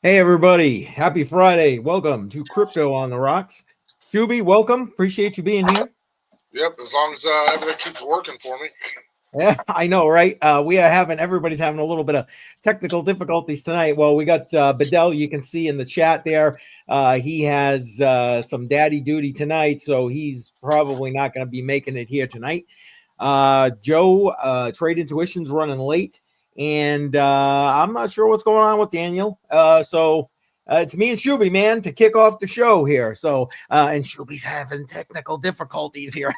Hey everybody, happy Friday. Welcome to Crypto on the Rocks. Shuby, welcome. Appreciate you being here. Yep, as long as everything keeps working for me. Yeah, I know, right? Everybody's having a little bit of technical difficulties tonight. Well, we got Bedell, you can see in the chat there. He has some daddy duty tonight, so he's probably not going to be making it here tonight. Joe, Trade Intuition's running late, and I'm not sure what's going on with Daniel. So it's me and Shuby, man, to kick off the show here. So, and Shuby's having technical difficulties here.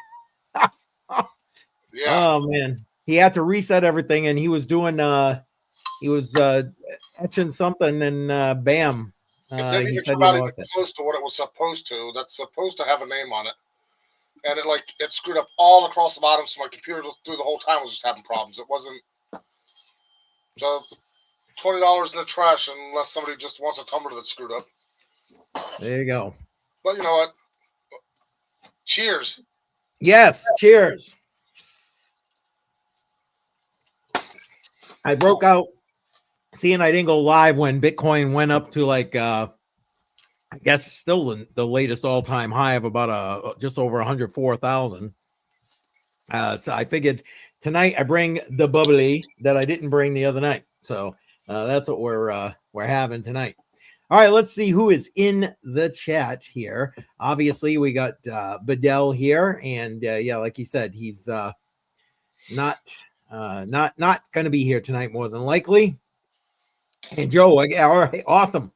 Yeah. Oh man, he had to reset everything, and he was doing etching something, and bam, It didn't he even said come he out even lost it. close to what it was supposed to. That's supposed to have a name on it. And it screwed up all across the bottom, so my computer through the whole time was just having problems. It wasn't just $20 in the trash unless somebody just wants a tumbler that's screwed up. There you go. But you know what? Cheers. Yes, cheers. I broke out. Seeing I didn't go live when Bitcoin went up to like I guess still the latest all-time high of about just over 104,000. So I figured tonight I bring the bubbly that I didn't bring the other night. So that's what we're having tonight. All right, let's see who is in the chat here. Obviously, we got Bedell here, and yeah, like he said, he's not going to be here tonight more than likely. And Joe, all right, awesome.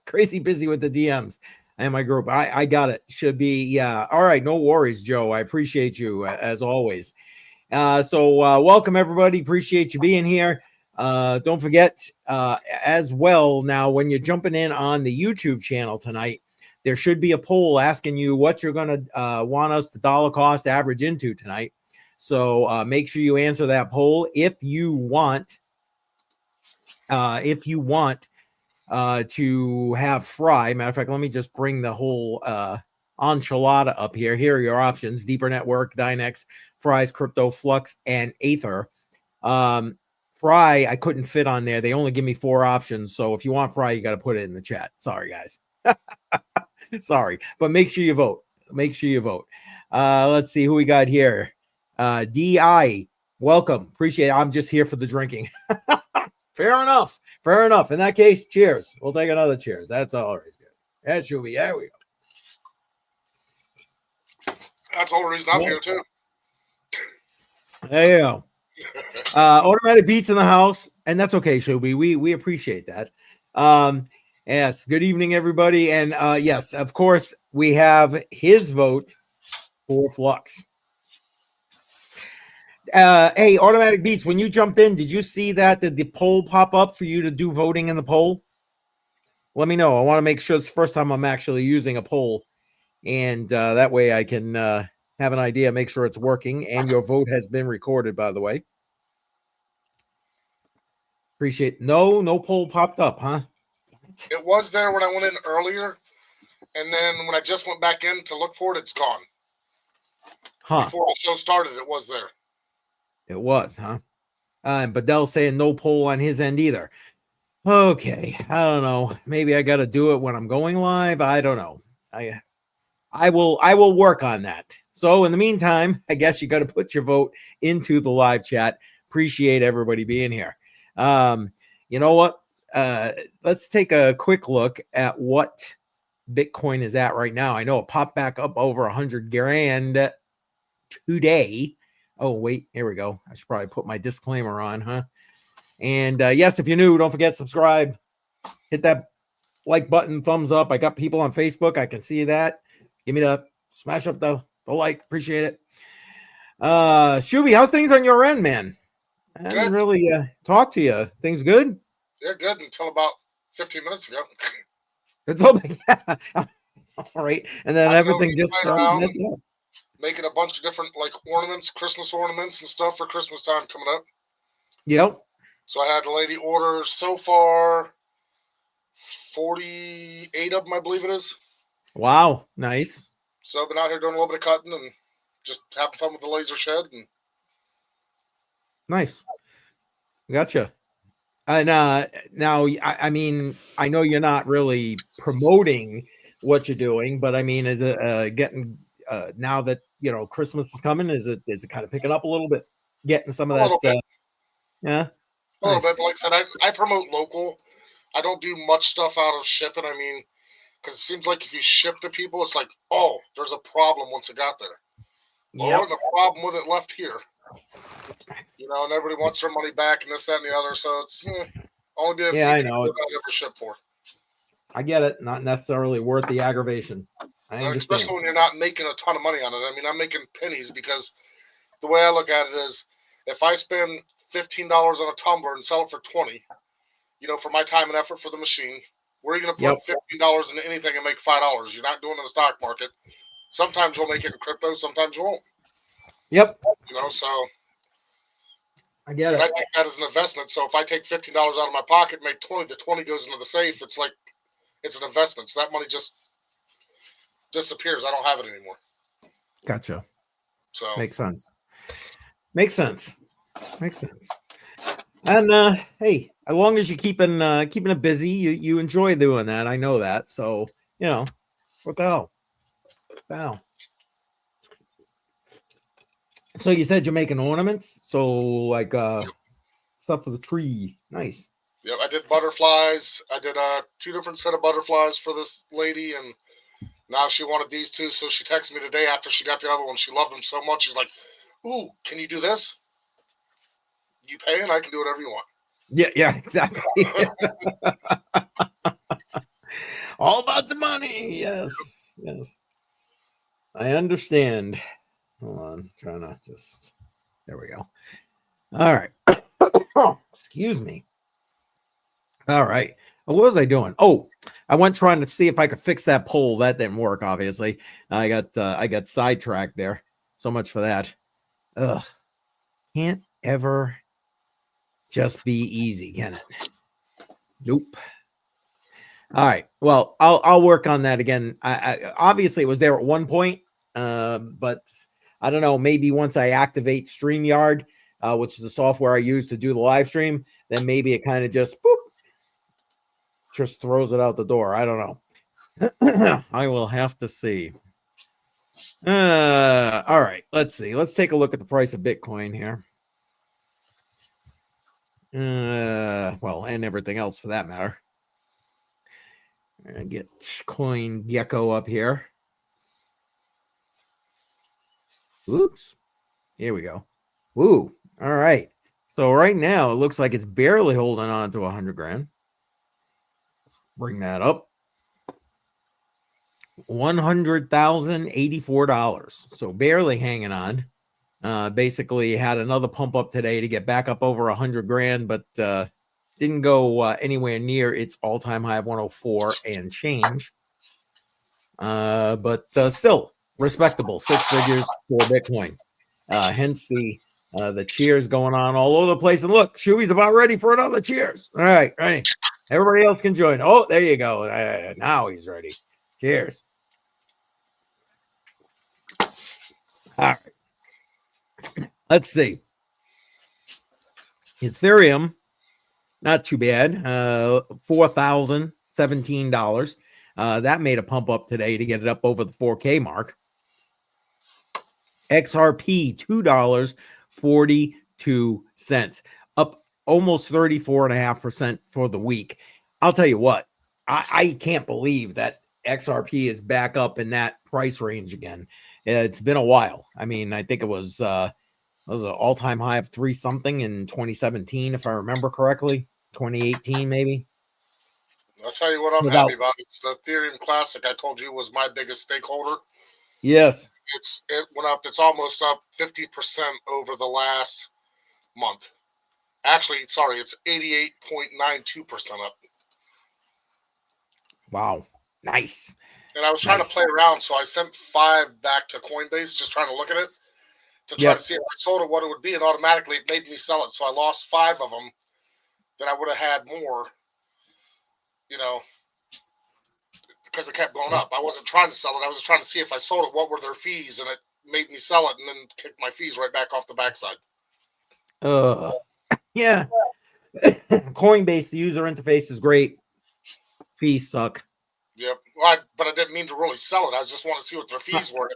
Crazy busy with the DMs and my group. I got it. Should be, yeah. All right, no worries, Joe. I appreciate you as always. So welcome everybody. Appreciate you being here. Don't forget as well. Now, when you're jumping in on the YouTube channel tonight, there should be a poll asking you what you're going to want us to dollar cost average into tonight. So make sure you answer that poll if you want. To have Fry. Matter of fact, let me just bring the whole enchilada up here. Here are your options: Deeper Network, Dynex, Fry's, Crypto, Flux, and Aether. Fry, I couldn't fit on there. They only give me 4 options. So if you want Fry, you got to put it in the chat. Sorry, guys. Sorry. But make sure you vote. Make sure you vote. Let's see who we got here. DI, welcome. Appreciate it. I'm just here for the drinking. Fair enough. Fair enough. In that case, cheers. We'll take another cheers. That's always good. That should be. There we go. That's the whole reason I'm here too. There you go. Automatic beats in the house, and that's okay, Shuby. We appreciate that. Yes. Good evening, everybody. And yes, of course, we have his vote for Flux. Hey, Automatic Beats, when you jumped in, did you see that? Did the poll pop up for you to do voting in the poll? Let me know. I want to make sure it's the first time I'm actually using a poll, and that way I can have an idea, make sure it's working, and your vote has been recorded, by the way. Appreciate it. No poll popped up, huh? It was there when I went in earlier, and then when I just went back in to look for it, it's gone. Huh. Before the show started, it was there. It was, huh? And Bedell saying no poll on his end either. Okay, I don't know. Maybe I got to do it when I'm going live. I don't know. I will work on that. So in the meantime, I guess you got to put your vote into the live chat. Appreciate everybody being here. You know what? Let's take a quick look at what Bitcoin is at right now. I know it popped back up over 100 grand today. Oh, wait, here we go. I should probably put my disclaimer on, huh? And yes, if you're new, don't forget subscribe. Hit that like button, thumbs up. I got people on Facebook. I can see that. Give me the smash up the like. Appreciate it. Shuby, how's things on your end, man? I didn't really talk to you. Things good? Yeah, good until about 15 minutes ago. Yeah. All right. And then everything just started messing up. Making a bunch of different ornaments, Christmas ornaments and stuff for Christmas time coming up. Yep. So I had a lady order so far 48 of them, I believe it is. Wow. Nice. So I've been out here doing a little bit of cutting and just having fun with the laser shed. And nice. Gotcha. And now, I mean, I know you're not really promoting what you're doing, but I mean, is it getting now that Christmas is coming? Is it kind of picking up a little bit, getting some of A little that? bit, Yeah, a little nice. bit. But like I said, I promote local. I don't do much stuff out of shipping. I mean, because it seems like if you ship to people, it's like, oh, there's a problem once it got there. Oh, Yep. the problem with it left here. And everybody wants their money back and this, that, and the other. So it's only be a Yeah, few I people know. that I ever ship for. I get it. Not necessarily worth the aggravation. I understand. Especially when you're not making a ton of money on it. I mean, I'm making pennies because the way I look at it is if I spend $15 on a tumbler and sell it for 20, for my time and effort for the machine, where are you going to Yep. put $15 into anything and make $5? You're not doing it in the stock market. Sometimes you'll make it in crypto, sometimes you won't. Yep. So I get and I it. take that as an investment. So if I take $15 out of my pocket, make 20, the 20 goes into the safe. It's like it's an investment. So that money just disappears. I don't have it anymore. Gotcha. So Makes sense. Makes sense. Makes sense. And hey, as long as you're keeping it busy, you enjoy doing that. I know that. So what the hell? What the hell? So you said you're making ornaments, so like stuff for the tree. Nice. yep, I did butterflies. I did 2 different set of butterflies for this lady, and now she wanted these 2. So she texted me today after she got the other one. She loved them so much. She's like, "Ooh, can you do this? You pay, and I can do whatever you want." Yeah, exactly. All about the money. Yes, yes. I understand. Hold on, trying to just. There we go. All right. Excuse me. All right. What was I doing? Oh, I went trying to see if I could fix that pole. That didn't work. Obviously, I got sidetracked there. So much for that. Ugh. Can't ever just be easy, can it? Nope. All right. Well, I'll work on that again. I obviously it was there at one point, but I don't know. Maybe once I activate StreamYard, which is the software I use to do the live stream, then maybe it kind of just throws it out the door. I don't know. I will have to see. All right. Let's see. Let's take a look at the price of Bitcoin here. Well, and everything else for that matter. And get Coin Gecko up here. Oops. Here we go. Woo. All right. So right now it looks like it's barely holding on to 100 grand. Bring that up. $100,084. So barely hanging on. Basically had another pump up today to get back up over 100 grand, but didn't go anywhere near its all-time high of 104 and change. But still respectable 6 figures for Bitcoin. Hence the cheers going on all over the place. And look, Chewy's about ready for another cheers. All right, ready. Everybody else can join. Oh, there you go. Now he's ready. Cheers. All right. Let's see. Ethereum, not too bad. $4,017. That made a pump up today to get it up over the 4K mark. XRP, $2.42, up almost 34.5% for the week. I'll tell you what, I can't believe that XRP is back up in that price range again. It's been a while. I mean, I think it was an all-time high of 3 something in 2017, if I remember correctly. 2018, maybe. I'll tell you what I'm happy about. It's the Ethereum Classic I told you was my biggest stakeholder. Yes. It went up. It's almost up 50% over the last month. Actually, sorry, it's 88.92% up. Wow. Nice. And I was trying to play around, so I sent 5 back to Coinbase, just trying to look at it, to try to see if I sold it, what it would be, and automatically it made me sell it. So I lost 5 of them that I would have had more, because it kept going up. I wasn't trying to sell it. I was just trying to see if I sold it, what were their fees, and it made me sell it and then kicked my fees right back off the backside. Yeah. Coinbase, the user interface is great. Fees suck. Yep. Well, but I didn't mean to really sell it. I just want to see what their fees were.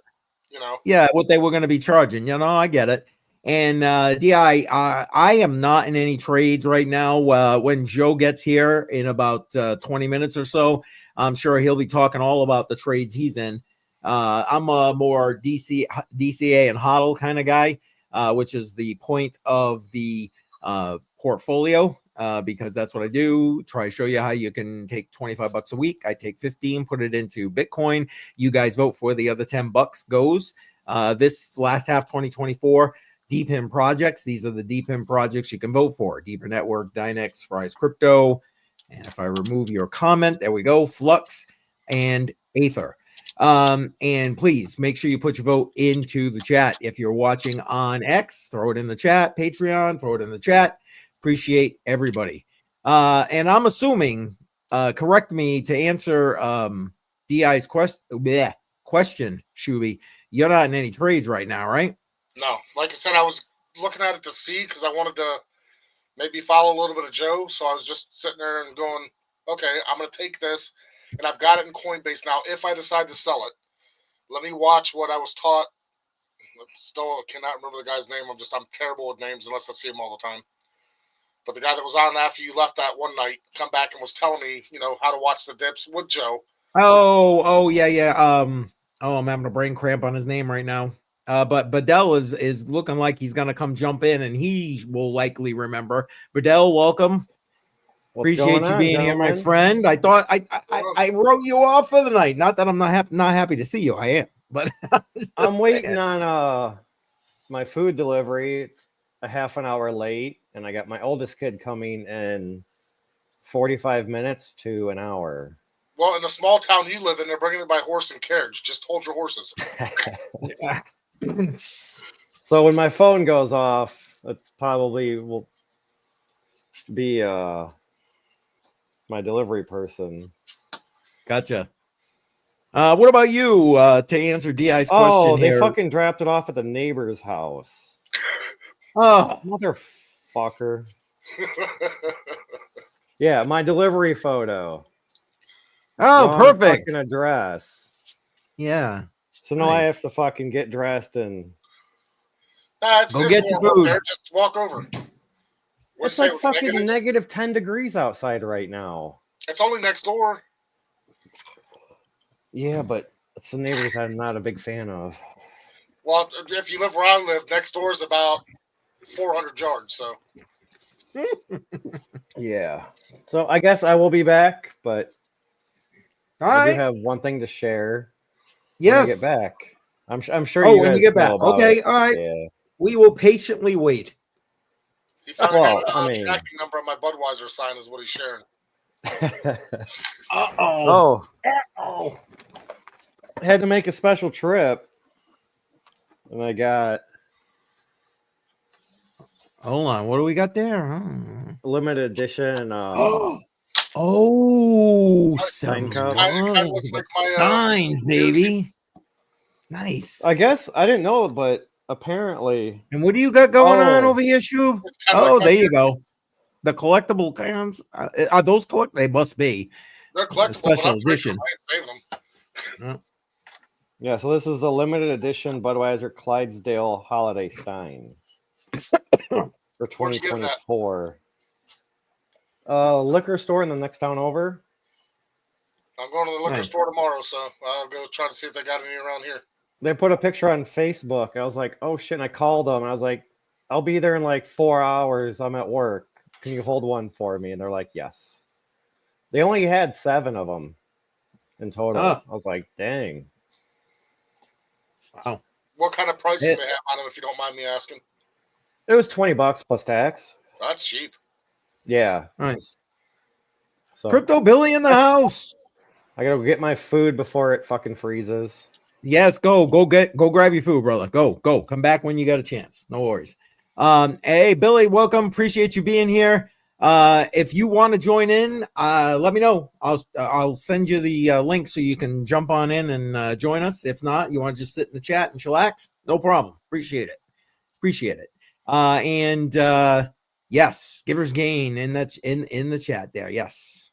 You know. Yeah, what they were going to be charging. You know, I get it. And DI, I am not in any trades right now. When Joe gets here in about 20 minutes or so, I'm sure he'll be talking all about the trades he's in. I'm a more DCA and HODL kind of guy, which is the point of the portfolio, because that's what I do. Try to show you how you can take $25 a week. I take 15, put it into Bitcoin. You guys vote for the other $10 goes. This last half 2024, deep in projects. These are the deep in projects you can vote for. Deeper Network, Dynex, Fry's Crypto. And if I remove your comment, there we go, Flux and Aether. And please make sure you put your vote into the chat. If you're watching on X, throw it in the chat. Patreon, throw it in the chat. Appreciate everybody. And I'm assuming, correct me to answer DI's question, Shuby. You're not in any trades right now, right? No. Like I said, I was looking at it to see because I wanted to maybe follow a little bit of Joe. So I was just sitting there and going, okay, I'm going to take this. And I've got it in Coinbase now. If I decide to sell it, let me watch what I was taught. Still cannot remember the guy's name. I'm terrible with names unless I see him all the time. But the guy that was on after you left that one night come back and was telling me, how to watch the dips with Joe. Oh, yeah. I'm having a brain cramp on his name right now. But Bedell is looking like he's gonna come jump in, and he will likely remember. Bedell, welcome. Appreciate you being here, my friend. I thought I wrote you off for the night. Not that I'm not happy to see you. I am, but I'm waiting on my food delivery. It's a half an hour late, and I got my oldest kid coming in 45 minutes to an hour. Well, in the small town you live in, they're bringing it by horse and carriage. Just hold your horses. So when my phone goes off, it's probably will be my delivery person. Gotcha. What about you? To answer DI's question they here. fucking dropped it off at the neighbor's house. Oh, motherfucker. Yeah, my delivery photo. Oh, Wrong perfect. fucking address. Yeah. So now I have to fucking get dressed and go get your food. There. Just walk over. It's like fucking negative 10 degrees outside right now. It's only next door. Yeah, but it's the neighbors I'm not a big fan of. Well, if you live where I live, next door is about 400 yards, so. Yeah. So I guess I will be back, but I do have one thing to share. Yes. When I get back. I'm sure you guys when you get back. Okay, all right. Yeah. We will patiently wait. He found a tracking number on my Budweiser sign is what he's sharing. Oh. I had to make a special trip. And I got... Hold on. What do we got there? Limited edition. Stein cup. Steins, baby. Nice. I guess I didn't know, but apparently. And what do you got going on over here, Shub? There you go. The collectible cans. Are those collect? They must be. They're collectible. Special edition. Yeah, so this is the limited edition Budweiser Clydesdale Holiday Stein for 2024. Liquor store in the next town over. I'm going to the liquor store tomorrow, so I'll go try to see if they got any around here. They put a picture on Facebook. I was like, oh shit, and I called them. And I was like, I'll be there in like 4 hours. I'm at work. Can you hold one for me? And they're like, yes. They only had 7 of them in total. I was like, dang. Wow. What kind of pricing they have on them, if you don't mind me asking? It was $20 plus tax. That's cheap. Yeah. Nice. So, Crypto Billy in the house. I gotta get my food before it fucking freezes. Yes, go grab your food, brother. Go. Come back when you got a chance. No worries. Hey, Billy, welcome. Appreciate you being here. If you want to join in, let me know. I'll send you the link so you can jump on in and join us. If not, you want to just sit in the chat and chillax, no problem. Appreciate it. And Yes, Givers Gain in that in the chat there. Yes.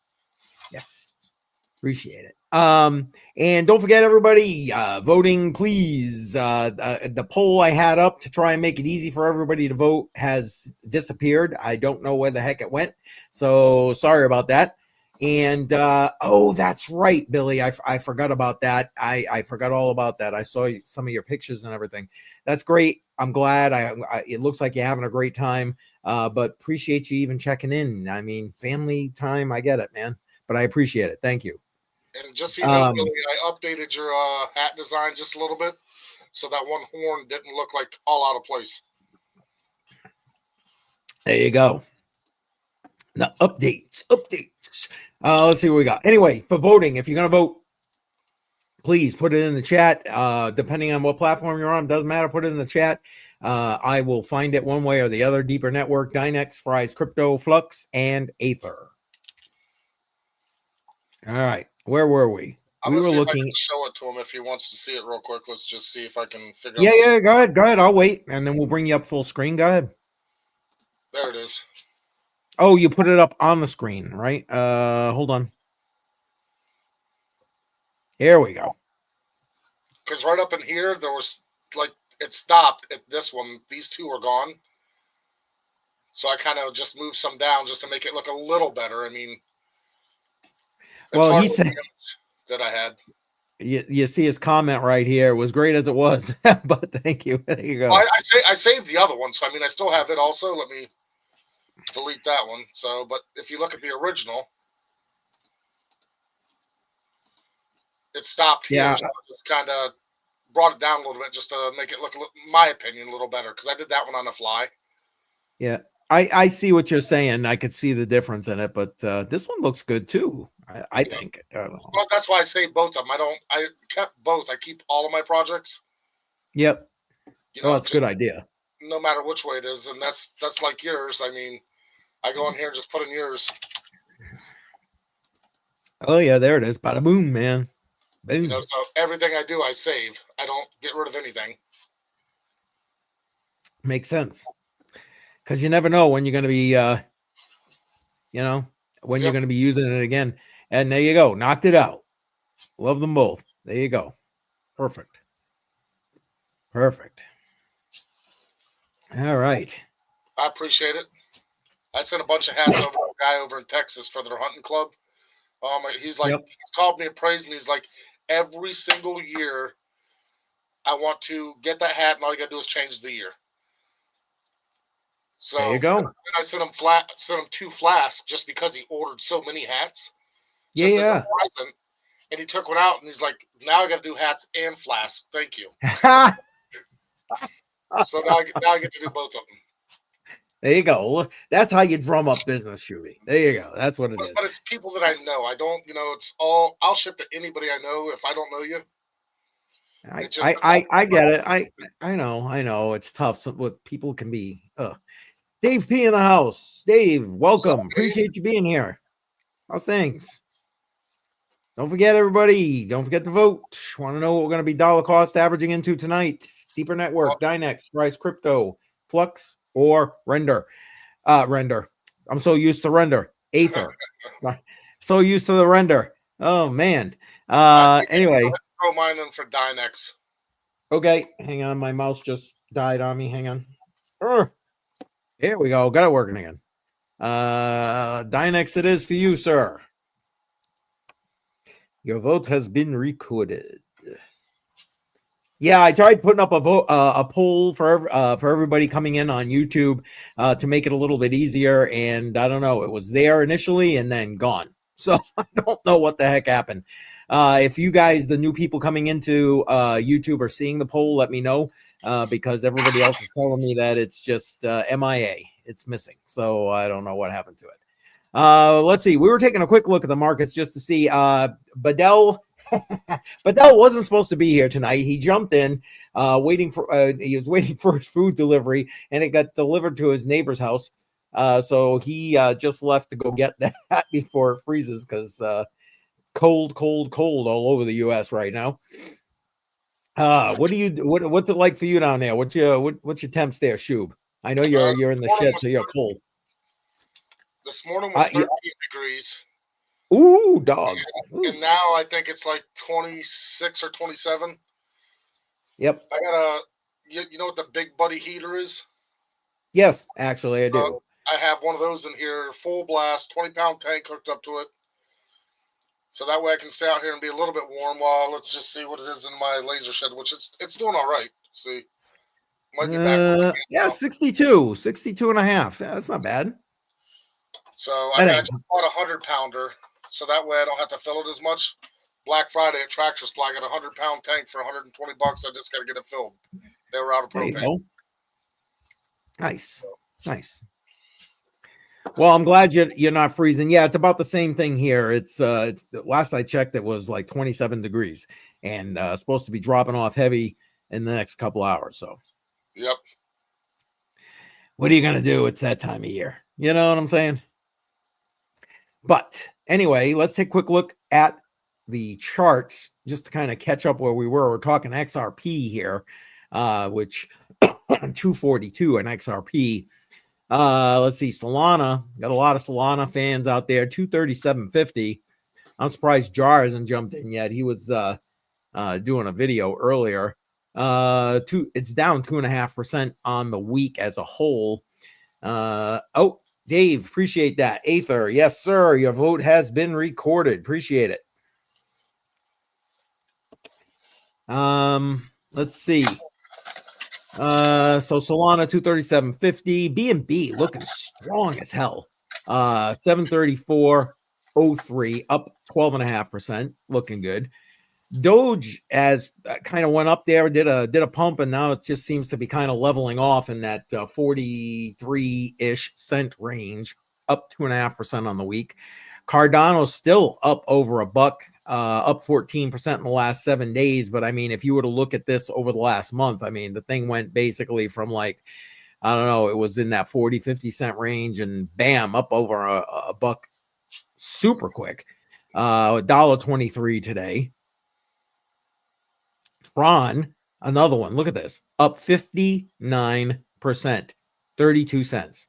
Appreciate it. And don't forget, everybody, voting, please. The poll I had up to try and make it easy for everybody to vote has disappeared. I don't know where the heck it went, so sorry about that. And oh, that's right, Billy. I forgot about that. I forgot all about that. I saw some of your pictures and everything. That's great. I'm glad. It looks like you're having a great time. But appreciate you even checking in. I mean, family time. I get it, man. But I appreciate it. Thank you. And just so you know, Billy, I updated your hat design just a little bit, so that one horn didn't look like all out of place. There you go. Now updates. Let's see what we got. Anyway, for voting, if you're gonna vote, please put it in the chat. Depending on what platform you're on, doesn't matter. Put it in the chat. I will find it one way or the other. Deeper Network, Dynex, Fries, Crypto, Flux, and Aether. All right, where were we? We were looking. Show it to him if he wants to see it real quick. Let's just see if I can figure. Yeah. Go ahead. I'll wait, and then we'll bring you up full screen. Go ahead. There it is. Oh, you put it up on the screen, right? Hold on. Here we go. Because right up in here, there was like it stopped at this one. These two are gone. So I kind of just moved some down just to make it look a little better. I mean, well, he said that I had. You see his comment right here. It was great as it was, but thank you. There you go. I saved the other one, so I mean, I still have it. Also, let me delete that one. So, but if you look at the original, it stopped here. Yeah. So I just kind of brought it down a little bit just to make it look, my opinion, a little better because I did that one on the fly. Yeah, I see what you're saying. I could see the difference in it, but this one looks good too. I think. Well, that's why I saved both of them. I kept both. I keep all of my projects. Yep. Well, that's a good idea. No matter which way it is, and that's like yours. I mean, I go in here and just put in yours. Oh yeah, there it is. Bada boom, man. Boom. So everything I do, I save. I don't get rid of anything. Makes sense. Because you never know when you're going to be, when you're going to be using it again. And there you go. Knocked it out. Love them both. There you go. Perfect. All right. I appreciate it. I sent a bunch of hats over to a guy over in Texas for their hunting club. He's like, he's called me and praised me. He's like, every single year, I want to get that hat, and all you got to do is change the year. So there you go. I sent him 2 flasks just because he ordered so many hats. Yeah. And he took one out, and he's like, now I got to do hats and flasks. Thank you. So now I get to do both of them. There you go. That's how you drum up business, Shuby. There you go. That's what it is. But it's people that I know. I don't, it's all, I'll ship to anybody I know if I don't know you. I get it. I know. It's tough. What people can be. Dave P in the house. Dave, welcome. Appreciate you being here. How's things? Don't forget, everybody. Don't forget to vote. Want to know what we're going to be dollar cost averaging into tonight? Deeper Network, Dynex, Price Crypto, Flux, or Render. Render. I'm so used to Render. Aether. So used to the Render. Oh man. Anyway. Throw mine in for Dynex. Okay, hang on. My mouse just died on me. Hang on. Here we go. Got it working again. Dynex it is for you, sir. Your vote has been recorded. Yeah, I tried putting up a poll for everybody coming in on YouTube to make it a little bit easier, and I don't know, it was there initially and then gone. So I don't know what the heck happened. If you guys, the new people coming into YouTube, are seeing the poll, let me know because everybody else is telling me that it's just MIA. It's missing. So I don't know what happened to it. Let's see. We were taking a quick look at the markets just to see. Badell wasn't supposed to be here tonight. He jumped in, he was waiting for his food delivery, and it got delivered to his neighbor's house. So he just left to go get that before it freezes because cold all over the U.S. right now. What's it like for you down there? What's your temps there, Shub? I know you're in the shed, so you're cold. This morning was Yeah. 13 degrees. Ooh, dog. Ooh. And now I think it's like 26 or 27. Yep. I got you know what the Big Buddy heater is? Yes, actually, I do. I have one of those in here, full blast, 20-pound tank hooked up to it. So that way I can stay out here and be a little bit warm while let's just see what it is in my laser shed, which it's doing all right. See, might be back. Yeah, 62 and a half. Yeah, that's not bad. So I just bought a 100-pounder, so that way I don't have to fill it as much. Black Friday at Tractor Supply, I got a 100-pound tank for $120. I just got to get it filled. They were out of propane. Nice. Well, I'm glad you're not freezing. Yeah, it's about the same thing here. It's last I checked, it was like 27 degrees and supposed to be dropping off heavy in the next couple hours. So, yep. What are you gonna do? It's that time of year. You know what I'm saying? But anyway, let's take a quick look at the charts just to kind of catch up where we were. We're talking XRP here, which 242 in XRP. Let's see, Solana, got a lot of Solana fans out there. 237.50. I'm surprised Jar hasn't jumped in yet. He was doing a video earlier. It's down 2.5% on the week as a whole. Oh, Dave, appreciate that. Aether, yes, sir. Your vote has been recorded. Appreciate it. Let's see. So Solana 237.50, BNB looking strong as hell. 734.03, up 12.5%, looking good. Doge as kind of went up there, did a pump, and now it just seems to be kind of leveling off in that 43-ish cent range, up 2.5% on the week. Cardano still up over $1, up 14% in the last 7 days. But I mean, if you were to look at this over the last month, I mean, the thing went basically from like, I don't know, it was in that 40-50 cent range, and bam, up over a buck super quick. $1.23 today. Tron, another one. Look at this, up 59%, 32 cents.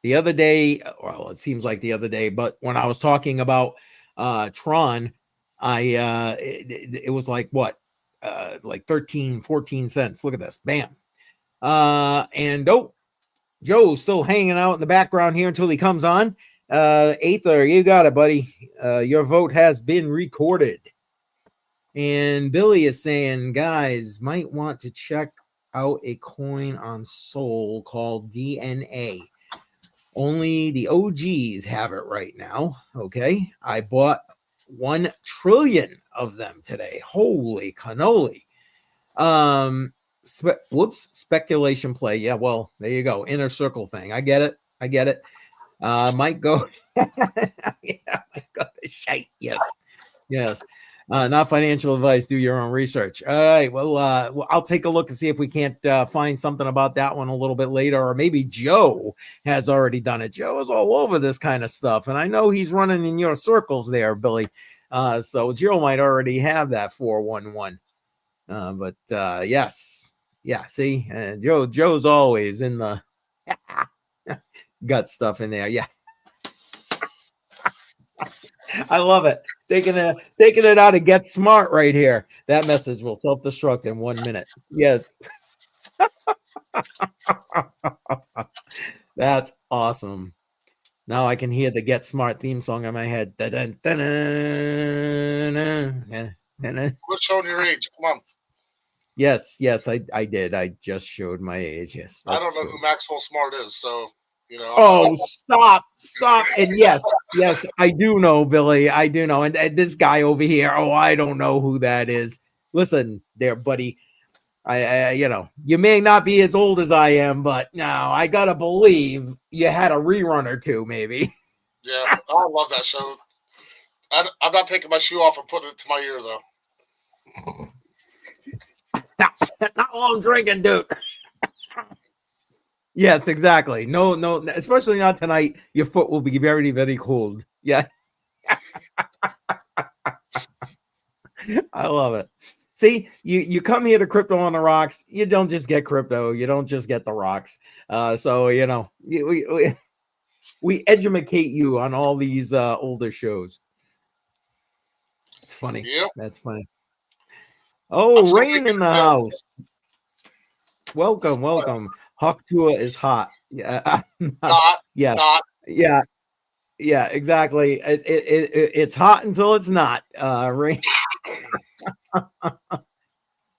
The other day, well, it seems like the other day, but when I was talking about Tron, it was like what, like 13, 14 cents. Look at this, bam. And Joe's still hanging out in the background here until he comes on. Aether, you got it, buddy. Your vote has been recorded. And Billy is saying, guys, might want to check out a coin on Sol called DNA. Only the OGs have it right now. Okay. I bought 1 trillion of them today. Holy cannoli. Speculation play. Yeah, well, there you go. Inner circle thing. I get it. Might go. Yeah, might go to shite. Yes. Not financial advice. Do your own research. All right. Well, I'll take a look and see if we can't find something about that one a little bit later, or maybe Joe has already done it. Joe is all over this kind of stuff, and I know he's running in your circles there, Billy. So Joe might already have that 411. But yes, yeah. See, Joe's always in the gut stuff in there. Yeah. I love it. Taking it out of Get Smart right here. That message will self-destruct in 1 minute. Yes. That's awesome. Now I can hear the Get Smart theme song in my head. Quit showing your age. Come on. Yes, I did. I just showed my age. Yes. I don't know who Maxwell Smart is, so you know. Oh, stop. And yes, I do know, Billy. I do know. And this guy over here, I don't know who that is. Listen there, buddy. I you may not be as old as I am, but no, I gotta believe you had a rerun or two, maybe. Yeah, I love that show. I'm not taking my shoe off and putting it to my ear, though. Not while I'm drinking, dude. Yes, exactly. No, especially not tonight. Your foot will be very, very cold. Yeah. I love it. See, you come here to Crypto on the Rocks. You don't just get crypto. You don't just get the rocks. So, we educate you on all these older shows. It's funny. Yep. That's funny. Oh, I'm still Rain making in the it available. house. Welcome, welcome. Hawk Tua is hot. Yeah, Not, yeah, not. yeah, yeah. Exactly. It's hot until it's not. Rain.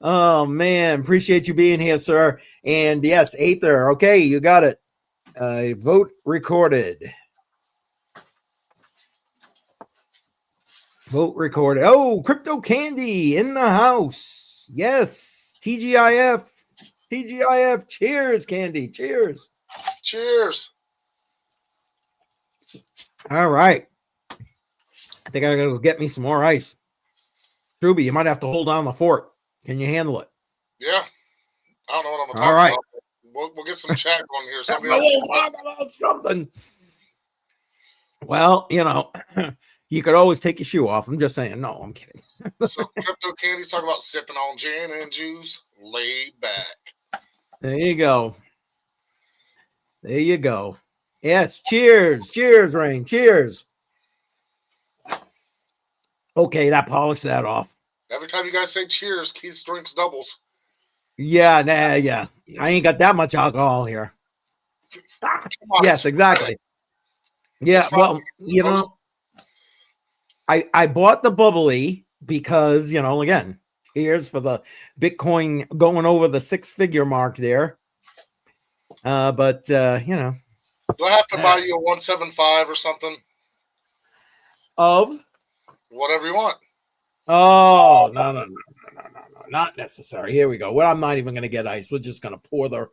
Oh man, appreciate you being here, sir. And yes, Aether. Okay, you got it. Vote recorded. Vote recorded. Oh, Crypto Candy in the house. Yes, TGIF. TGIF. Cheers, Candy. Cheers. Cheers. All right. I think I gotta go get me some more ice. Truby, you might have to hold down the fort. Can you handle it? Yeah. I don't know what I'm All talking right. about. We'll get some chat going here. Somebody We'll else. talk about something. Well, you know, you could always take your shoe off. I'm just saying. No, I'm kidding. So Crypto Candy's talking about sipping on gin and juice. Lay back. There you go. There you go. Yes. Cheers. Cheers, Rain. Cheers. Okay, that polished that off. Every time you guys say cheers, Keith drinks doubles. Yeah, nah, yeah. I ain't got that much alcohol here. Come on, Yes, it's exactly. Yeah, It's well, you know, I bought the bubbly because, you know, again, here's for the Bitcoin going over the 6-figure mark there. But you know, Do I have to buy you a 175 or something? of Whatever you want. oh no, not necessary. Here we go. Well, I'm not even gonna get ice. We're just gonna pour the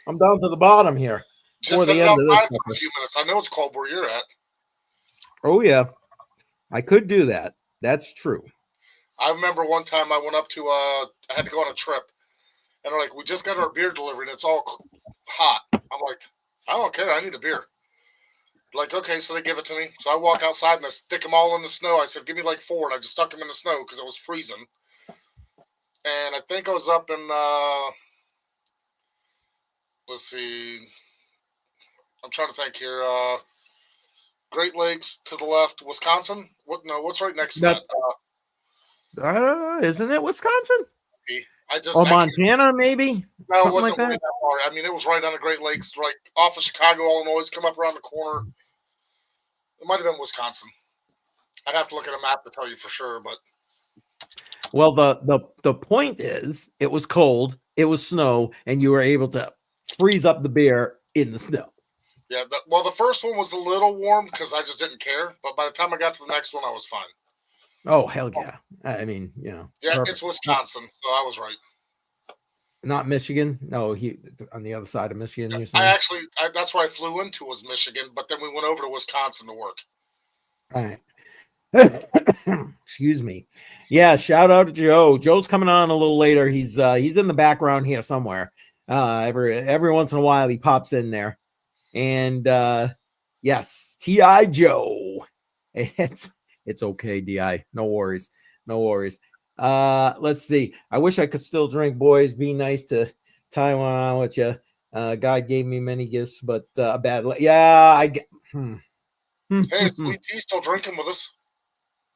I'm down to the bottom here. Just Pour sit the end of this outside for sucker. a few minutes. I know it's cold where you're at. Oh yeah. I could do that. That's true. I remember one time I went up to I had to go on a trip, and they're like, "We just got our beer delivered, and it's all hot." I'm like, "I don't care. I need a beer." Like, okay, so they give it to me. So I walk outside and I stick them all in the snow. I said, "Give me like 4," and I just stuck them in the snow because it was freezing. And I think I was up in let's see, I'm trying to think here. Great Lakes to the left, Wisconsin. What's right next to that? Isn't it Wisconsin? I just Or Montana, maybe? No, it Something wasn't like really that. that far. I mean, it was right on the Great Lakes, right off of Chicago, Illinois. Come up around the corner. It might have been Wisconsin. I'd have to look at a map to tell you for sure, but Well, the point is, it was cold, it was snow, and you were able to freeze up the beer in the snow. yeah. The first one was a little warm because I just didn't care. But by the time I got to the next one, I was fine. Oh hell yeah! I mean, you know, Yeah, perfect. it's Wisconsin, so I was right. Not Michigan. No, he on the other side of Michigan. You're saying? That's where I flew into was Michigan, but then we went over to Wisconsin to work. All right. Excuse me. Yeah, shout out to Joe. Joe's coming on a little later. He's in the background here somewhere. Every once in a while he pops in there. And yes, T.I. Joe. It's okay, DI. No worries. No worries. Let's see. I wish I could still drink, boys. Be nice to Taiwan with you. God gave me many gifts, but bad. Yeah, I get. Hey, Sweet Tea still drinking with us.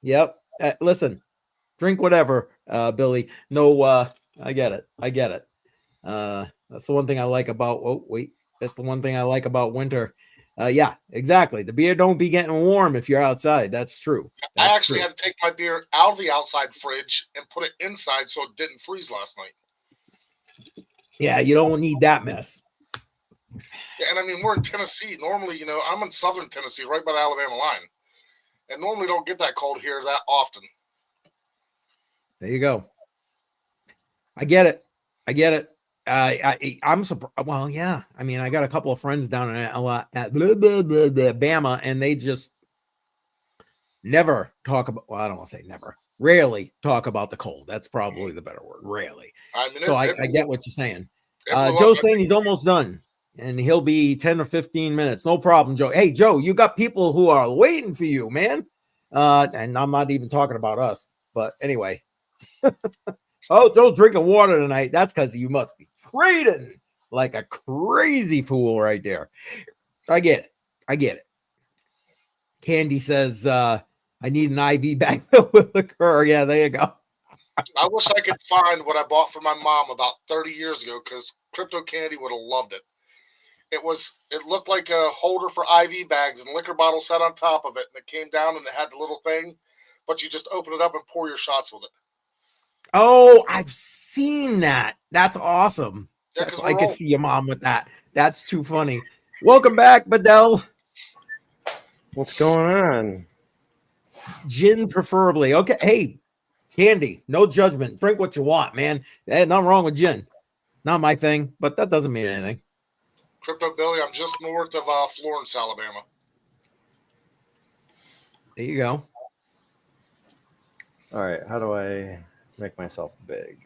Yep. Listen, drink whatever, Billy. No, I get it. I get it. That's the one thing I like about. Oh, wait. That's the one thing I like about winter. Yeah, exactly. The beer don't be getting warm if you're outside. That's true. I actually had to take my beer out of the outside fridge and put it inside so it didn't freeze last night. Yeah, you don't need that mess. Yeah, and I mean, we're in Tennessee. Normally, I'm in southern Tennessee, right by the Alabama line. And normally don't get that cold here that often. There you go. I get it. I get it. I'm surprised. Well, yeah. I mean, I got a couple of friends down at Bama, and they just never talk about. Well, I don't want to say never. Rarely talk about the cold. That's probably the better word. Rarely. I mean, I get what you're saying. Joe's Joe's saying he's almost done, and he'll be 10 or 15 minutes. No problem, Joe. Hey, Joe, you got people who are waiting for you, man. And I'm not even talking about us. But anyway. Oh, Joe's drinking water tonight. That's because you must be trading like a crazy fool right there. I get it. I get it. Candy says, I need an IV bag filled with liquor. Yeah, there you go. I wish I could find what I bought for my mom about 30 years ago, because Crypto Candy would have loved it. It looked like a holder for IV bags and liquor bottles sat on top of it, and it came down and it had the little thing, but you just open it up and pour your shots with it. Oh, I've seen that. That's awesome. Yeah, That's, because I could see your mom with that. That's too funny. Welcome back, Bedell. What's going on? Gin preferably. Okay. Hey, Candy, no judgment. Drink what you want, man. There's nothing wrong with gin. Not my thing, but that doesn't mean anything. Crypto Billy, I'm just north of Florence, Alabama. There you go. All right, how do I make myself big?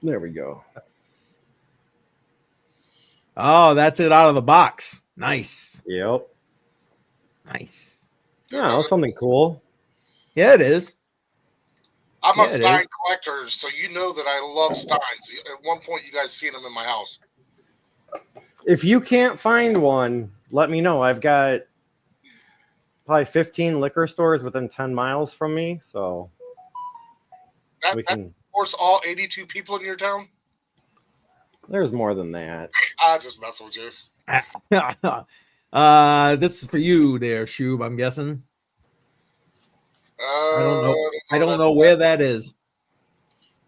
There we go. Oh, that's it out of the box. Nice. Yep. Nice. Yeah, that's something cool. Yeah, it is. I'm a Yeah, it Stein is. collector, so you know that I love Steins. At one point, you guys seen them in my house. If you can't find one, let me know. I've got probably 15 liquor stores within 10 miles from me, so we That can. force all 82 people in your town? There's more than that. I just mess with you. This is for you there, Shub, I'm guessing. I don't know. I don't know where that is.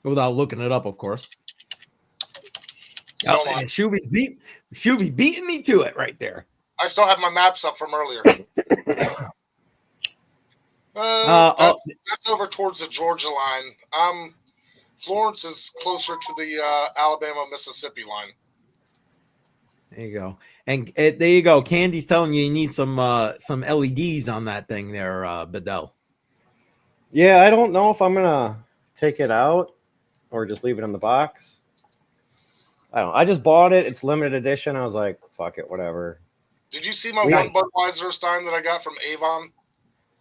Without looking it up, of course. So Oh, and Shuby's beating me to it right there. I still have my maps up from earlier. That's over towards the Georgia line. Florence is closer to the Alabama-Mississippi line. There you go. And there you go. Candy's telling you need some LEDs on that thing there, Bedell. Yeah, I don't know if I'm gonna take it out or just leave it in the box. I don't know. I just bought it. It's limited edition. I was like, fuck it, whatever. Did you see my Nice. one Budweiser Stein that I got from Avon?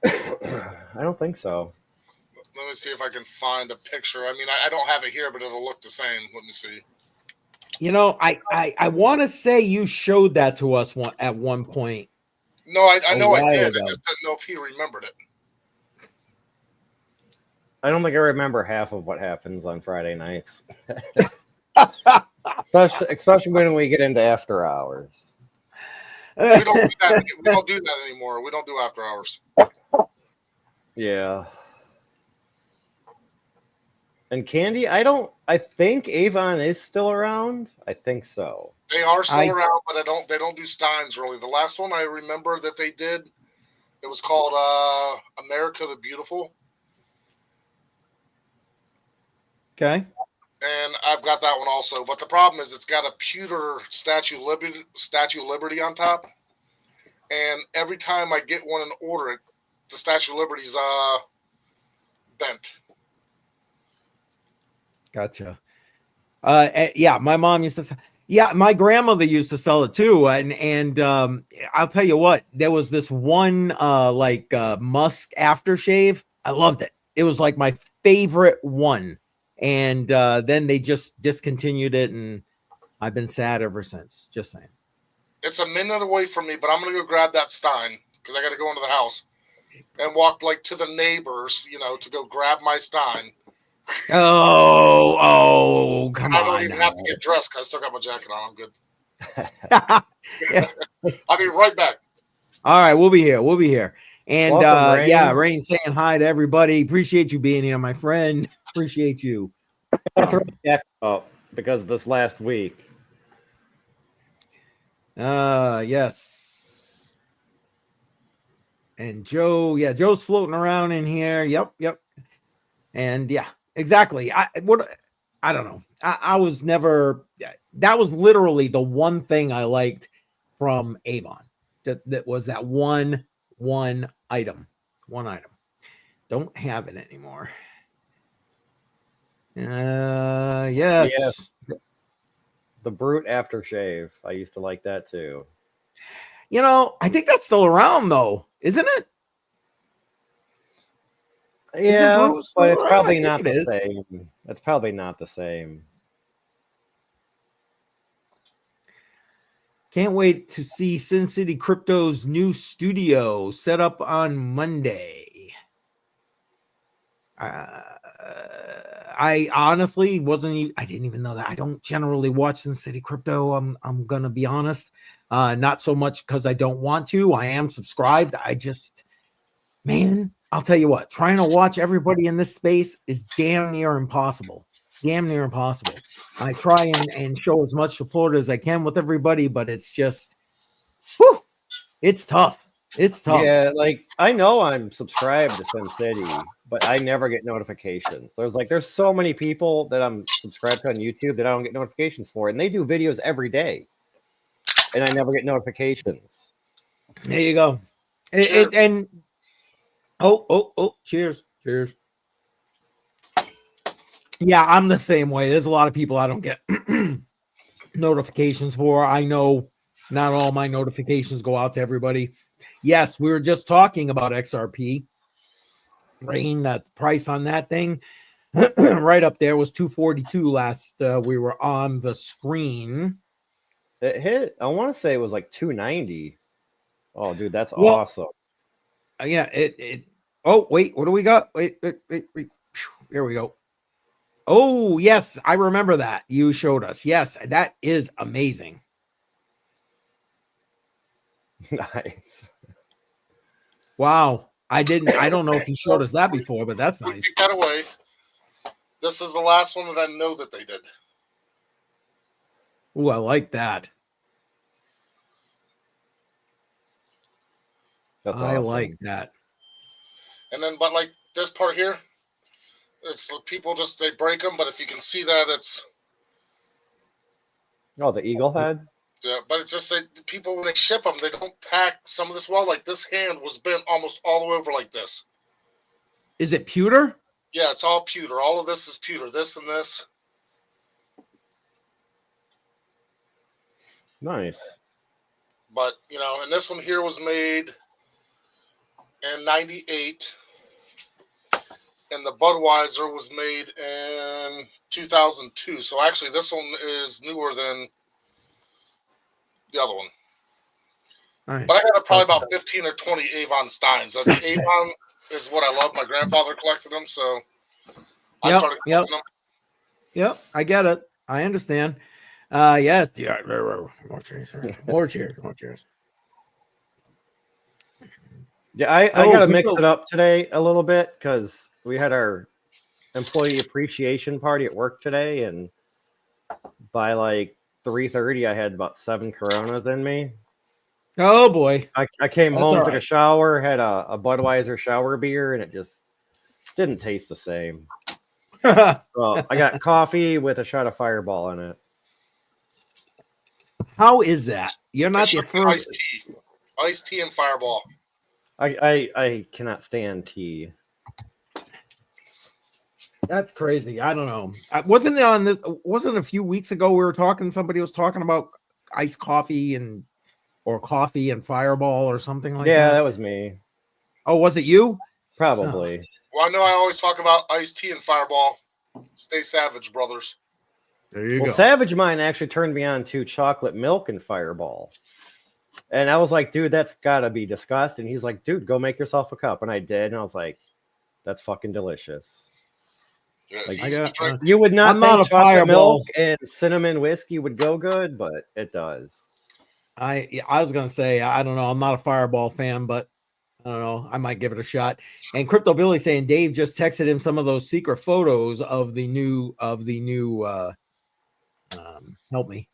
I don't think so. Let me see if I can find a picture. I mean, I don't have it here, but it'll look the same. Let me see. You know, I want to say you showed that to us at one point. No, I know I did. Ago. I just didn't know if he remembered it. I don't think I remember half of what happens on Friday nights. especially when we get into after hours. We don't do that. We don't do that anymore. We don't do after hours. Yeah. And Candy, I think Avon is still around. I think so. They are still around, but they don't do Steins really. The last one I remember that they did, it was called America the Beautiful. Okay. And I've got that one also. But the problem is it's got a pewter Statue of Liberty on top. And every time I get one and order it, the Statue of Liberty's bent. Gotcha. Yeah, my mom used to. Yeah, my grandmother used to sell it too, and I'll tell you what, there was this one musk aftershave. I loved it. It was like my favorite one, and then they just discontinued it, and I've been sad ever since. Just saying. It's a minute away from me, but I'm gonna go grab that Stein because I got to go into the house and walk like to the neighbors, to go grab my Stein. Oh, come on. I don't even have to get dressed because I still got my jacket on. I'm good. I'll be right back. All right, we'll be here. And welcome, Rain. Yeah, Rain saying hi to everybody. Appreciate you being here, my friend. Appreciate you. Up because this last week. Yes. And Joe's floating around in here. Yep. And yeah, exactly. I don't know. I was never. That was literally the one thing I liked from Avon. That was that one item. One item. Don't have it anymore. Yes. The Brute aftershave. I used to like that too. I think that's still around though, isn't it? Yeah, but it's probably not the same. It's probably not the same. Can't wait to see Sin City Crypto's new studio set up on Monday. I honestly I didn't even know that. I don't generally watch Sin City Crypto. I'm gonna be honest. Not so much because I don't want to. I am subscribed. Man, I'll tell you what, trying to watch everybody in this space is damn near impossible. Damn near impossible. I try and show as much support as I can with everybody, but it's just, whew, it's tough. It's tough. Yeah, like I know I'm subscribed to Sin City, but I never get notifications. There's so many people that I'm subscribed to on YouTube that I don't get notifications for, and they do videos every day, and I never get notifications. There you go. And cheers. Yeah, I'm the same way. There's a lot of people I don't get notifications for. I know not all my notifications go out to everybody. Yes, we were just talking about XRP. Rain, that price on that thing right up there was 242 last we were on the screen. It hit, I want to say it was like 290. Oh, dude, that's awesome. Yeah, oh, wait, what do we got? Wait. Here we go. Oh, yes, I remember that. You showed us. Yes, that is amazing. Nice. Wow. I don't know if he showed us that before, but that's nice. Take that away. This is the last one that I know that they did. Oh, I like that. That's I awesome. like that. And then, but like this part here, it's people just, they break them, but if you can see that, it's... Oh, the eagle head? Yeah, but it's just that people, when they ship them, they don't pack some of this well. Like this hand was bent almost all the way over like this. Is it pewter? Yeah, it's all pewter. All of this is pewter. This and this. Nice. But, you know, and this one here was made in 98. And the Budweiser was made in 2002. So actually this one is newer than the other one. Nice. But I had probably about 15 or 20 Avon Steins. Avon is what I love. My grandfather collected them, so I started collecting them. Yep, I get it. I understand. Yes, more cheers. More cheers. Yeah, I got to mix it up today a little bit because we had our employee appreciation party at work today, and by like 3:30, I had about 7 Coronas in me. Oh boy! I came home, took a shower, had a Budweiser shower beer, and it just didn't taste the same. So I got coffee with a shot of Fireball in it. How is that? You're not the first. Iced tea and Fireball. I cannot stand tea. That's crazy. I don't know. Wasn't it on the? Wasn't a few weeks ago we were talking? Somebody was talking about iced coffee or coffee and Fireball or something like that. Yeah, that was me. Oh, was it you? Probably. Oh. Well, I know I always talk about iced tea and Fireball. Stay savage, brothers. There you go. Savage Mind actually turned me on to chocolate milk and Fireball. And I was like, dude, that's got to be disgusting. He's like, dude, go make yourself a cup. And I did. And I was like, that's fucking delicious. Yeah, like, you would not think chocolate milk and cinnamon whiskey would go good, but it does. I was going to say, I don't know. I'm not a Fireball fan, but I don't know. I might give it a shot. And Crypto Billy saying Dave just texted him some of those secret photos of the new help me.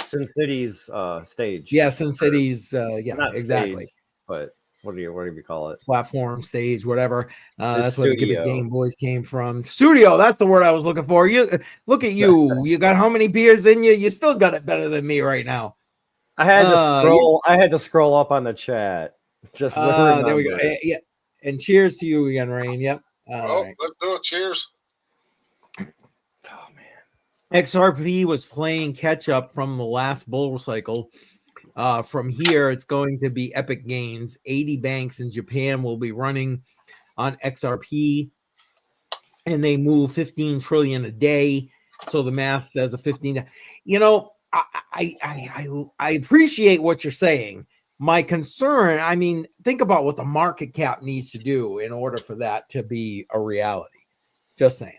Sin City's stage. Yeah, Sin City's not exactly. Stage, but what do you call it? Platform, stage, whatever. That's where the Give Us Game Boys came from. Studio, that's the word I was looking for. You look at you. You got how many beers in you? You still got it better than me right now. I had to scroll. I had to scroll up on the chat. Just there we go. Yeah, and cheers to you again, Rain. Yep. Right. Let's do it. Cheers. Oh man. XRP was playing catch up from the last bull cycle. From here, it's going to be epic gains. 80 banks in Japan will be running on XRP, and they move 15 trillion a day. So the math says a 15. You know, I appreciate what you're saying. My concern, I mean, think about what the market cap needs to do in order for that to be a reality. Just saying.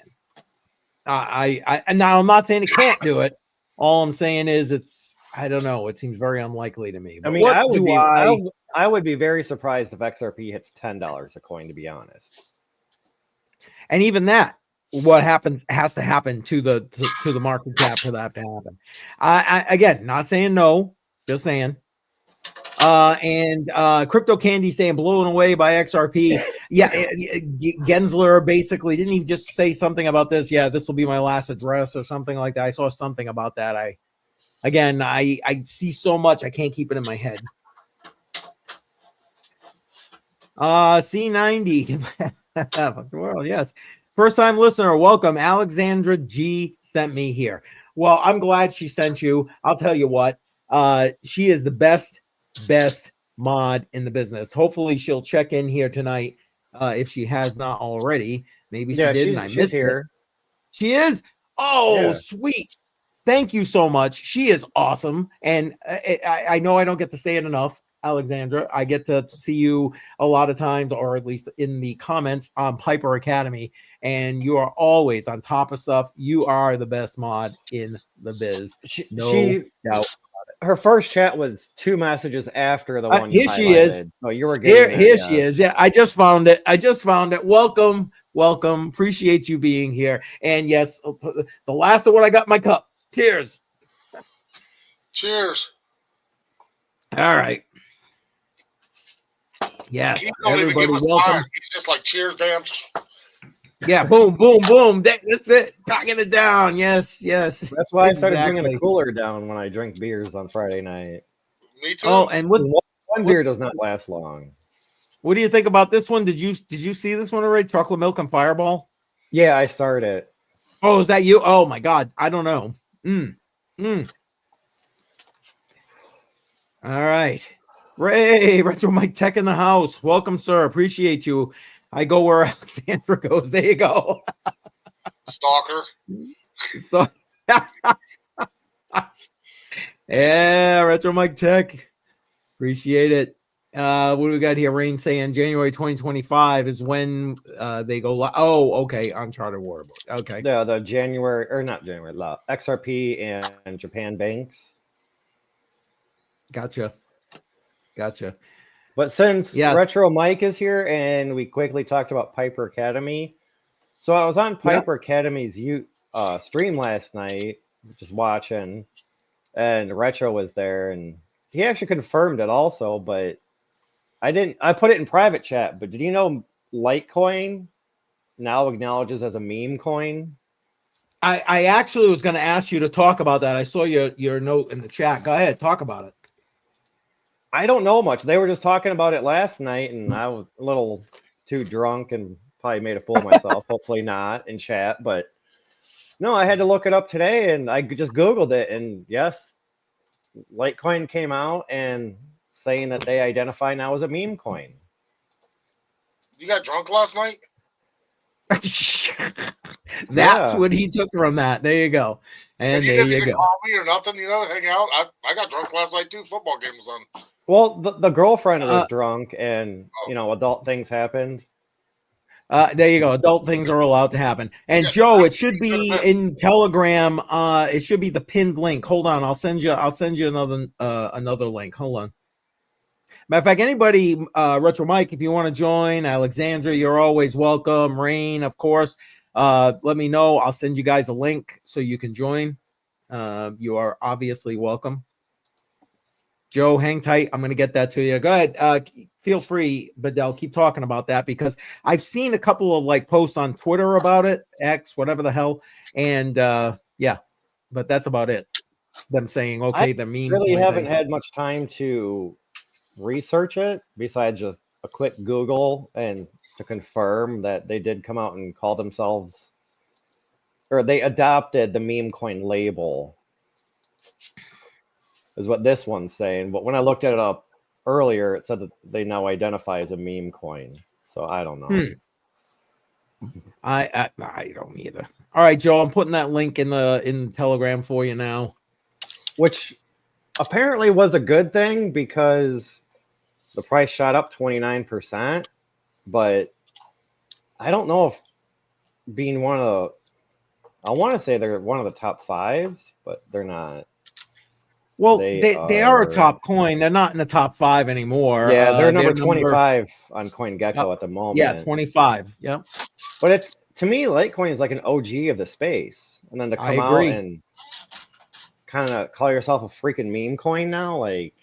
And now I'm not saying it can't do it. All I'm saying is I don't know. It seems very unlikely to me. I But mean, what I would do be I? I would be very surprised if XRP hits $10 a coin, to be honest. And even that, what happens has to happen to the market cap for that to happen. Again, not saying no, just saying. And Crypto Candy saying blown away by XRP. Yeah, Gensler basically didn't he just say something about this? Yeah, this will be my last address or something like that. I saw something about that. I see so much I can't keep it in my head. C90. Fuck the world, yes. First time listener, welcome. Alexandra G sent me here. Well, I'm glad she sent you. I'll tell you what. She is the best mod in the business. Hopefully she'll check in here tonight if she has not already. Maybe she didn't. I she's missed here. it. She is. Oh, Yeah. sweet. Thank you so much. She is awesome. And I know I don't get to say it enough, Alexandra. I get to see you a lot of times, or at least in the comments on Piper Academy. And you are always on top of stuff. You are the best mod in the biz. No doubt. Her first chat was 2 messages after the one you Here highlighted. she is. Oh, you were getting there, Here she is. Yeah, I just found it. Welcome. Appreciate you being here. And yes, the last of what I got in my cup. Cheers. Cheers. All right. Yes, He don't even everybody, give us welcome. time. He's just like, cheers, bam. Yeah, boom, boom, boom. That's it. Talking it down. Yes. That's why I started bringing the exactly. cooler down when I drink beers on Friday night. Me too. Oh, and One beer does not last long. what do you think about this one? Did you see this one already? Chocolate milk and Fireball? Yeah, I started. Oh, is that you? Oh my God. I don't know. All right. Ray, Retro Mike Tech in the house. Welcome, sir. Appreciate you. I go where Alexandra goes. There you go. Stalker. So, yeah, Retro Mike Tech. Appreciate it. What do we got here? Rain saying January 2025 is when they go live. Oh, okay. Uncharted Waterboard. Okay. The January, or not January, XRP and Japan banks. Gotcha. But since Yes. Retro Mike is here and we quickly talked about Piper Academy, so I was on Piper Academy's stream last night, just watching, and Retro was there, and he actually confirmed it also, but I put it in private chat, but did you know Litecoin now acknowledges as a meme coin? I actually was going to ask you to talk about that. I saw your note in the chat. Go ahead, talk about it. I don't know much. They were just talking about it last night, and I was a little too drunk and probably made a fool of myself. Hopefully not in chat, but no, I had to look it up today, and I just Googled it, and yes, Litecoin came out and saying that they identify now as a meme coin. You got drunk last night? That's what he took from that. There you go. And you there didn't you even go. call me or nothing, hang out. I got drunk last night too. Football game was on. Well, the girlfriend was drunk, and adult things happened. There you go. Adult things are allowed to happen. And Joe, it should be in Telegram. It should be the pinned link. Hold on, I'll send you another link. Hold on. Matter of fact, anybody, Retro Mike, if you want to join, Alexandra, you're always welcome. Rain, of course. Let me know. I'll send you guys a link so you can join. You are obviously welcome. Joe, hang tight. I'm going to get that to you. Go ahead. Feel free, Bedell, keep talking about that, because I've seen a couple of posts on Twitter about it, X, whatever the hell. And yeah, but that's about it. Them saying, okay, the meme. I really haven't had much time to research it besides just a quick Google and to confirm that they did come out and call themselves, or they adopted the meme coin label, is what this one's saying. But when I looked it up earlier, it said that they now identify as a meme coin. So I don't know. I don't either. All right, Joe, I'm putting that link in Telegram for you now. which apparently was a good thing because the price shot up 29%. But I don't know if being one of the, I want to say they're one of the top fives, but they're not. Well, They they are a are- top coin. They're not in the top 5 anymore. Yeah, they're They're number 25 on CoinGecko at the moment. Yeah, 25. Yep. But it's, to me, Litecoin is like an OG of the space. And then to I come out agree. and kind of call yourself a freaking meme coin now, like,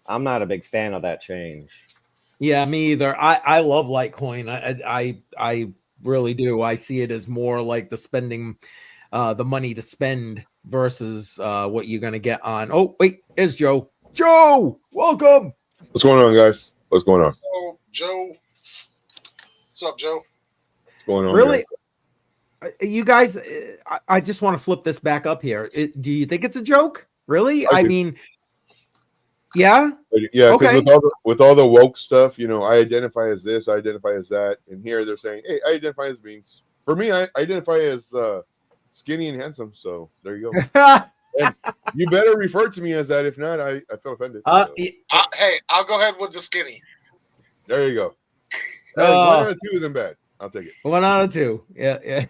I'm not a big fan of that change. Yeah, me either. I love Litecoin. I really do. I see it as more like the spending, the money to spend versus what you're gonna get on. Oh wait, is Joe? Joe, welcome. What's going on, guys? What's going on? So, Joe. What's up, Joe? What's going on? Really, guys? you guys? I just want to flip this back up here. Do you think it's a joke? Really? I do. mean, yeah. Yeah, because Okay. with all the woke stuff, you know, I identify as this, I identify as that, and here they're saying, "Hey, I identify as memes." For me, I identify as skinny and handsome. So there you go. And you better refer to me as that. If not, I feel offended. So, Hey, I'll go ahead with the skinny. there you go. Hey, 1 out of 2 isn't bad. I'll take it. 1 out of 2. Yeah.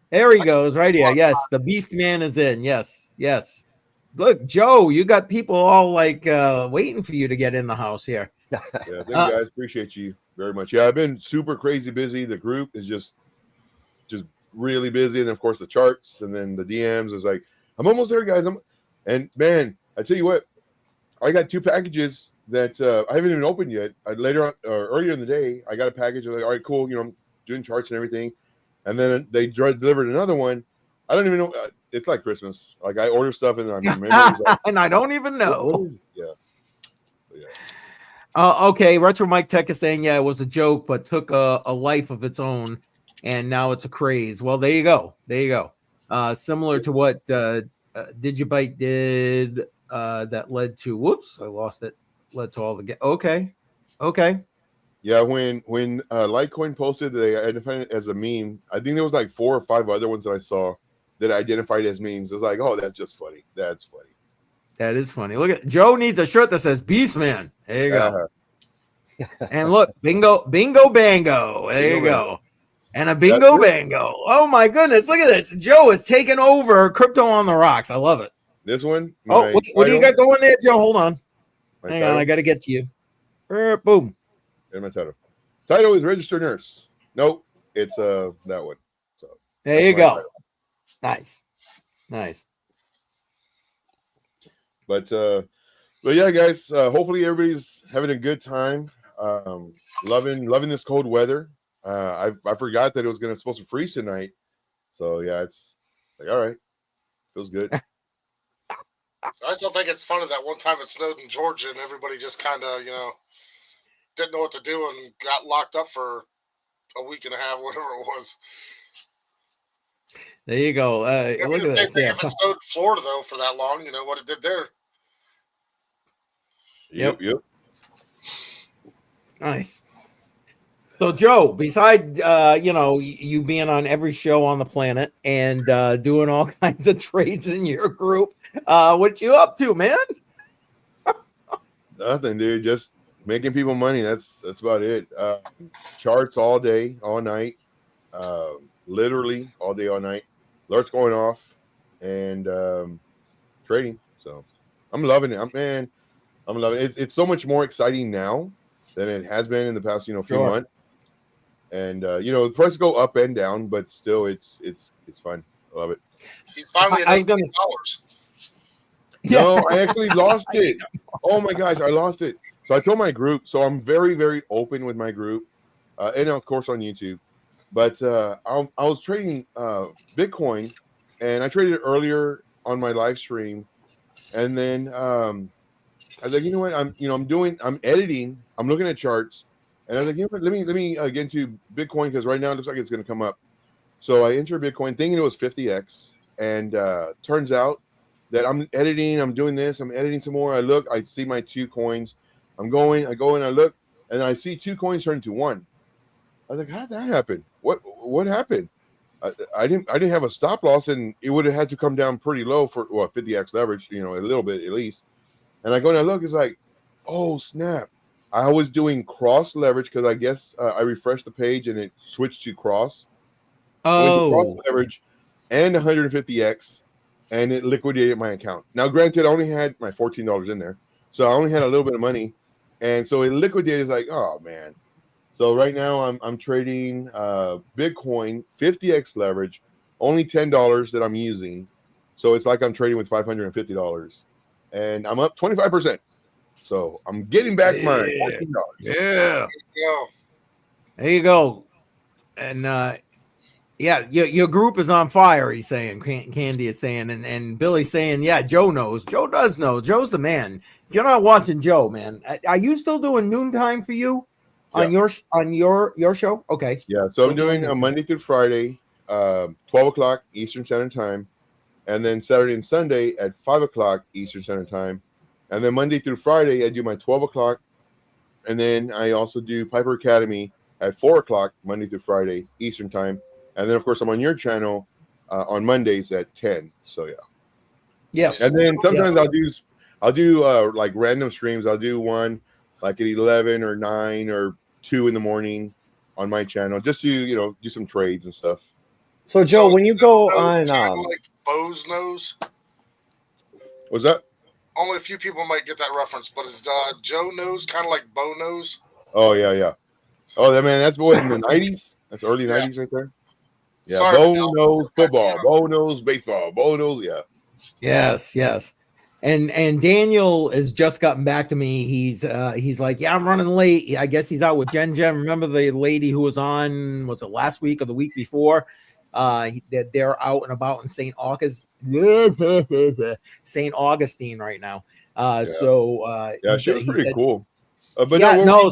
There he goes, right here. Yes, the Beast Man is in. Yes. Look, Joe, you got people all like waiting for you to get in the house here. Yeah, thank you guys. Appreciate you very much. Yeah, I've been super crazy busy. The group is just really busy, and then, of course, the charts, and then the DMs is like, I'm almost there, guys. And man, I tell you what, I got 2 packages that I haven't even opened yet. Later on, or earlier in the day, I got a package. I was like, all right, cool. You know, I'm doing charts and everything, and then they delivered another one. I don't even know. It's like Christmas. Like I order stuff and I'm like, and I don't even know. what is it? Yeah. Okay, Retro Mike Tech is saying, yeah, it was a joke, but took a life of its own, and now it's a craze. Well, there you go. Similar to what Digibyte did that led to, whoops, I lost it. Led to all the okay. Yeah, when Litecoin posted, they identified it as a meme. I think there was like 4 or 5 other ones that I saw that identified as memes. It's like, oh, that's just funny. That's funny. That is funny. Look at Joe needs a shirt that says Beastman. There you go. And look, bingo, bango. There you go. And a bingo bango. Oh my goodness. Look at this. Joe is taking over Crypto on the Rocks. I love it. This one. What do you got going there, Joe? Hold on. Hang on. I got to get to you. Boom. There's my title. Title is Registered Nurse. Nope. It's that one. So there you go. Nice. But yeah, guys. Hopefully everybody's having a good time. Loving this cold weather. I forgot that it was supposed to freeze tonight. So yeah, it's like, all right, feels good. I still think it's funny that one time it snowed in Georgia and everybody just kind of, didn't know what to do and got locked up for a week and a half, whatever it was. There you go. Look at this. Yeah. If it snowed in Florida, though, for that long, what it did there. Yep. Nice. So, Joe, beside you being on every show on the planet and doing all kinds of trades in your group, what you up to, man? Nothing, dude. Just making people money. That's about it. Charts all day, all night. Literally all day, all night. Alerts going off and trading. So I'm loving it. I'm loving it. It's so much more exciting now than it has been in the past, few months. And the prices go up and down, but still, it's fun. I love it. He's finally at $8. No, I actually lost it. Oh my gosh, I lost it. So I told my group. So I'm very, very open with my group, and of course on YouTube. But I was trading Bitcoin, and I traded it earlier on my live stream, and then I was like, you know what? I'm editing. I'm looking at charts. And I was like, you know what, let me get into Bitcoin because right now it looks like it's going to come up. So I entered Bitcoin thinking it was 50x. And turns out that I'm editing. I'm doing this. I'm editing some more. I look. I see my 2 coins. I go in. I look. And I see 2 coins turn to 1. I was like, how did that happen? What happened? I didn't have a stop loss, and it would have had to come down pretty low for 50x leverage, a little bit at least. And I go and I look, it's like, oh snap! I was doing cross leverage because I guess I refreshed the page and it switched to cross. I went to cross leverage and 150x, and it liquidated my account. Now, granted, I only had my $14 in there, so I only had a little bit of money, and so it liquidated. It's like, oh man. So right now I'm trading Bitcoin 50x leverage, only $10 that I'm using. So it's like I'm trading with $550, and I'm up 25%. So I'm getting back my $14. Yeah. Yeah. There you go. And yeah, your group is on fire, he's saying. Candy is saying, and Billy's saying, yeah, Joe knows. Joe does know. Joe's the man. If you're not watching Joe, man, are you still doing noontime for you on your show? Okay. Yeah, so I'm doing a Monday through Friday, 12 o'clock Eastern Standard Time, and then Saturday and Sunday at 5 o'clock Eastern Standard Time. And then Monday through Friday, I do my 12 o'clock, and then I also do Piper Academy at 4 o'clock Monday through Friday Eastern Time. And then, of course, I'm on your channel on Mondays at 10. So, yeah. Yes. And then sometimes I'll do like random streams. I'll do one like at 11 or 9 or 2 in the morning on my channel just to, do some trades and stuff. So, Joe, when you go on... like Bo's Nose? What's that? Only a few people might get that reference, but is Joe Nose kind of like Bo Nose? Oh, yeah. Oh, man, that's what, in the 90s? That's early 90s right there? Yeah, Sorry, Bo knows football. Bo knows baseball. Bo knows, yeah. Yes. And Daniel has just gotten back to me. He's like, yeah, I'm running late. I guess he's out with Jen. Remember the lady who was on, was it last week or the week before? They're out and about in St. Augustine right now. So she was pretty cool. But yeah, no,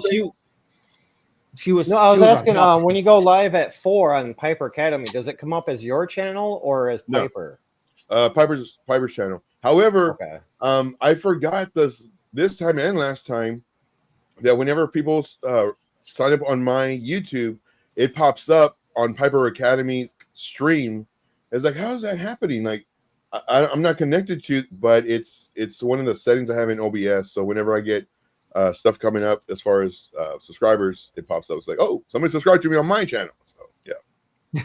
she was. No, I was asking when you go live at 4 on Piper Academy, does it come up as your channel or as Piper? No. Piper's channel. However, okay. I forgot this time and last time that whenever people sign up on my YouTube, it pops up on Piper Academy stream. It's like, how is that happening? Like, I'm not connected to, but it's one of the settings I have in OBS. So whenever I get stuff coming up as far as subscribers, it pops up. It's like, oh, somebody subscribed to me on my channel. So yeah.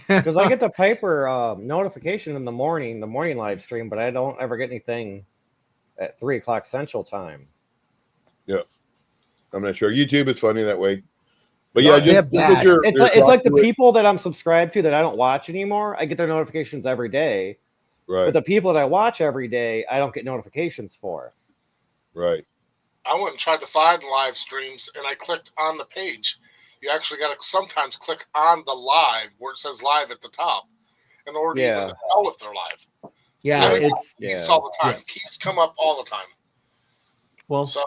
Because I get the Piper notification in the morning live stream, but I don't ever get anything at 3 o'clock Central Time. Yeah, I'm not sure. YouTube is funny that way, but yeah, it's like the people that I'm subscribed to that I don't watch anymore. I get their notifications every day, right? But the people that I watch every day, I don't get notifications for. Right. I went and tried to find live streams, and I clicked on the page. You actually got to sometimes click on the live where it says live at the top in order to even tell if they're live. Yeah, it's all the time. Keys come up all the time. Well, so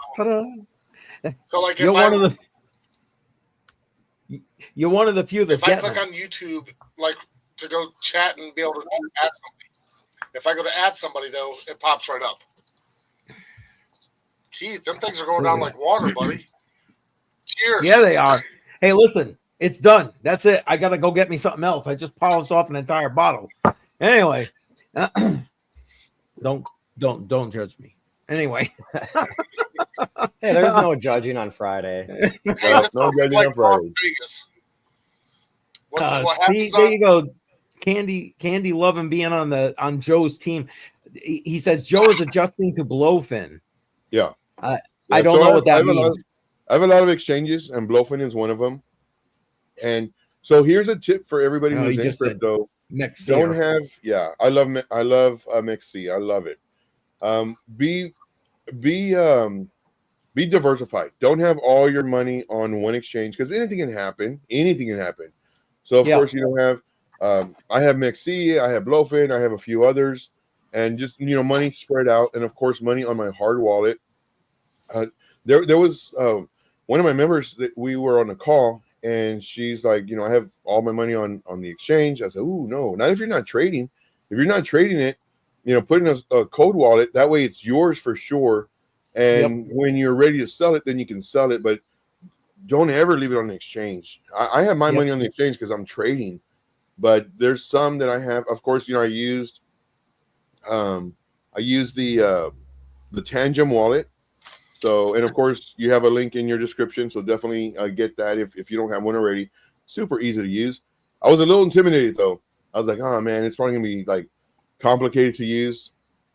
like you're one of the few that's if I click on YouTube, like to go chat and be able to add somebody. If I go to add somebody though, it pops right up. Geez, them things are going down like water, buddy. Cheers. Yeah, they are. Hey, listen, it's done. That's it. I gotta go get me something else. I just polished off an entire bottle. Anyway, don't judge me. Anyway, hey, there's no judging on Friday. No judging on Friday. See, there you go. Candy loving being on Joe's team. He says Joe is adjusting to Blowfin. Yeah. I don't know what that means. I have a lot of exchanges, and Blowfin is one of them. And so here's a tip for everybody who's in crypto. Don't have, I love MXC. I love it. Be diversified. Don't have all your money on one exchange because anything can happen. So of course you don't have. I have MXC. I have Blowfin. I have a few others, and just money spread out, and of course money on my hard wallet. There was one of my members that we were on a call, and she's like, I have all my money on the exchange. I said, ooh, no, not if you're not trading. If you're not trading it, put in a code wallet. That way it's yours for sure. And when you're ready to sell it, then you can sell it. But don't ever leave it on the exchange. I have my money on the exchange because I'm trading. but there's some that I have. Of course, I used the Tangem wallet. So, and of course, you have a link in your description. So definitely get that if you don't have one already. Super easy to use. I was a little intimidated though. I was like, oh man, it's probably gonna be like complicated to use.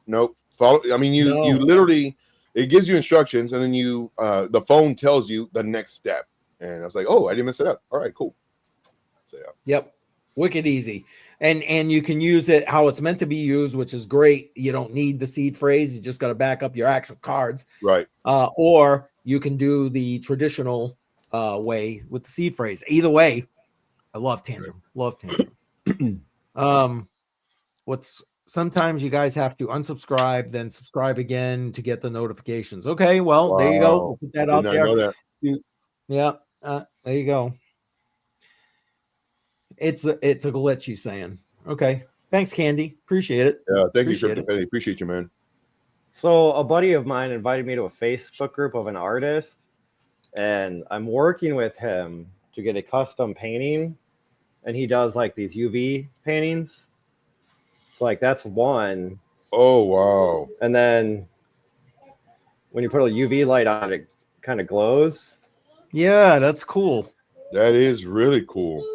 Nope. Follow. I mean, you No. literally, it gives you instructions, and then the phone tells you the next step. And I was like, oh, I didn't mess it up. All right, cool. So yeah. Yep. Wicked easy. And you can use it how it's meant to be used, which is great. You don't need the seed phrase. You just got to back up your actual cards. Right. Or you can do the traditional way with the seed phrase. Either way, I love Tangem. Love Tangem. Sometimes you guys have to unsubscribe, then subscribe again to get the notifications. Okay, well, there you go. Wow. We'll put that Did out not there. know that. Yeah, there you go. It's a glitch, he's saying. Okay. Thanks, Candy. Appreciate it. Yeah, thank you, Appreciate Crypto Penny. Appreciate you, man. So a buddy of mine invited me to a Facebook group of an artist, and I'm working with him to get a custom painting, and he does like these UV paintings. So like that's one. Oh wow. And then when you put a UV light on it, kind of glows. Yeah, that's cool. That is really cool.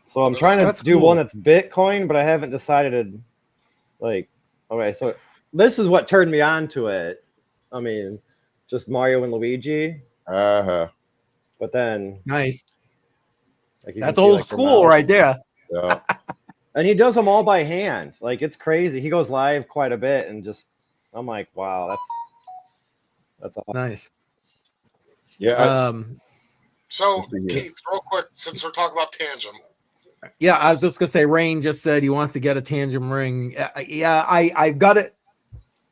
So I'm trying to That's do cool. one that's Bitcoin, but I haven't decided. Like, okay, so this is what turned me on to it. I mean, just Mario and Luigi, Uh-huh. but then Nice. like you can That's see, old like, the school mouse. right there. Yeah. And he does them all by hand. Like it's crazy. He goes live quite a bit, and just I'm like, wow, that's awesome. Nice. Yeah. So, Let's see here. Keith, real quick, since we're talking about Tangem, Yeah, I was just gonna say Rain just said he wants to get a Tangem ring. Yeah, I've got it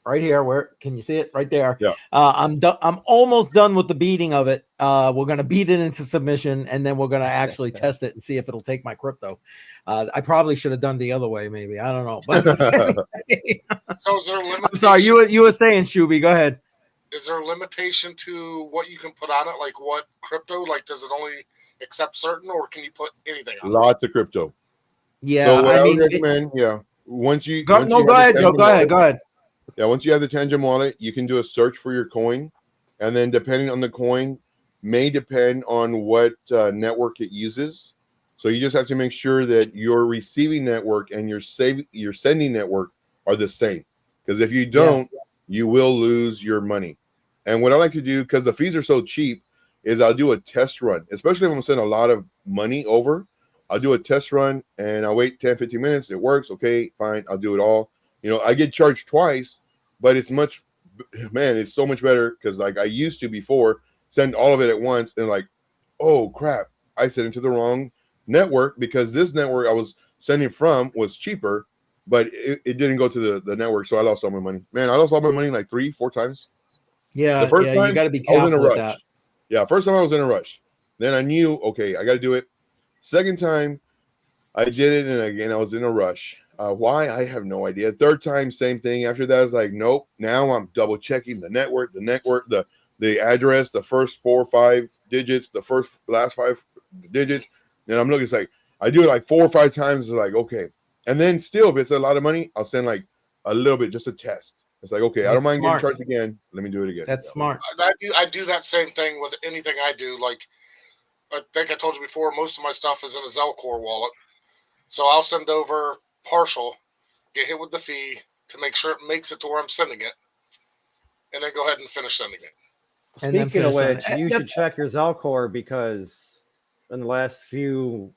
right here. Where can you see it? Right there. Yeah. I'm almost done with the beating of it. We're gonna beat it into submission, and then we're gonna actually test it and see if it'll take my crypto. I probably should have done the other way, maybe. I don't know. But so is there a limitation? I'm sorry, you were saying, Shuby. Go ahead. Is there a limitation to what you can put on it? Like what crypto? Like does it only accept certain, or can you put anything on it? Lots of crypto. Yeah, So what I I mean, would recommend, once you go once you have ahead, the Joe. Tangem Go ahead. wallet- Go ahead. Yeah, once you have the Tangem wallet, you can do a search for your coin, and then depending on the coin, may depend on what network it uses. So you just have to make sure that your receiving network and your sending network are the same. Because if you don't, Yes. you will lose your money. And what I like to do, because the fees are so cheap, is I'll do a test run, especially if I'm sending a lot of money over. I'll do a test run and I'll wait 10, 15 minutes. It works. Okay, fine. I'll do it all. I get charged twice, but it's so much better because like I used to before, send all of it at once and like, oh crap, I sent it to the wrong network because this network I was sending from was cheaper, but it didn't go to the network. So I lost all my money. Man, I lost all my money like 3-4 times. Yeah, The first you time, got to be I was in careful a with rush. that. Yeah, first time I was in a rush. Then I knew, okay, I got to do it. Second time, I did it, and again, I was in a rush. Why? I have no idea. Third time, same thing. After that, I was like, nope. Now I'm double checking the network, the address, the first 4 or 5 digits, the last 5 digits. And I'm looking, it's like, I do it like 4 or 5 times. It's like, okay. And then still, if it's a lot of money, I'll send like a little bit, just a test. It's like, okay, I don't That's mind smart. getting charged again. Let me do it again. That's smart. I do that same thing with anything I do. Like I think I told you before, most of my stuff is in a Zelcore wallet. So I'll send over partial, get hit with the fee to make sure it makes it to where I'm sending it, and then go ahead and finish sending it. And then Speaking of finish which, on it. you should That's- check your Zelcore because in the last few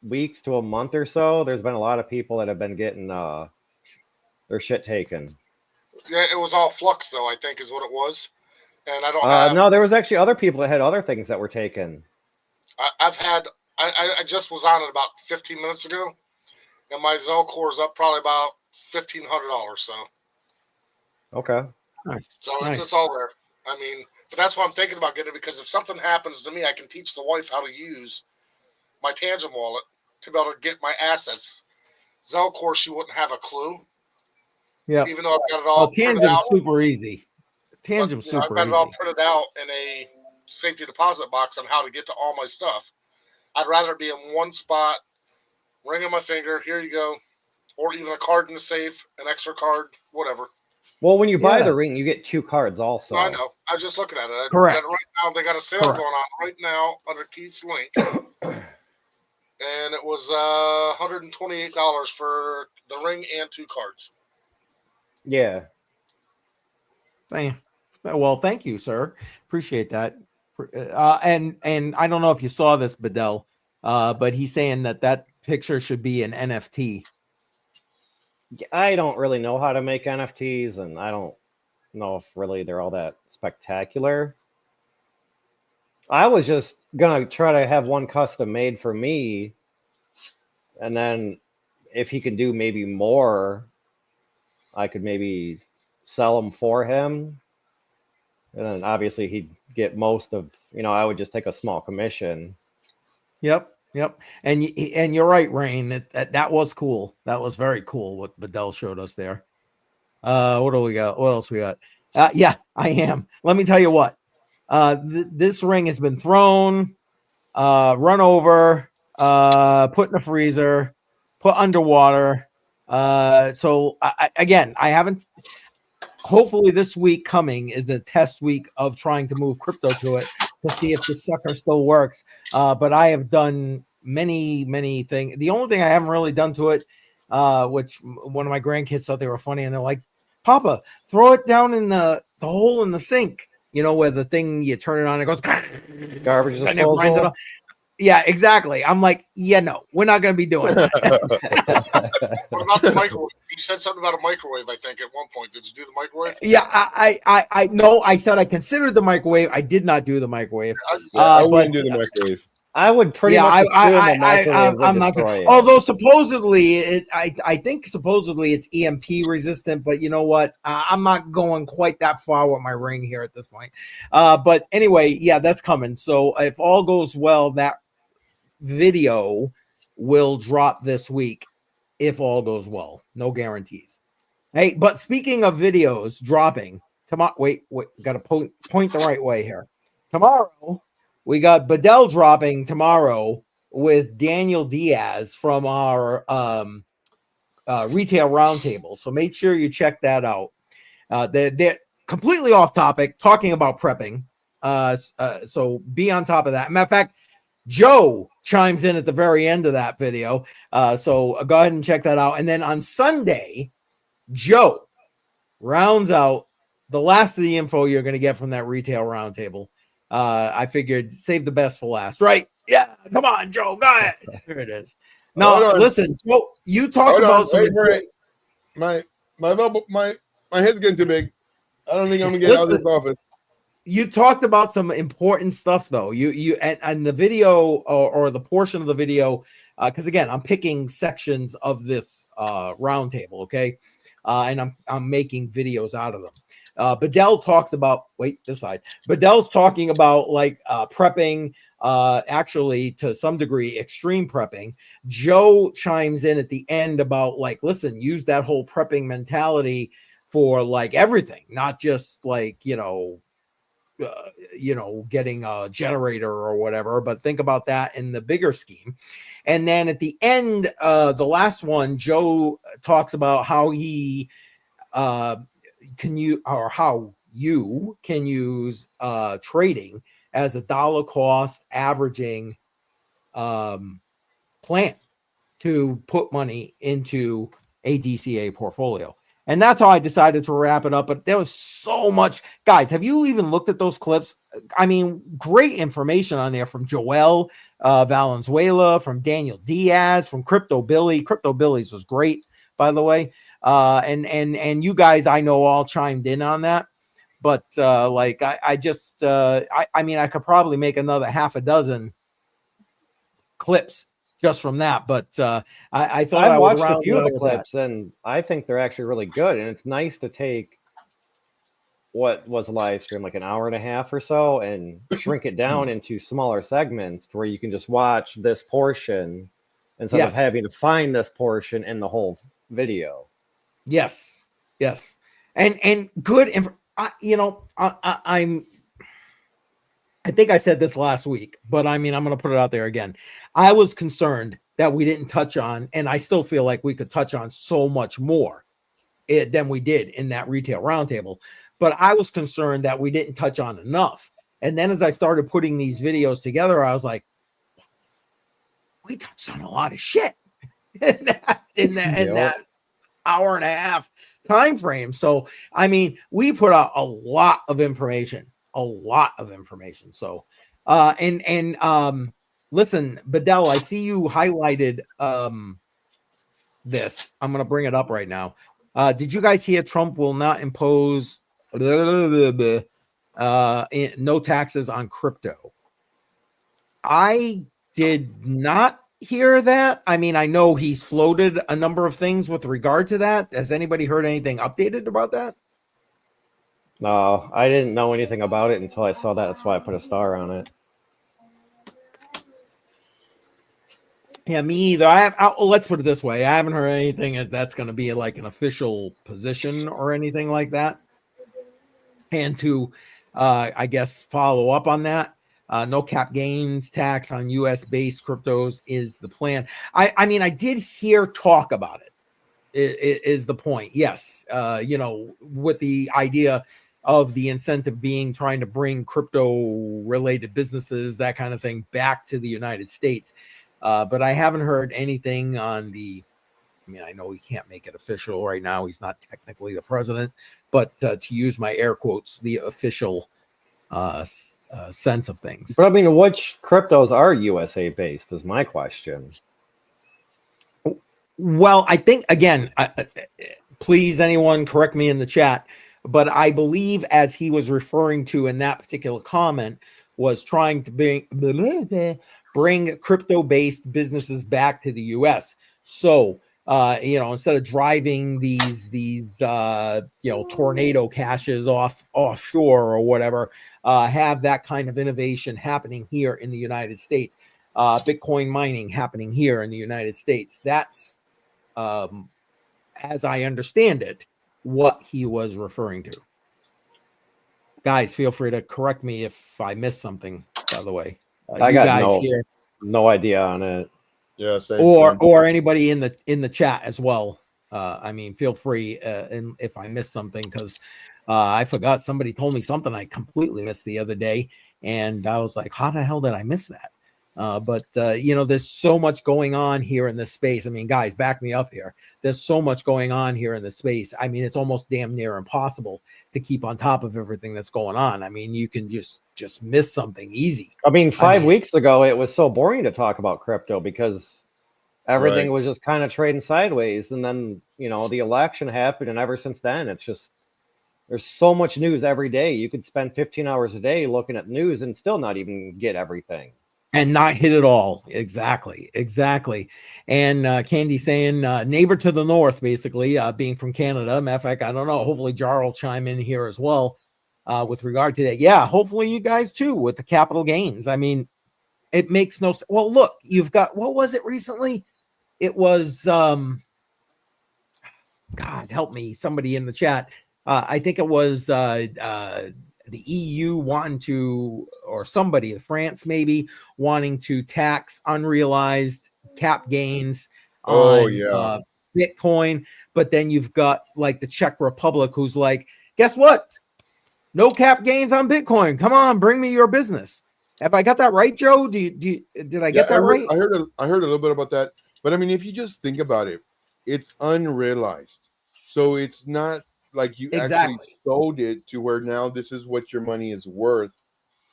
weeks to a month or so, there's been a lot of people that have been getting their shit taken. Yeah, it was all flux though, I think is what it was. And I don't have. No, there was actually other people that had other things that were taken. I just was on it about 15 minutes ago, and my Zelcore is up probably about $1,500. So Okay. Nice. So Nice. it's all there. I mean, but that's why I'm thinking about getting it, because if something happens to me, I can teach the wife how to use my Tangem wallet to be able to get my assets. Zelcore, she wouldn't have a clue. Yeah. Even though I've got it all printed out. Tangem's super easy. Tangem's I've super got it all easy. printed out in a safety deposit box on how to get to all my stuff. I'd rather it be in one spot, ring on my finger, here you go, or even a card in the safe, an extra card, whatever. Well, when you buy Yeah. the ring, you get 2 cards also. No, I know. I was just looking at it. Correct. Right now, they got a sale Correct. going on right now under Keith's link. And it was $128 for the ring and 2 cards. Yeah. Well, thank you, sir. Appreciate that. And I don't know if you saw this, Bedell, but he's saying that picture should be an NFT. I don't really know how to make NFTs, and I don't know if really they're all that spectacular. I was just gonna try to have one custom made for me, and then if he can do maybe more, I could maybe sell them for him. And then obviously he'd get most of, I would just take a small commission. Yep. And you're right, Rain. That was cool. That was very cool what Bedell showed us there. What do we got? What else we got? Yeah, I am. Let me tell you what. This ring has been thrown, run over, put in the freezer, put underwater. So I haven't. Hopefully this week coming is the test week of trying to move crypto to it to see if this sucker still works. But I have done many things. The only thing I haven't really done to it, which one of my grandkids thought they were funny, and they're like, Papa, throw it down in the hole in the sink, where the thing you turn it on, it goes garbage disposal. Yeah, exactly. I'm like, no, we're not going to be doing that. What about the microwave? You said something about a microwave, I think, at one point. Did you do the microwave? Yeah, I know. I said I considered the microwave. I did not do the microwave. I wouldn't do the microwave. I would pretty much assume the microwave would destroy it. Although supposedly, I think supposedly it's EMP resistant, but you know what? I'm not going quite that far with my ring here at this point. But anyway, yeah, that's coming. So if all goes well, that video will drop this week. If all goes well, no guarantees. Hey, but speaking of videos dropping tomorrow, wait, got to point the right way here. Tomorrow. We got Bedell dropping tomorrow with Daniel Diaz from our retail roundtable. So make sure you check that out. They're completely off topic, talking about prepping. So be on top of that. Matter of fact, Joe chimes in at the very end of that video. So go ahead and check that out. And then on Sunday, Joe rounds out the last of the info you're going to get from that retail roundtable. I figured save the best for last, right? Yeah, come on, Joe, go ahead. Here it is. No, listen, Joe, you talked about some. My head's getting too big. I don't think I'm gonna get out of this office. You talked about some important stuff, though. You and the video or the portion of the video, because again, I'm picking sections of this roundtable, okay, and I'm making videos out of them. Bedell talks about this side. Bedell's talking about like prepping, actually to some degree extreme prepping. Joe chimes in at the end about like, listen, use that whole prepping mentality for like everything, not just like getting a generator or whatever, but think about that in the bigger scheme. And then at the end, the last one, Joe talks about how he how you can use trading as a dollar cost averaging plan to put money into a DCA portfolio. And that's how I decided to wrap it up. But there was so much. Guys, have you even looked at those clips? I mean, great information on there from Joel Valenzuela, from Daniel Diaz, from Crypto Billy. Crypto Billy's was great, by the way. And you guys, I know, all chimed in on that. But I mean, I could probably make another half a dozen clips just from that. But I thought I've watched a few of the clips, and I think they're actually really good. And it's nice to take what was a live stream, like an hour and a half or so, and shrink it down into smaller segments to where you can just watch this portion instead of having to find this portion in the whole video. Yes. And good. I'm I think I said this last week, but I mean, I'm going to put it out there again. I was concerned that we didn't touch on, and I still feel like we could touch on so much more than we did in that retail roundtable. But I was concerned that we didn't touch on enough. And then as I started putting these videos together, I was like, we touched on a lot of shit in that hour and a half time frame. So, I mean, we put out a lot of information. So, listen, Bedell, I see you highlighted this. I'm going to bring it up right now. Did you guys hear Trump will not impose no taxes on crypto? I did not hear that. I mean, I know he's floated a number of things with regard to that. Has anybody heard anything updated about that? No, I didn't know anything about it until I saw that. That's why I put a star on it. Yeah, me either. Let's put it this way. I haven't heard anything as that's going to be like an official position or anything like that. And to, I guess, follow up on that, no cap gains tax on U.S. based cryptos is the plan. I mean, I did hear talk about it. It is the point. Yes. With the idea of the incentive being trying to bring crypto related businesses, that kind of thing, back to the United States. But I haven't heard anything on the, I mean, I know he can't make it official right now. He's not technically the president, but to use my air quotes, the official sense of things. But I mean, which cryptos are USA based is my question. Well, I think, again, please, anyone correct me in the chat, but I believe as he was referring to in that particular comment was trying to bring crypto-based businesses back to the U.S. So, instead of driving these tornado caches offshore or whatever, have that kind of innovation happening here in the United States. Bitcoin mining happening here in the United States. That's, as I understand it, what he was referring to. Guys, feel free to correct me if I missed something, by the way. I got no idea on it. Yeah, same. Or anybody in the chat as well. I mean, feel free and if I missed something, because I forgot, somebody told me something I completely missed the other day, and I was like, how the hell did I miss that? But there's so much going on here in this space. I mean, guys, back me up here. There's so much going on here in this space. I mean, it's almost damn near impossible to keep on top of everything that's going on. I mean, you can just miss something easy. I mean, 5 weeks ago, it was so boring to talk about crypto because everything was just kind of trading sideways. And then, the election happened. And ever since then, it's just, there's so much news every day. You could spend 15 hours a day looking at news and still not even get everything. And not hit it all. Exactly. And Candy saying neighbor to the north, basically, being from Canada. Matter of fact, I don't know. Hopefully Jar will chime in here as well with regard to that. Yeah, hopefully you guys too with the capital gains. I mean, it makes no sense. Well, look, you've got, what was it recently? It was, God help me, somebody in the chat. I think it was the EU wanting to, or somebody, France maybe, wanting to tax unrealized cap gains on Bitcoin. But then you've got like the Czech Republic who's like, guess what? No cap gains on Bitcoin. Come on, bring me your business. Have I got that right, Joe? Did I get that right? I heard a little bit about that. But I mean, if you just think about it, it's unrealized. So it's not like you actually sold it to where now this is what your money is worth.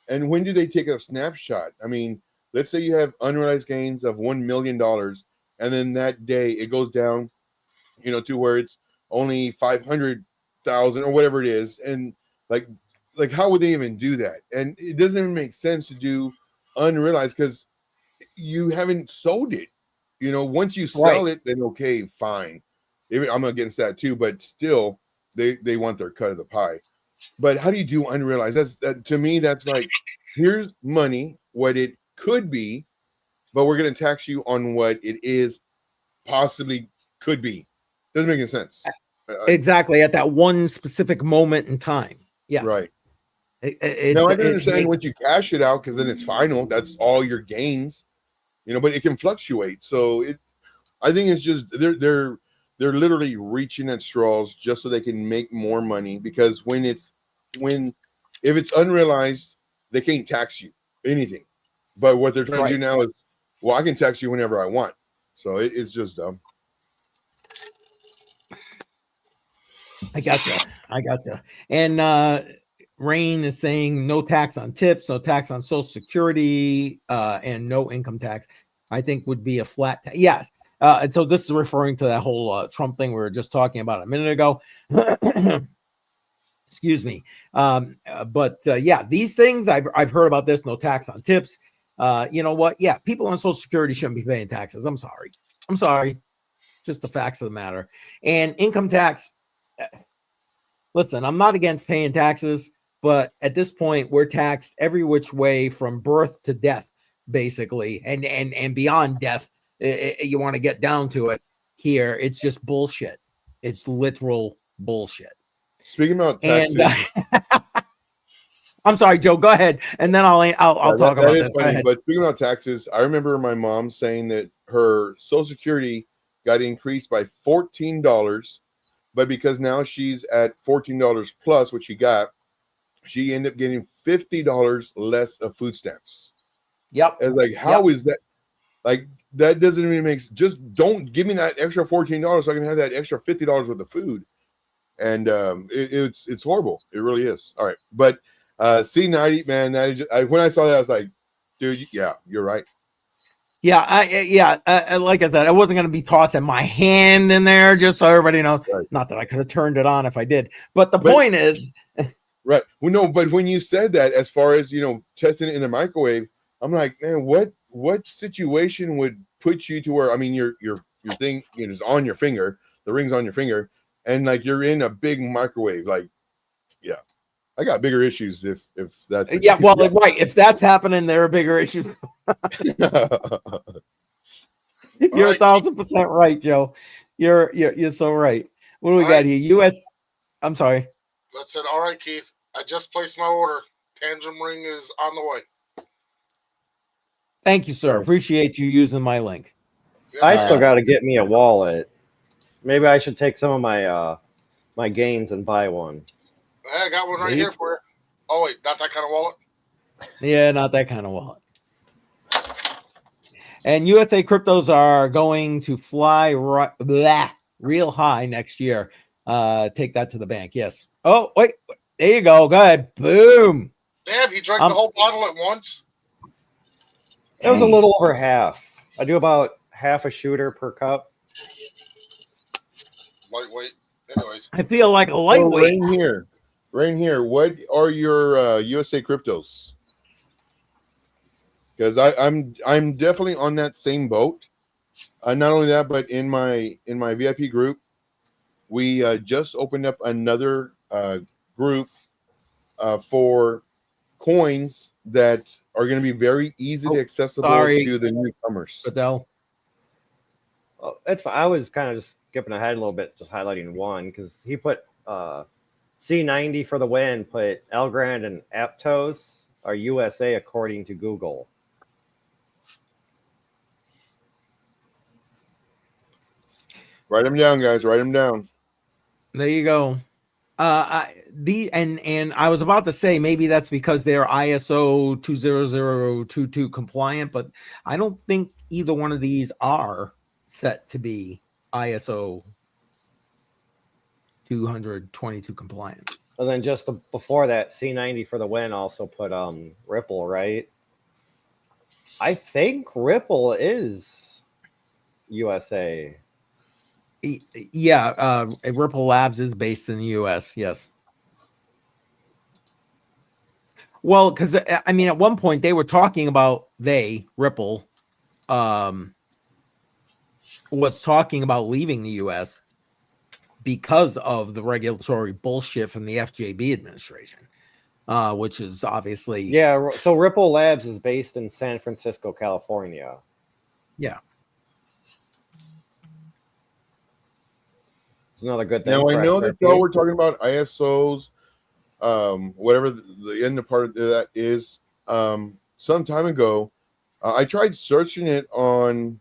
And when do they take a snapshot? I mean, let's say you have unrealized gains of $1 million, and then that day it goes down, to where it's only 500,000 or whatever it is. And like how would they even do that? And it doesn't even make sense to do unrealized because you haven't sold it. Once you sell it, then okay, fine. I'm against that too, but still they want their cut of the pie. But how do you do unrealized? To me, that's like, here's money, what it could be, but we're going to tax you on what it is possibly could be. Doesn't make any sense. Exactly. At that one specific moment in time. Yes. Right. Now I can understand once you cash it out because then it's final. That's all your gains, but it can fluctuate. So I think it's just they're literally reaching at straws just so they can make more money because if it's unrealized, they can't tax you anything. But what they're trying to do now is, well, I can tax you whenever I want. So it's just dumb. I gotcha. And Rain is saying no tax on tips, no tax on Social Security, and no income tax. I think would be a flat tax. Yes. And so this is referring to that whole Trump thing we were just talking about a minute ago. Excuse me. But yeah, these things I've heard about this. No tax on tips. You know what? Yeah, people on Social Security shouldn't be paying taxes. I'm sorry. Just the facts of the matter. And income tax. Listen, I'm not against paying taxes, but at this point, we're taxed every which way from birth to death, basically, and beyond death. You want to get down to it here. It's just bullshit. It's literal bullshit. Speaking about taxes, and, I'm sorry, Joe. Go ahead, and then I'll talk about this. Funny, but speaking about taxes, I remember my mom saying that her Social Security got increased by $14. But because now she's at $14 plus what she got, she ended up getting $50 less of food stamps. Yep. It's like, how is that? Like, that doesn't even make sense. Just don't give me that extra $14 so I can have that extra $50 worth of food. And it's horrible. It really is. All right. But C90, man, when I saw that, I was like, dude, yeah, you're right. Yeah, like I said, I wasn't going to be tossing my hand in there just so everybody knows. Right. Not that I could have turned it on if I did. But the point is... Right. Well, no, but when you said that, as far as, testing it in the microwave, I'm like, man, what situation would put you to where, I mean, your thing is on your finger, the ring's on your finger, and like you're in a big microwave. Like, yeah. I got bigger issues if that's right. If that's happening, there are bigger issues. You're 1,000% right, Joe. You're so right. What do we got here? I'm sorry. I said, all right, Keith. I just placed my order. Tantrum ring is on the way. Thank you, sir. Appreciate you using my link. Yeah, I still got to get me a wallet. Maybe I should take some of my gains and buy one. I got one right here for you. Oh, wait, not that kind of wallet? Yeah, not that kind of wallet. And USA cryptos are going to fly real high next year. Take that to the bank. Yes. Oh, wait. There you go. Go ahead. Boom. Damn, he drank the whole bottle at once? It was a little over half. I do about half a shooter per cup. Lightweight. Anyways. I feel like a lightweight. Right here. What are your USA cryptos? Because I'm definitely on that same boat. Not only that, but in my VIP group, we just opened up another group for coins that are going to be very easily accessible to the newcomers. Fidel. Well, that's fine. I was kind of just skipping ahead a little bit, just highlighting one because he put C90 for the win, put Elgrand and Aptos are USA according to Google. Write them down, guys. Write them down. There you go. And I was about to say maybe that's because they're ISO 20022 compliant, but I don't think either one of these are set to be ISO 222 compliant. And then just before that, C90 for the win also put Ripple, right? I think Ripple is USA. Yeah, Ripple Labs is based in the US. Yes. Well, because I mean, at one point they were talking about Ripple was talking about leaving the US because of the regulatory bullshit from the FJB administration, which is obviously So Ripple Labs is based in San Francisco, California. Yeah. It's another good thing. Now I know that y'all were talking about ISOs whatever the end part of that is. Some time ago, I tried searching it on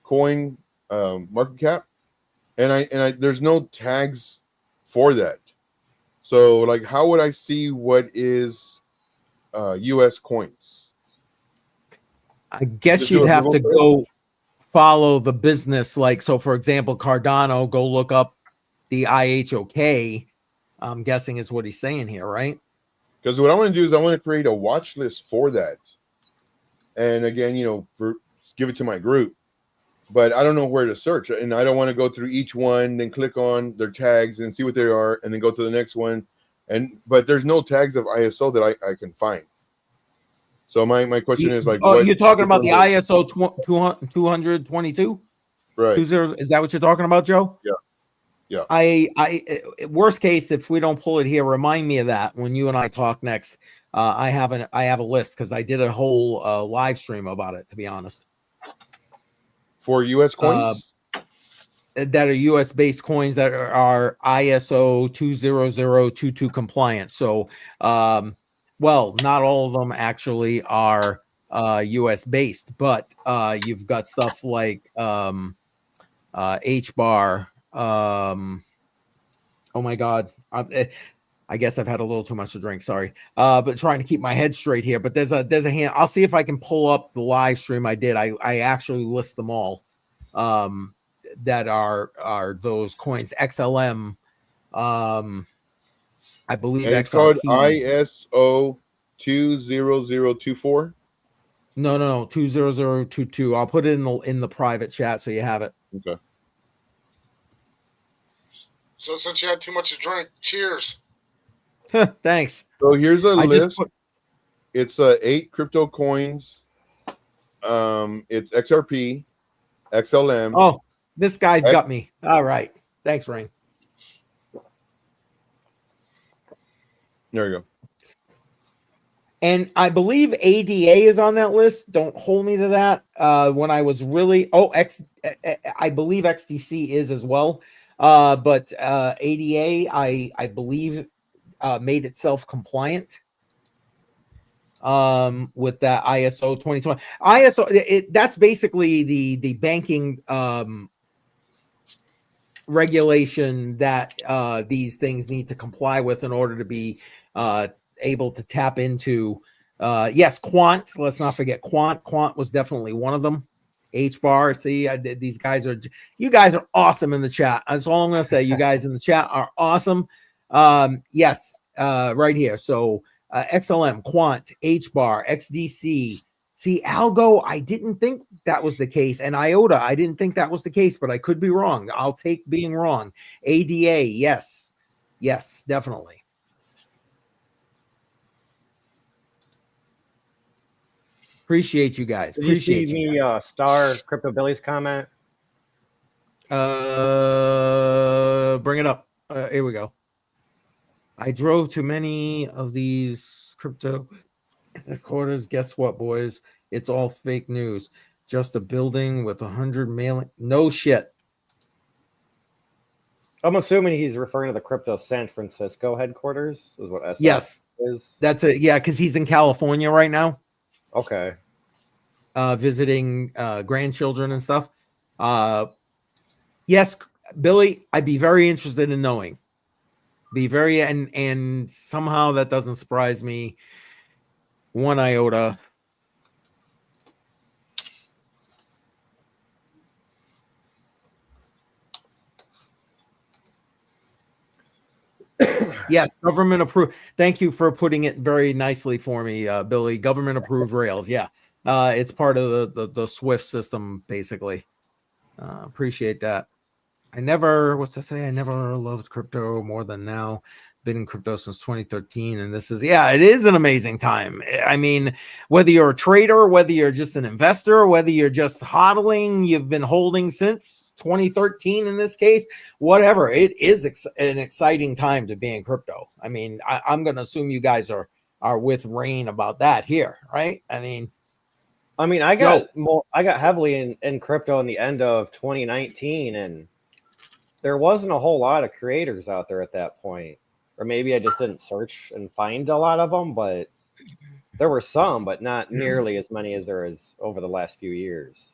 Coin Market Cap, and I there's no tags for that. So like, how would I see what is U.S. coins? I guess Just do you'd a have Google to search? go follow the business. Like, so for example, Cardano, go look up the IHOK. I'm guessing is what he's saying here, right? Because what I want to do is I want to create a watch list for that, and again, give it to my group. But I don't know where to search, and I don't want to go through each one, then click on their tags and see what they are, and then go to the next one. But there's no tags of ISO that I can find. So my question is like, oh, what? you're talking about the ISO 222? Right. 20, is that what you're talking about, Joe? Yeah. Yeah. I worst case, if we don't pull it here, remind me of that when you and I talk next. I have a list because I did a whole live stream about it, to be honest. For U.S. coins? That are U.S. based coins that are ISO 20022 compliant. So, well, not all of them actually are U.S. based, but you've got stuff like H-bar. Oh my God. I guess I've had a little too much to drink. Sorry. But trying to keep my head straight here. But there's a hand. I'll see if I can pull up the live stream I did. I actually list them all. That are those coins. XLM. I believe And it's XRP. called ISO 20024. No, 20022. I'll put it in the private chat so you have it. Okay. So since you had too much to drink, cheers. Thanks. So here's a list. Put, it's 8 crypto coins. It's XRP, XLM. Oh, this guy's got me. All right. Thanks, Rain. There you go. And I believe ADA is on that list. Don't hold me to that. When I was really I believe XDC is as well. But ADA, I believe, made itself compliant with that ISO 2020. ISO, that's basically the banking regulation that these things need to comply with in order to be able to tap into yes, quant. Let's not forget quant. Quant was definitely one of them. H-bar. See, these guys are awesome in the chat. That's all I'm gonna say. You guys in the chat are awesome. Yes, right here. So XLM, quant, H-bar, XDC. See, algo, I didn't think that was the case. And IOTA, I didn't think that was the case, but I could be wrong. I'll take being wrong. ADA, yes, definitely. Appreciate you guys. Appreciate you. Me, Star Crypto Billy's comment. Bring it up. Here we go. I drove to many of these crypto headquarters. Guess what, boys? It's all fake news. Just a building with 100 mailing. No shit. I'm assuming he's referring to the Crypto San Francisco headquarters. Is what SF yes is. That's it. Yeah, because he's in California right now. Okay. Visiting grandchildren and stuff. Yes, Billy, I'd be very interested in knowing. And somehow that doesn't surprise me one iota. Yes, government approved. Thank you for putting it very nicely for me, Billy. Government approved rails. Yeah, it's part of the SWIFT system, basically. Appreciate that. I never loved crypto more than now. Been in crypto since 2013, and this is it is an amazing time. I mean, whether you're a trader, whether you're just an investor, whether you're just hodling, you've been holding since 2013 in this case, whatever, it is an exciting time to be in crypto. I mean, I'm going to assume you guys are with Rain about that here, right? I mean, I got heavily in crypto in the end of 2019, and there wasn't a whole lot of creators out there at that point. or maybe I just didn't search and find a lot of them, but there were some, but not nearly as many as there is over the last few years.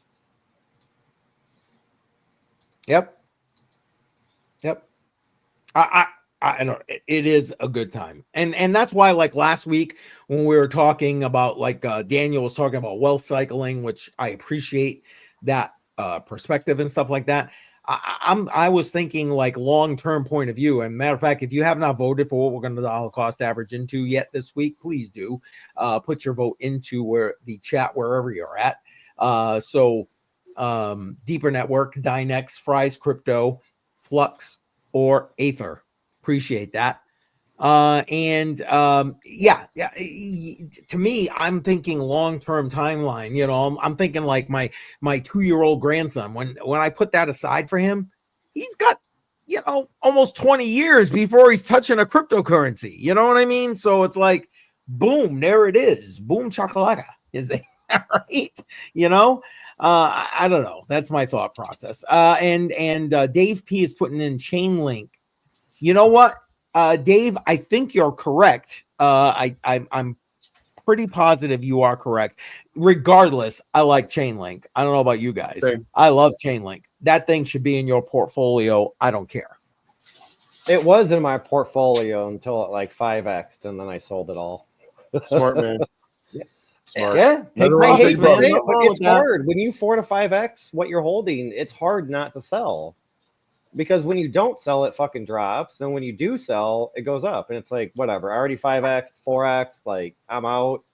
Yep. I know it is a good time, and that's why, like last week when we were talking about, like Daniel was talking about wealth cycling, which I appreciate that perspective and stuff like that. I was thinking like long-term point of view. And matter of fact, if you have not voted for what we're going to dollar cost average into yet this week, please do put your vote into where the chat wherever you're at. So Deeper Network, Dynex, Fries Crypto, Flux, or Aether. Appreciate that. To me, I'm thinking long-term timeline. You know, I'm thinking like my 2-year-old grandson. When I put that aside for him, he's got, you know, almost 20 years before he's touching a cryptocurrency. You know what I mean? So it's like, boom, there it is. Boom chakalaka. Is it right? You know, I don't know. That's my thought process. Dave P is putting in Chainlink. You know what? Dave, I think you're correct. I'm pretty positive you are correct. Regardless, I like Chainlink. I don't know about you guys. Same. I love Chainlink. That thing should be in your portfolio. I don't care. It was in my portfolio until it like 5x'd, and then I sold it all. Smart man. Smart. Yeah, take Nothing I wrong with hate it, to brother. say it, Nothing but wrong it's with that. hard. When you 4 to 5x what you're holding, it's hard not to sell. Because when you don't sell, it fucking drops. Then when you do sell, it goes up. And it's like, whatever. I already 5x, 4x. Like, I'm out.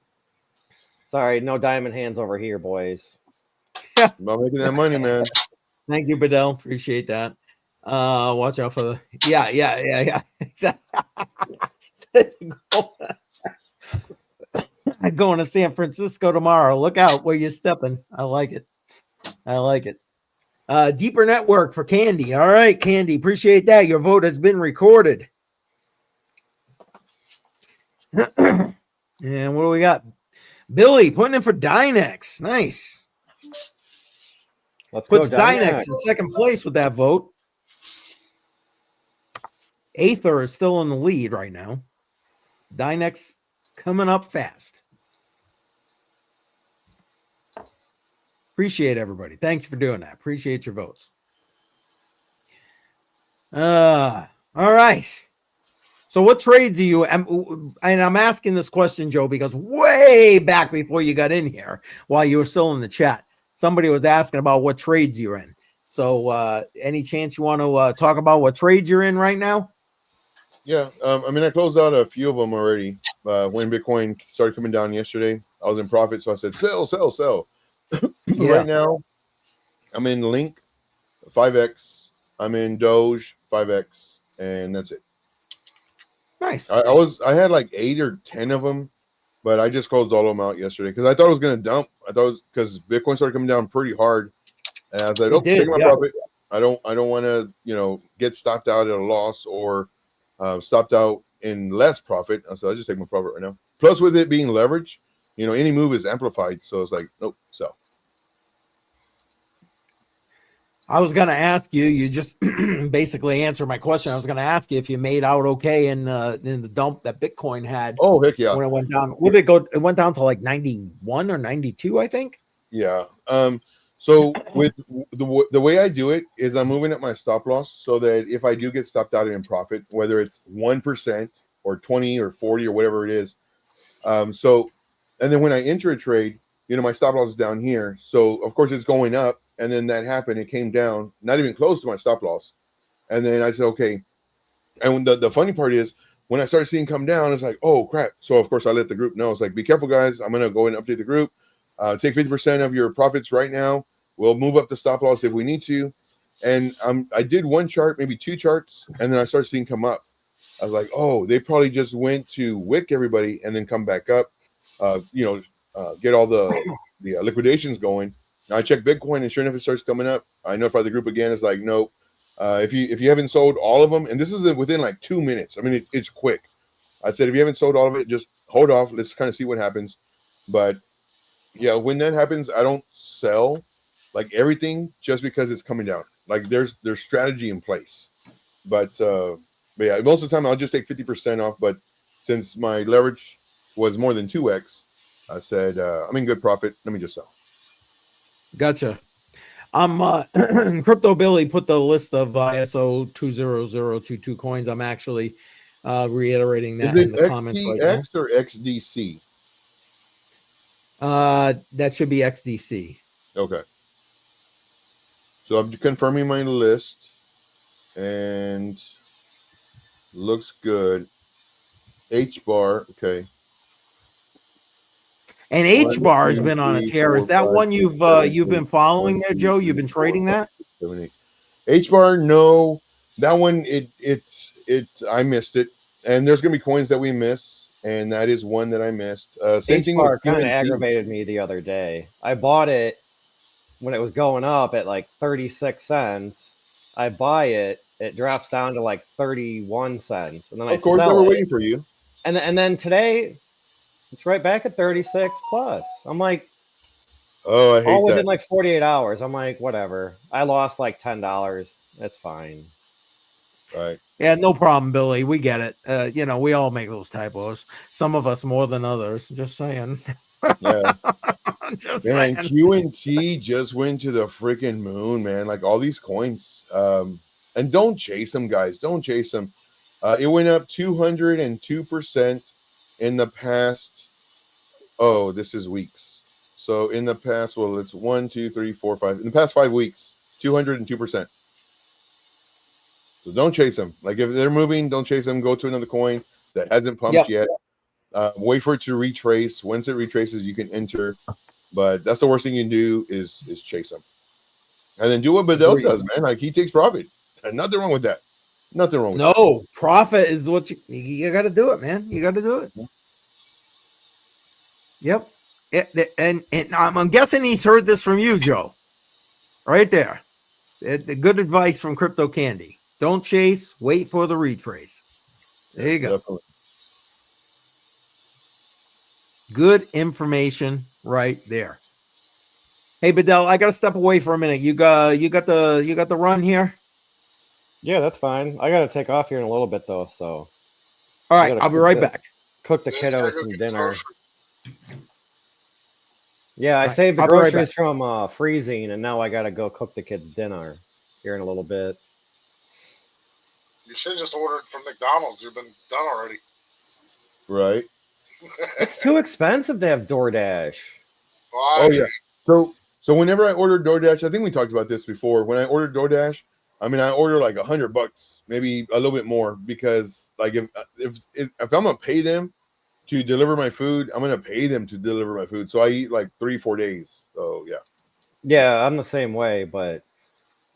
Sorry, no diamond hands over here, boys. About making that money, man. Thank you, Bedell. Appreciate that. Watch out for the yeah. Exactly. I'm going to San Francisco tomorrow. Look out where you're stepping. I like it. Deeper Network for Candy. All right, Candy. Appreciate that. Your vote has been recorded. And what do we got? Billy putting in for Dynex. Nice. Let's Puts go, Dynex in second place with that vote. Aether is still in the lead right now. Dynex coming up fast. Appreciate everybody. Thank you for doing that. Appreciate your votes. All right. So what trades are you? And I'm asking this question, Joe, because way back before you got in here, while you were still in the chat, somebody was asking about what trades you're in. So any chance you want to talk about what trades you're in right now? Yeah. I mean, I closed out a few of them already. When Bitcoin started coming down yesterday, I was in profit. So I said, sell. Yeah. Right now, I'm in Link 5x. I'm in Doge 5x, and that's it. Nice. I had like 8 or 10 of them, but I just closed all of them out yesterday because I thought it was gonna dump. I thought it was because Bitcoin started coming down pretty hard, and I was like, It did, take my yeah. profit. I don't want to get stopped out at a loss or stopped out in less profit. So I just take my profit right now. Plus, with it being leverage, any move is amplified. So it's like, nope, sell. I was going to ask you, you just basically answered my question. I was going to ask you if you made out okay in the dump that Bitcoin had. Oh, heck yeah. When it went down. What did it go? It went down to like 91 or 92, I think. Yeah. So with the way I do it is I'm moving up my stop loss so that if I do get stopped out in profit, whether it's 1% or 20 or 40 or whatever it is. And then when I enter a trade, my stop loss is down here. So of course it's going up. And then that happened. It came down, not even close to my stop loss. And then I said, okay. And the funny part is when I started seeing come down, it's like, oh crap. So of course I let the group know. It's like, be careful, guys. I'm going to go and update the group. Take 50% of your profits right now. We'll move up the stop loss if we need to. And I did one chart, maybe 2 charts. And then I started seeing come up. I was like, oh, they probably just went to wick everybody and then come back up, get all the liquidations going. Now I check Bitcoin, and sure enough, it starts coming up. I notify the group again. It's like, nope. If you haven't sold all of them, and this is within like 2 minutes. I mean, it's quick. I said, if you haven't sold all of it, just hold off. Let's kind of see what happens. But yeah, when that happens, I don't sell like everything just because it's coming down. Like there's strategy in place. But But yeah, most of the time I'll just take 50% off. But since my leverage was more than 2x, I said I'm in good profit. Let me just sell. Gotcha. Crypto Billy put the list of ISO 20022 coins. I'm actually reiterating that Is in it the comments right now. XTX or XDC? That should be XDC. Okay. So I'm confirming my list, and looks good. H bar, okay. And One, H bar has two, been on a three, tear. Is four, that five, one six, seven, you've been eight. following One, there, two, Joe? three, You've been four, trading five, that? 6, 7, 8. H bar, no. That one, I missed it. And there's gonna be coins that we miss, and that is one that I missed. Same thing with H-bar kind of QNT. aggravated me the other day. I bought it when it was going up at like 36 cents. I buy it, it drops down to like 31 cents, and then I Of course, they sell were it. waiting for you. And then today, it's right back at 36 plus. I'm like, Oh, I hate all within that. like 48 hours. I'm like, whatever. I lost like $10. It's fine. Right. Yeah, no problem, Billy. We get it. We all make those typos. Some of us more than others. Just saying. Yeah. Just Man, saying. QNT just went to the freaking moon, man. Like all these coins. And don't chase them, guys. Don't chase them. It went up 202% in the past. Oh, this is weeks. So in the past, well, it's 1, 2, 3, 4, 5. In the past 5 weeks, 202%. So don't chase them. Like if they're moving, don't chase them. Go to another coin that hasn't pumped yet. Wait for it to retrace. Once it retraces, you can enter. But that's the worst thing you can do is chase them. And then do what Bedell does, man. Like he takes profit. And nothing wrong with that. Nothing wrong with that. No, profit is what you got to do it, man. You got to do it. Yep. And I'm guessing he's heard this from you, Joe. Right there. The good advice from Crypto Candy. Don't chase, wait for the retrace. There you go. Definitely. Good information right there. Hey, Bedell, I gotta step away for a minute. You got the run here. Yeah, that's fine. I gotta take off here in a little bit though, so. All right, I'll be right back. Cook the Yeah, just gotta kiddos go some get the dinner. groceries. Yeah, I All right, saved the I'll be right groceries from freezing, and now I gotta go cook the kids dinner here in a little bit. You should have just ordered from McDonald's. You've been done already. Right. It's too expensive to have DoorDash. Why? Oh yeah. So whenever I order DoorDash, I think we talked about this before. When I order DoorDash, I mean I order like $100, maybe a little bit more, because like if I'm gonna pay them to deliver my food, I'm gonna pay them to deliver my food. So I eat like 3-4 days. So yeah. Yeah, I'm the same way, but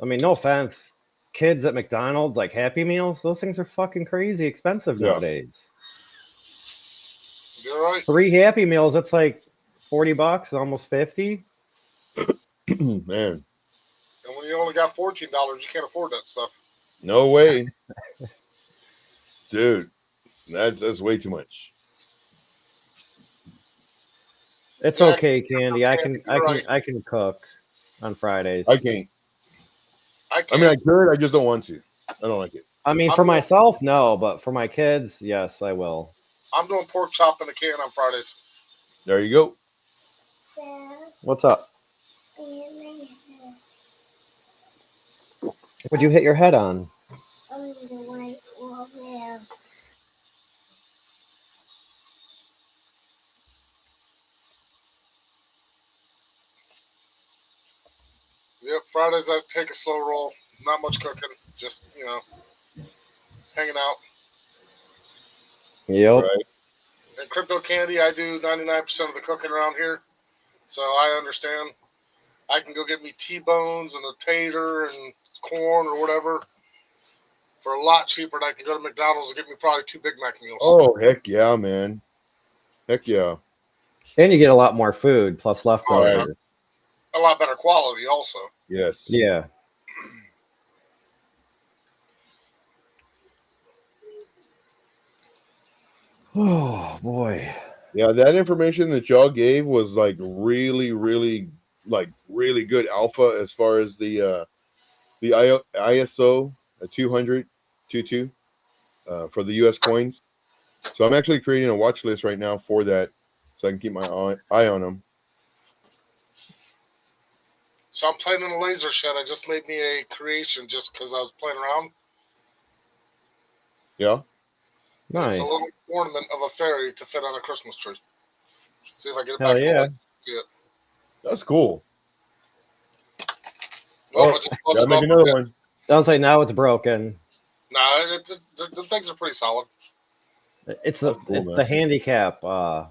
I mean, no offense. Kids at McDonald's, like Happy Meals, those things are fucking crazy expensive Yeah. nowadays. You're right. 3 Happy Meals, that's like $40, almost 50. Man, And when you only got $14, you can't afford that stuff. no way. Dude, that's way too much. It's Yeah, okay, Candy. you're I right. can cook on Fridays. I can't. I I mean, I can't. could. I just don't want to. I don't like it. I mean, I'm for doing- myself, no, but for my kids, yes, I will. I'm doing pork chop in a can on Fridays. There you go. What's up? What'd you hit your head on? Yep, Fridays I take a slow roll. Not much cooking. Just, hanging out. Yep. Right. And Crypto Candy, I do 99% of the cooking around here. So I understand. I can go get me T-bones and a tater and corn or whatever for a lot cheaper than I can go to McDonald's and get me probably 2 Big Mac meals. Oh, heck yeah, man. Heck yeah. And you get a lot more food plus leftovers. A lot better quality also. Yes. Yeah. Oh boy. Yeah, that information that y'all gave was like really, really, really good alpha as far as the ISO 200 22. for the U.S. coins. So I'm actually creating a watch list right now for that, so I can keep my eye on them. So I'm playing in a laser shed. I just made me a creation just because I was playing around. Yeah. Nice. It's a little ornament of a fairy to fit on a Christmas tree. See if I get it Hell back. yeah. See it. That's cool. Well, Oh, gotta make another one. Don't say now it's broken. No, the things are pretty solid. It's That's cool, it's man. the handicap Gonna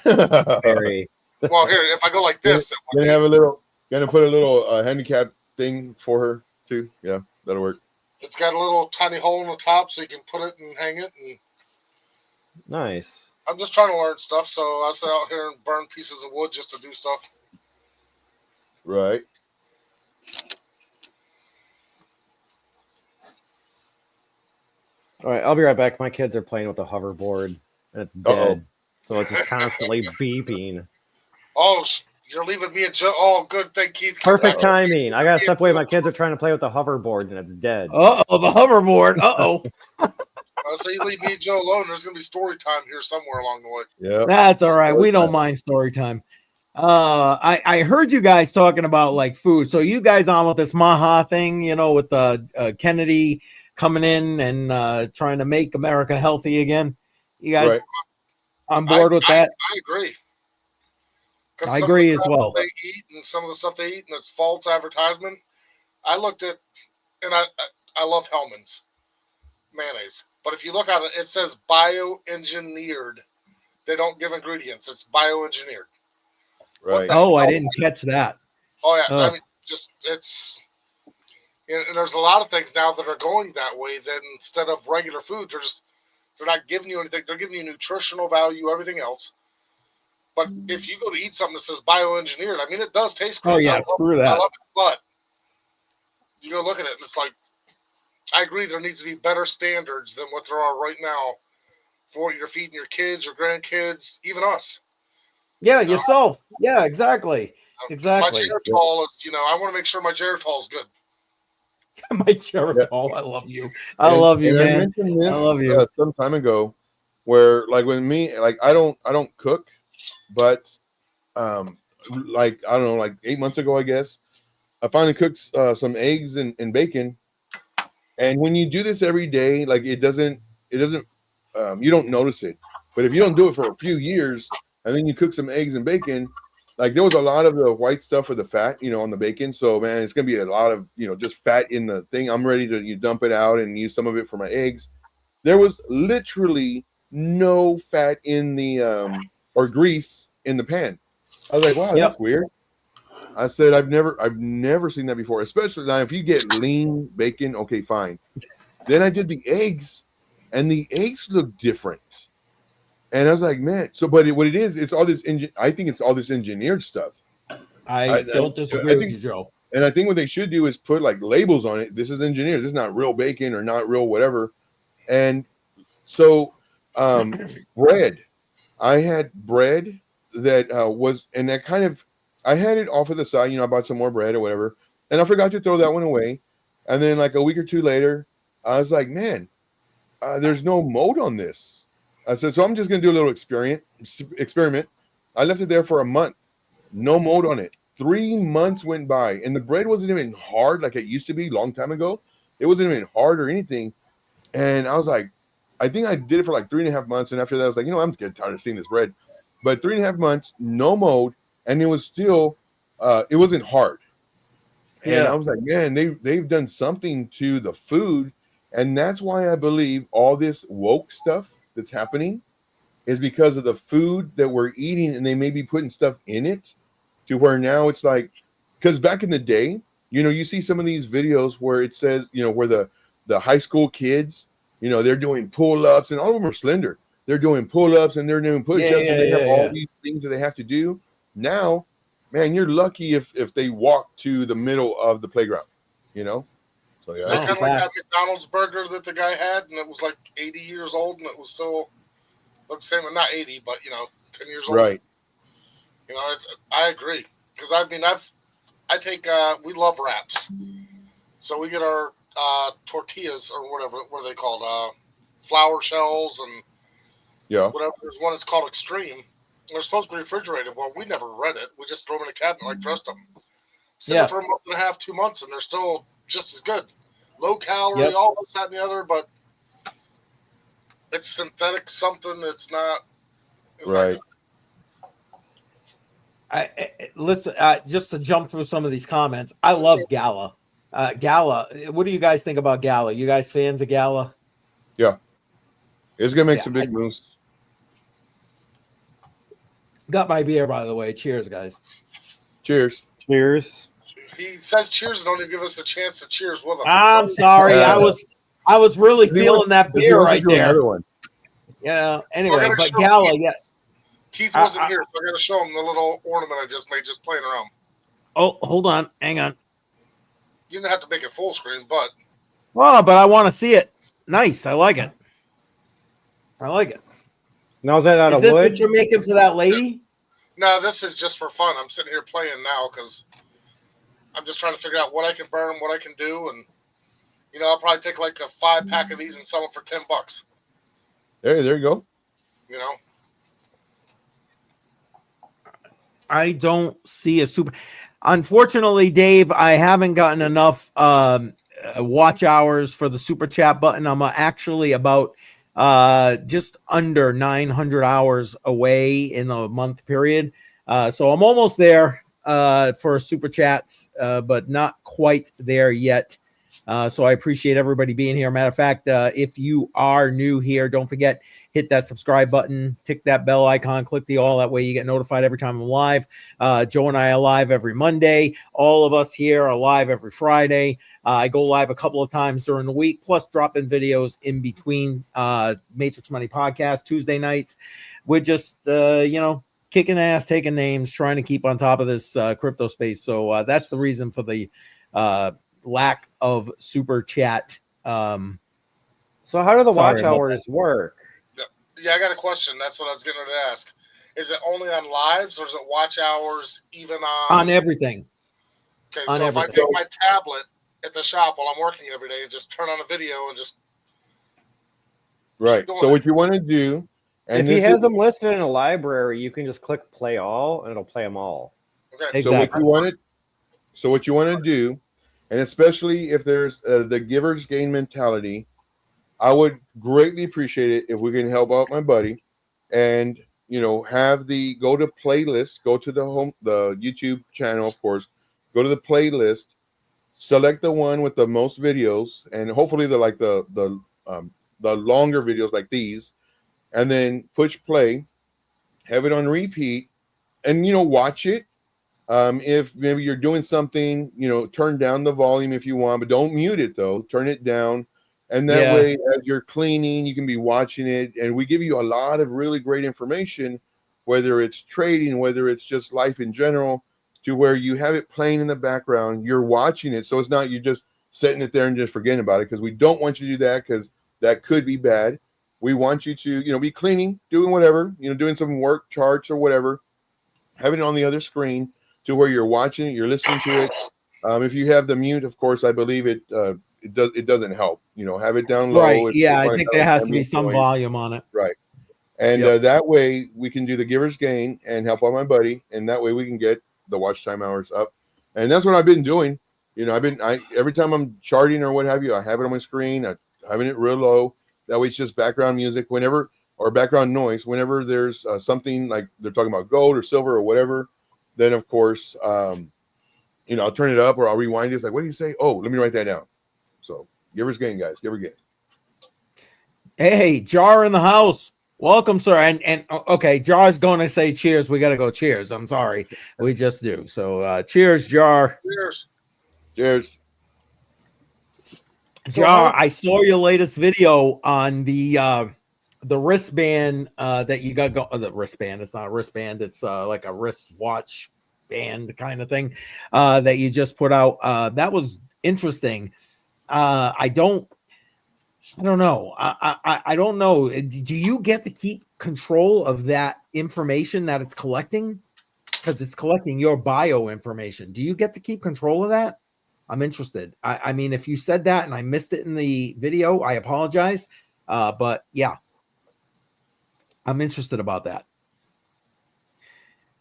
fairy. Well, here, if I go like this, it would have a little. Gonna put a little handicap thing for her too. Yeah, that'll work. it's got a little tiny hole in the top so you can put it and hang it. And Nice. I'm just trying to learn stuff, so I sit out here and burn pieces of wood just to do stuff. Right. All right, I'll be right back. My kids are playing with the hoverboard and it's dead. So it's just constantly beeping. Oh, you're leaving me a Joe. Oh, good thing Keith. Perfect timing. I gotta step away. My kids are trying to play with the hoverboard and it's dead. Uh-oh, the hoverboard. Uh-oh. So you leave me and Joe alone. There's gonna be story time here somewhere along the way. Yeah. That's all right. We don't mind story time. I heard you guys talking about like food. So you guys on with this Maha thing, with the Kennedy coming in and trying to make America healthy again. You guys on board with that? I agree. I agree as well. They eat and some of the stuff they eat and it's false advertisement. I looked at, and I love Hellman's mayonnaise, but if you look at it, it says bioengineered. They don't give ingredients. It's bioengineered. Right. Oh, I didn't catch that. Oh yeah, I mean, just it's. And there's a lot of things now that are going that way. Then instead of regular food, they're not giving you anything. They're giving you nutritional value, everything else. But if you go to eat something that says bioengineered, I mean, it does taste great. Oh yeah, screw that. I love it, but you go look at it, and it's like, I agree. There needs to be better standards than what there are right now for what you're feeding your kids, your grandkids, even us. Yeah, yourself. Yeah, exactly. Exactly. My Geritol is, I want to make sure my Geritol is good. My Geritol. I love you. I love you, man. I mentioned this I love you. Some time ago, where like with me, like I don't cook, but like I don't know, like 8 months ago, I guess, I finally cooked some eggs and bacon. And when you do this every day, like it doesn't, you don't notice it. But if you don't do it for a few years, and then you cook some eggs and bacon, like there was a lot of the white stuff or the fat, on the bacon. So man, it's gonna be a lot of, just fat in the thing. I'm ready to dump it out and use some of it for my eggs. There was literally no fat in the or grease in the pan. I was like, wow, that's weird. I said, I've never seen that before, especially now if you get lean bacon, okay, fine. Then I did the eggs, and the eggs look different. And I was like, man, what it is, it's all this. I think it's all this engineered stuff. I don't disagree with you, Joe. And I think what they should do is put like labels on it. This is engineered. This is not real bacon or not real whatever. And so, bread. I had bread that was, and that kind of, I had it off of the side. I bought some more bread or whatever, and I forgot to throw that one away. And then like a week or two later, I was like, man, there's no mold on this. I said, so I'm just going to do a little experiment. I left it there for a month. No mold on it. 3 months went by, and the bread wasn't even hard like it used to be a long time ago. It wasn't even hard or anything. And I was like, I think I did it for like 3.5 months. And after that, I was like, I'm getting tired of seeing this bread. But 3.5 months, no mold, and it was still, it wasn't hard. Yeah. And I was like, man, they've done something to the food. And that's why I believe all this woke stuff that's happening is because of the food that we're eating, and they may be putting stuff in it to where now it's like, because back in the day, you see some of these videos where it says, where the high school kids, they're doing pull-ups, and all of them are slender. They're doing pull-ups and they're doing push-ups, and they have all these things that they have to do. Now, man, you're lucky if they walk to the middle of the playground, So Is that kind of like that McDonald's burger that the guy had, and it was like 80 years old, and it was still looked the same, not 80, but 10 years old. Right. I agree, because I take we love wraps, so we get our tortillas or whatever. What are they called? flower shells and Yeah. whatever. There's one that's called Extreme. They're supposed to be refrigerated. Well, we never read it. We just throw them in a cabinet like the rest of them. Sit there for a month and a half, 2 months, and they're still just as good. Low calorie, all this, that, and the other, but it's synthetic something. It's not. It's Right. Listen, just to jump through some of these comments, I love Gala. Gala, what do you guys think about Gala? You guys fans of Gala? Yeah. It's going to make some big moves. Got my beer, by the way. Cheers, guys. Cheers. Cheers. He says cheers and don't even give us a chance to cheers with him. I'm sorry. I was really feeling that beer right there. Another one. You know, anyway, but Gala, Keith wasn't here, so I got to show him the little ornament I just made just playing around. Oh, hold on. Hang on. You didn't have to make it full screen, but. Well, but I want to see it. Nice. I like it. I like it. Now, is that out of wood? wood? What you're making for that lady? No, this is just for fun. I'm sitting here playing now because I'm just trying to figure out what I can burn, what I can do, and I'll probably take like a 5-pack of these and sell them for $10. Hey, there you go. I don't see a super. Unfortunately, Dave, I haven't gotten enough watch hours for the super chat button. I'm actually about just under 900 hours away in the month period. So I'm almost there for super chats, but not quite there yet. So I appreciate everybody being here. Matter of fact, if you are new here, don't forget, hit that subscribe button, tick that bell icon, click the all. That way you get notified every time I'm live. Joe and I are live every Monday. All of us here are live every Friday. I go live a couple of times during the week, plus drop in videos in between Matrix Money Podcast Tuesday nights. We're just, kicking ass, taking names, trying to keep on top of this crypto space. So that's the reason for the lack of super chat. So how do the watch hours work? Yeah, I got a question. That's what I was going to ask. Is it only on lives, or is it watch hours even on everything? Okay, so if I take my tablet at the shop while I'm working every day and just turn on a video and just right. So what you want to do, and if he has them listed in a library, you can just click play all, and it'll play them all. Okay. Exactly. So what you want to do, and especially if there's the giver's gain mentality, I would greatly appreciate it if we can help out my buddy and, have the go to playlist, go to the YouTube channel, of course, go to the playlist, select the one with the most videos, and hopefully the longer videos like these, and then push play, have it on repeat, and, watch it. If maybe you're doing something, turn down the volume if you want, but don't mute it though. Turn it down. And that way, as you're cleaning, you can be watching it. And we give you a lot of really great information, whether it's trading, whether it's just life in general, to where you have it playing in the background. You're watching it. So it's not you just setting it there and just forgetting about it, because we don't want you to do that, because that could be bad. We want you to, be cleaning, doing whatever, doing some work, charts or whatever, having it on the other screen to where you're watching it, you're listening to it. If you have the mute, of course, I believe it doesn't help. Have it down low. Right. Yeah, I think there has to be some volume on it. Right. And that way we can do the giver's gain and help out my buddy, and that way we can get the watch time hours up. And that's what I've been doing. Every time I'm charting or what have you, I have it on my screen. I'm having it real low. That way it's just background music or background noise. Whenever there's something like they're talking about gold or silver or whatever, then of course, I'll turn it up or I'll rewind it. It's like, what do you say? Oh, let me write that down. So giver's gain, guys. Giver gain. Hey, Jar in the house. Welcome, sir. And okay, Jar's going to say cheers. We got to go cheers. I'm sorry. We just do. So cheers, Jar. Cheers. Cheers. Jar, I saw your latest video on the wristband that you got the wristband. It's not a wristband. It's like a wristwatch band kind of thing that you just put out. That was interesting. I don't know. I don't know. Do you get to keep control of that information that it's collecting? Because it's collecting your bio information. Do you get to keep control of that? I'm interested. I mean, if you said that and I missed it in the video, I apologize. But yeah, I'm interested about that.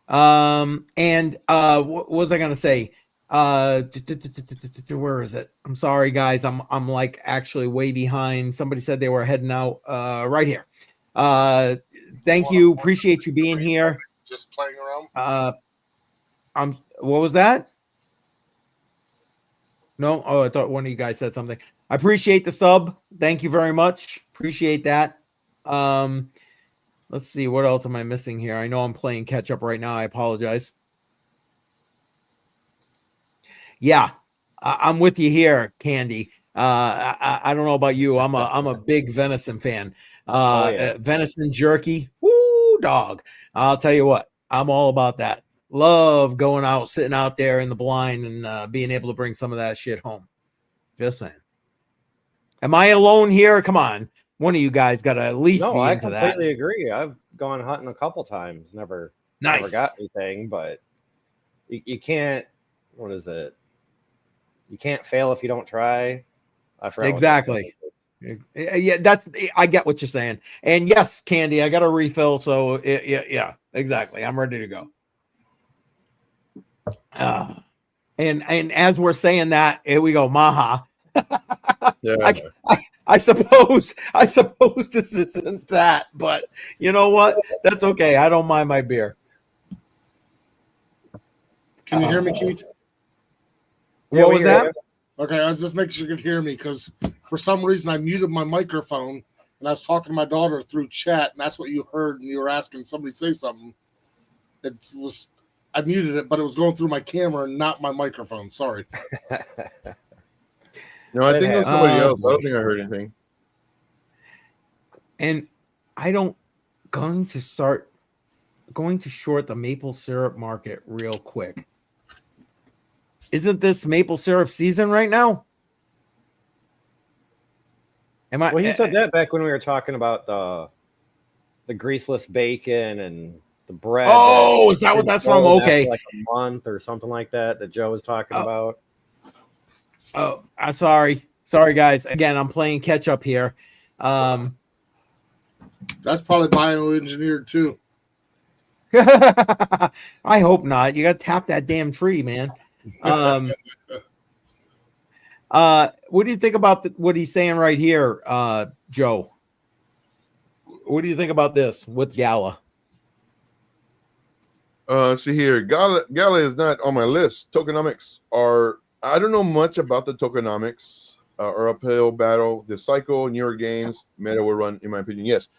And what was I gonna say? Where is it? I'm sorry, guys. I'm like actually way behind. Somebody said they were heading out right here. Thank you. Appreciate you being here. Just playing around. What was that? No? Oh, I thought one of you guys said something. I appreciate the sub. Thank you very much. Appreciate that. Let's see, what else am I missing here? I know I'm playing catch up right now. I apologize. Yeah, I'm with you here, Candy. I don't know about you. I'm a big venison fan. Yes. Venison jerky. Woo, dog. I'll tell you what, I'm all about that. Love going out, sitting out there in the blind and being able to bring some of that shit home. Just saying. Am I alone here? Come on. One of you guys got to at least No, be I into that. completely agree. I've gone hunting a couple times, never got anything, but you can't. What is it? You can't fail if you don't try. I forgot Exactly. Yeah, I get what you're saying. And yes, Candy, I got a refill, so yeah, exactly. I'm ready to go. And as we're saying that, here we go, Maha. Yeah. I suppose this isn't that, but you know what? That's okay. I don't mind my beer. Can you hear me, Keith? What was that? Okay, I was just making sure you could hear me because for some reason I muted my microphone and I was talking to my daughter through chat, and that's what you heard, and you were asking somebody to say something. I muted it, but it was going through my camera and not my microphone. Sorry. No, I think it was somebody else. I don't think I heard anything. And going to short the maple syrup market real quick. Isn't this maple syrup season right now? Well, he said that back when we were talking about the greaseless bacon and the bread. Oh, is that what that's from? Okay. Like a month or something like that Joe was talking about. Oh, I'm sorry. Sorry, guys. Again, I'm playing catch up here. That's probably bioengineered too. I hope not. You got to tap that damn tree, man. What do you think about what he's saying right here, Joe? What do you think about this with Gala? See here, Gala is not on my list. Tokenomics are. I don't know much about the tokenomics or uphill battle. The cycle, newer games, meta will run, in my opinion. Yes.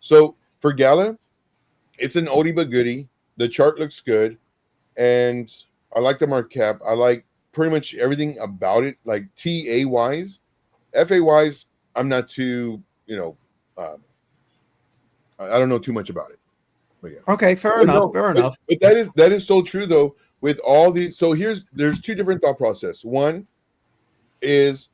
So for Gala, it's an oldie but goodie. The chart looks good, and I like the market cap. I like pretty much everything about it, like TA wise, FA wise. I'm not too, I don't know too much about it. But yeah. Okay, fair enough. But that is so true though. With all these, so there's two different thought process. One is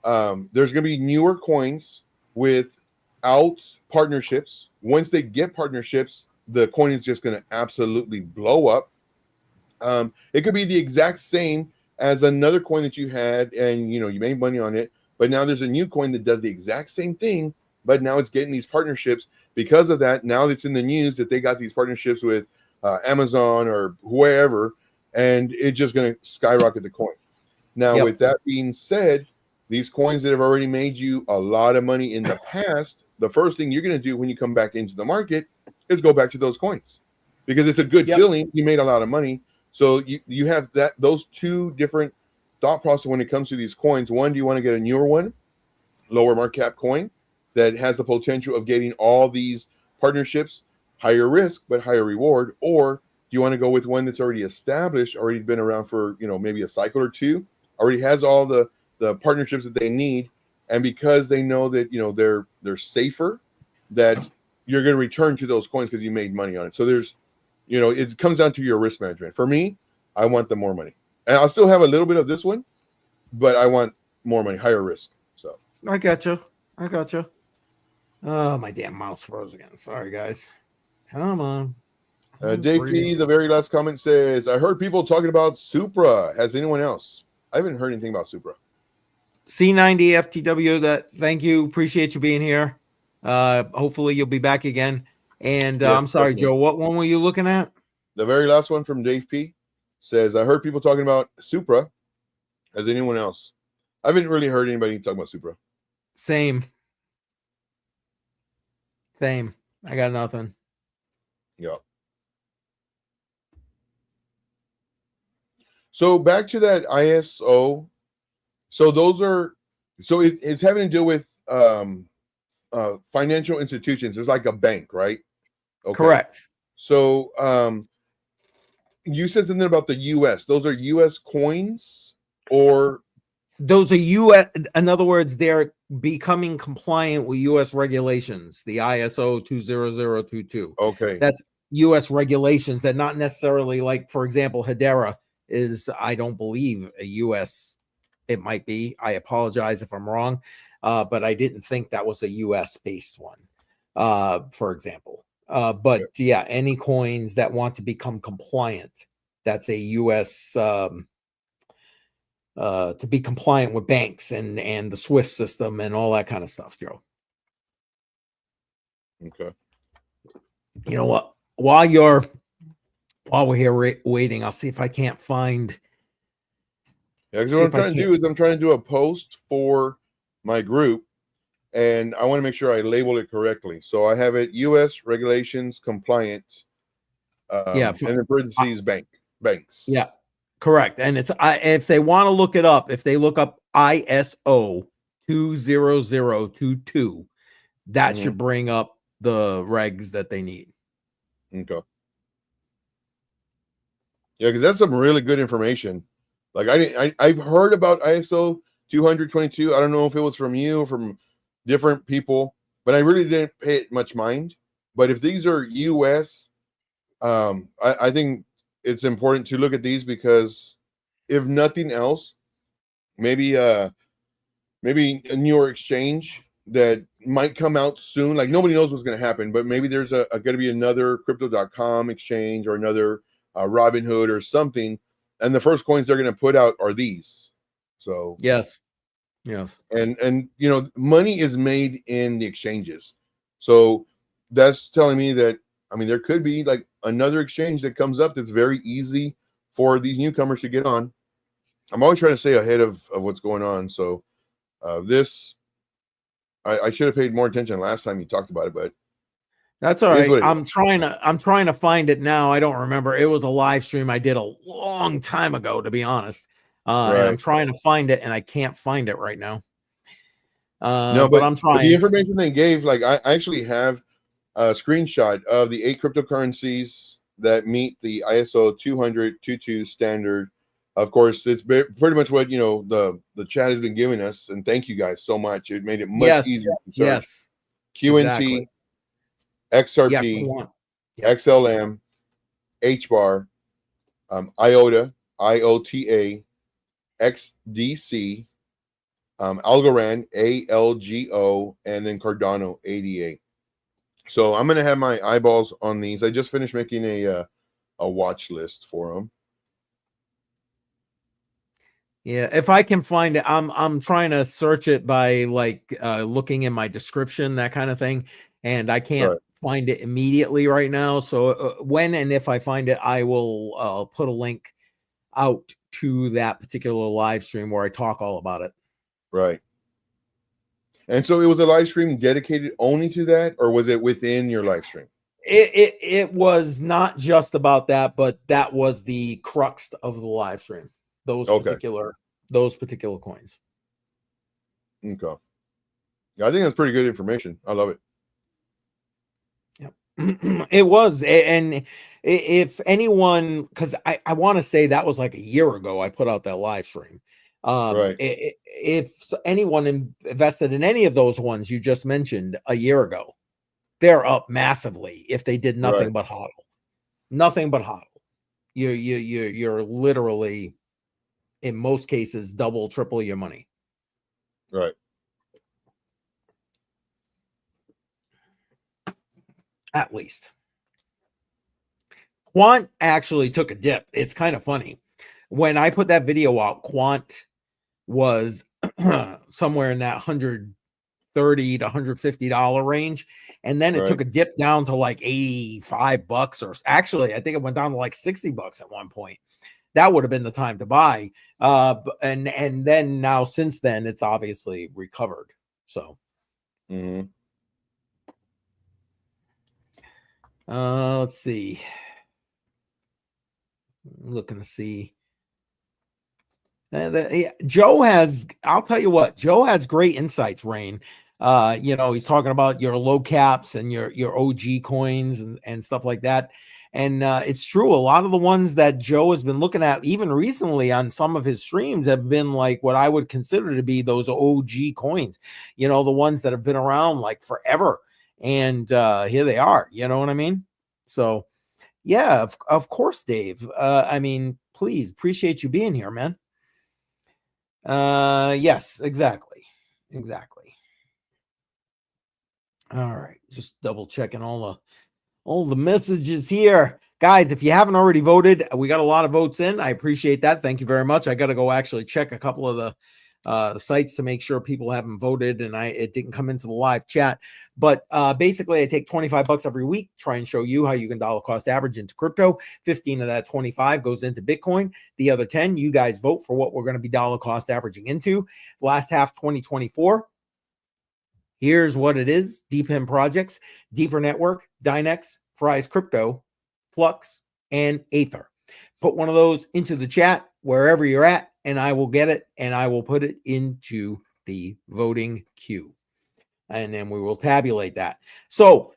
there's going to be newer coins without partnerships. Once they get partnerships, the coin is just going to absolutely blow up. It could be the exact same as another coin that you had, and you made money on it, but now there's a new coin that does the exact same thing, but now it's getting these partnerships. Because of that, now it's in the news that they got these partnerships with Amazon or whoever, and it's just going to skyrocket the coin. Now, with that being said, these coins that have already made you a lot of money in the past, the first thing you're going to do when you come back into the market is go back to those coins, because it's a good feeling. You made a lot of money. So you have those two different thought process when it comes to these coins. One, do you want to get a newer one, lower market cap coin that has the potential of getting all these partnerships, higher risk but higher reward? Or do you want to go with one that's already established, already been around for maybe a cycle or two, already has all the partnerships that they need, and because they know that they're safer, that you're going to return to those coins because you made money on it. So there's it comes down to your risk management. For me, I want the more money, and I'll still have a little bit of this one, but I want more money, higher risk. So I gotcha. Oh, my damn mouse froze again. Sorry, guys. Come on. JP, the very last comment says, I heard people talking about Supra. Has anyone else? I haven't heard anything about Supra. C90 FTW, thank you. Appreciate you being here. Hopefully you'll be back again. And Yes, I'm sorry, definitely. Joe, what one were you looking at? The very last one from Dave P says, I heard people talking about Supra. Has anyone else? I haven't really heard anybody talk about Supra. Same. I got nothing. Yeah. So back to that ISO. So those are, so it's having to do with financial institutions. It's like a bank, right? Okay. Correct. So you said something about the US. Those are US coins, or Those are US, in other words, they're becoming compliant with US regulations, the ISO 20022. okay. That's US regulations that not necessarily, like, for example, Hedera is, I don't believe, a US. It might be. I apologize if I'm wrong, but I didn't think that was a US based one, for example. But yeah, any coins that want to become compliant, that's a US, to be compliant with banks and the SWIFT system and all that kind of stuff, Joe. Okay. You know what? While we're here waiting, I'll see if I can't find. Yeah, because what I'm trying to do is I'm trying to do a post for my group, and I want to make sure I label it correctly. So I have it U.S. regulations compliant. And in parentheses banks. Yeah, correct. And it's if they want to look it up, if they look up ISO 20022, that should bring up the regs that they need. Okay. Yeah, because that's some really good information. Like I've heard about ISO 222. I don't know if it was from you or from different people, but I really didn't pay it much mind. But if these are US, I think it's important to look at these, because if nothing else, maybe a New York exchange that might come out soon. Like nobody knows what's going to happen, but maybe there's going to be another crypto.com exchange or another Robinhood or something, and the first coins they're going to put out are these. So yes, and you know, money is made in the exchanges, so that's telling me that, I mean, there could be like another exchange that comes up that's very easy for these newcomers to get on. I'm always trying to stay ahead of what's going on. So this, I should have paid more attention last time you talked about it, but that's all right. I'm trying to find it now. I don't remember. It was a live stream I did a long time ago, to be honest. And I'm trying to find it, and I can't find it right now. No, but I'm trying. The information they gave, like I actually have a screenshot of the 8 cryptocurrencies that meet the ISO 20022 standard. Of course, it's pretty much what, you know, the chat has been giving us, and thank you guys so much. It made it much easier to search. Yes. QNT, exactly. XRP, XLM, HBAR, IOTA, IOTA, XDC, Algorand, ALGO, and then Cardano, ADA. So I'm gonna have my eyeballs on these. I just finished making a watch list for them. Yeah, if I can find it, I'm trying to search it by like looking in my description, that kind of thing, and I can't find it immediately right now. So when and if I find it, I will put a link out to that particular live stream where I talk all about it. Right. And so it was a live stream dedicated only to that, or was it within your live stream? It was not just about that, but that was the crux of the live stream. Those particular coins. Okay. Yeah, I think that's pretty good information. I love it. Yep. It was. And if anyone, because I want to say that was like a year ago I put out that live stream. If anyone invested in any of those ones you just mentioned a year ago, they're up massively if they did nothing but hodl. Nothing but hodl. You're literally, in most cases, double, triple your money. Right. At least. Quant actually took a dip. It's kind of funny. When I put that video out, Quant was somewhere in that $130 $130 to $150 range. And then it Right. took a dip down to like $85, or actually, I think it went down to like $60 at one point. That would have been the time to buy. And then now since then, it's obviously recovered. So Mhm. let's see. I'm looking to see. Joe has, I'll tell you what, Joe has great insights, Rain. He's talking about your low caps and your OG coins and stuff like that. And it's true. A lot of the ones that Joe has been looking at, even recently on some of his streams, have been like what I would consider to be those OG coins, the ones that have been around like forever. And here they are. You know what I mean? So, yeah, of course, Dave. Please, appreciate you being here, man. Yes, exactly. All right, just double checking all the messages here, guys. If you haven't already voted, we got a lot of votes in. I appreciate that. Thank you very much. I got to go actually check a couple of the sites to make sure people haven't voted, and it didn't come into the live chat. But basically, I take $25 every week, try and show you how you can dollar cost average into crypto. 15 of that 25 goes into Bitcoin. The other 10, you guys vote for what we're going to be dollar cost averaging into. Last half 2024. Here's what it is: DPIM projects, Deeper Network, Dynex, Fry's Crypto, Flux, and Aether. Put one of those into the chat wherever you're at, and I will get it, and I will put it into the voting queue. And then we will tabulate that. So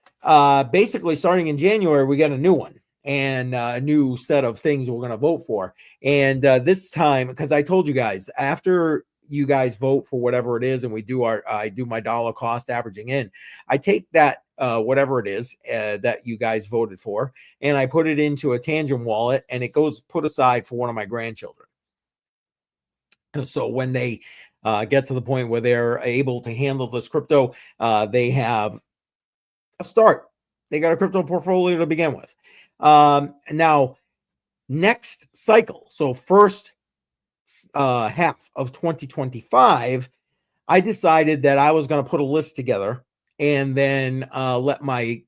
basically, starting in January, we got a new one and a new set of things we're going to vote for. And this time, because I told you guys, after you guys vote for whatever it is, and I do my dollar cost averaging in, I take that whatever it is that you guys voted for, and I put it into a Tangent wallet, and it goes put aside for one of my grandchildren. So when they get to the point where they're able to handle this crypto, they have a start. They got a crypto portfolio to begin with. Now, next cycle, so first half of 2025, I decided that I was going to put a list together and then let my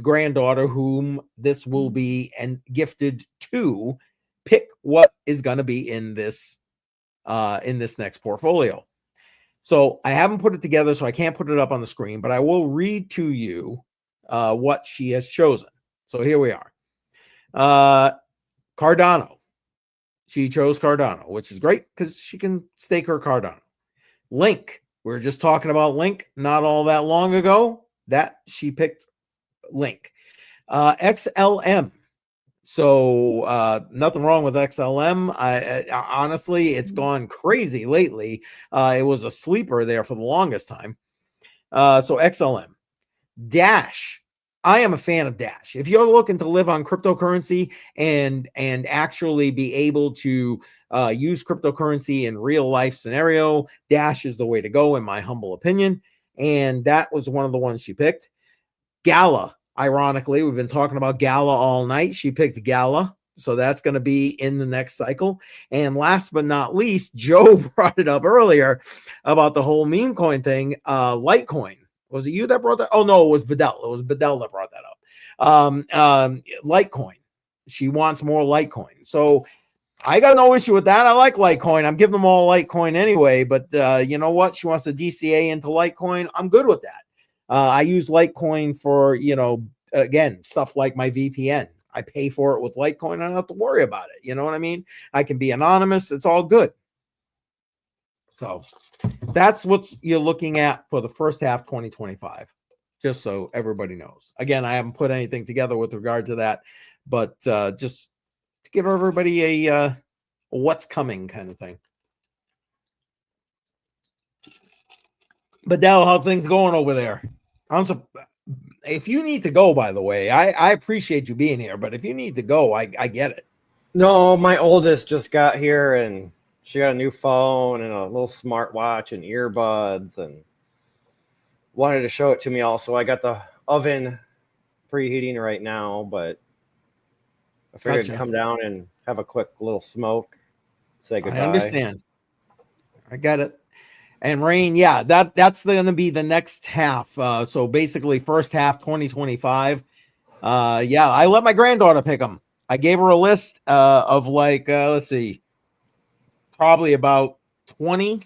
granddaughter, whom this will be and gifted to, pick what is going to be in this next portfolio. So I haven't put it together, so I can't put it up on the screen, but I will read to you what she has chosen. So here we are. Cardano. She chose Cardano, which is great because she can stake her Cardano. Link. We were just talking about Link not all that long ago. That she picked Link. XLM. So nothing wrong with XLM. I honestly, it's gone crazy lately. It was a sleeper there for the longest time. So XLM. Dash. I am a fan of Dash. If you're looking to live on cryptocurrency and actually be able to use cryptocurrency in real life scenario, Dash is the way to go, in my humble opinion. And that was one of the ones she picked. Gala. Ironically, we've been talking about Gala all night. She picked Gala. So that's going to be in the next cycle. And last but not least, Joe brought it up earlier about the whole meme coin thing. Litecoin. Was it you that brought that? Oh, no, it was Bedell. It was Bedell that brought that up. Litecoin. She wants more Litecoin. So I got no issue with that. I like Litecoin. I'm giving them all Litecoin anyway. But you know what? She wants to DCA into Litecoin. I'm good with that. I use Litecoin for, again, stuff like my VPN. I pay for it with Litecoin. I don't have to worry about it. You know what I mean? I can be anonymous. It's all good. So that's what you're looking at for the first half 2025, just so everybody knows. Again, I haven't put anything together with regard to that, but just to give everybody a what's coming kind of thing. But Dell, how things going over there? If you need to go, by the way, I appreciate you being here, but if you need to go, I get it. No, my oldest just got here and she got a new phone and a little smartwatch and earbuds and wanted to show it to me also. I got the oven preheating right now, but I figured I'd come down and have a quick little smoke, say goodbye. I understand. I got it. And Rain, yeah, that's going to be the next half. So basically, first half 2025. Yeah, I let my granddaughter pick them. I gave her a list of like, let's see, probably about 20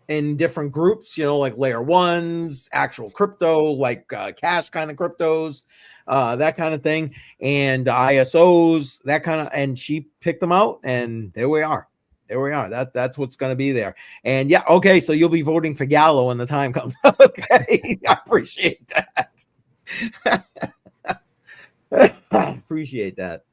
in different groups, like layer ones, actual crypto, like cash kind of cryptos, that kind of thing, and ISOs, that kind of, and she picked them out, and there we are. That's what's going to be there. And yeah, okay, so you'll be voting for Gallo when the time comes. Okay, I appreciate that. Appreciate that.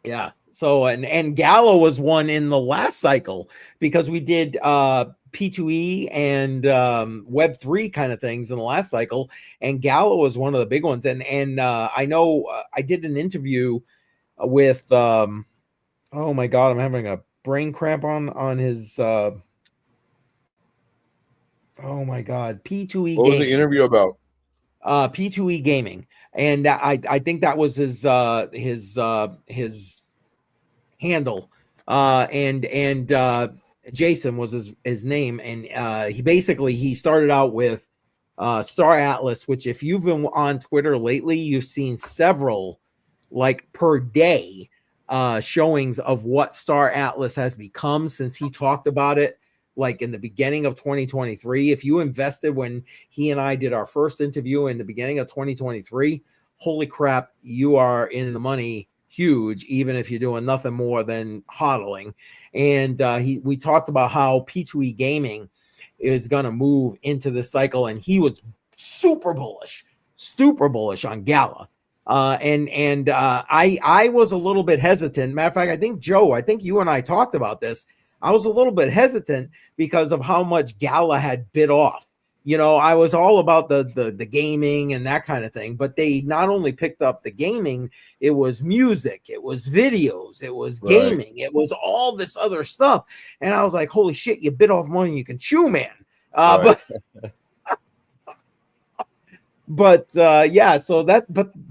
Yeah. So and Gallo was one in the last cycle because we did P2E and Web3 kind of things in the last cycle, and Gallo was one of the big ones. And I know I did an interview with oh my god, I'm having a brain cramp on his oh my god, P2E What was the interview about? P2E Gaming, and I think that was his handle, and Jason was his name, and he started out with Star Atlas, which if you've been on Twitter lately, you've seen several like per day showings of what Star Atlas has become since he talked about it like in the beginning of 2023. If you invested when he and I did our first interview in the beginning of 2023, holy crap, you are in the money huge, even if you're doing nothing more than hodling. And we talked about how P2E Gaming is going to move into this cycle, and he was super bullish on Gala. I was a little bit hesitant. Matter of fact, I think you and I talked about this. I was a little bit hesitant because of how much Gala had bit off. I was all about the gaming and that kind of thing, but they not only picked up the gaming, it was music, it was videos, it was gaming, it was all this other stuff. And I was like, holy shit, you bit off more than you can chew, man. But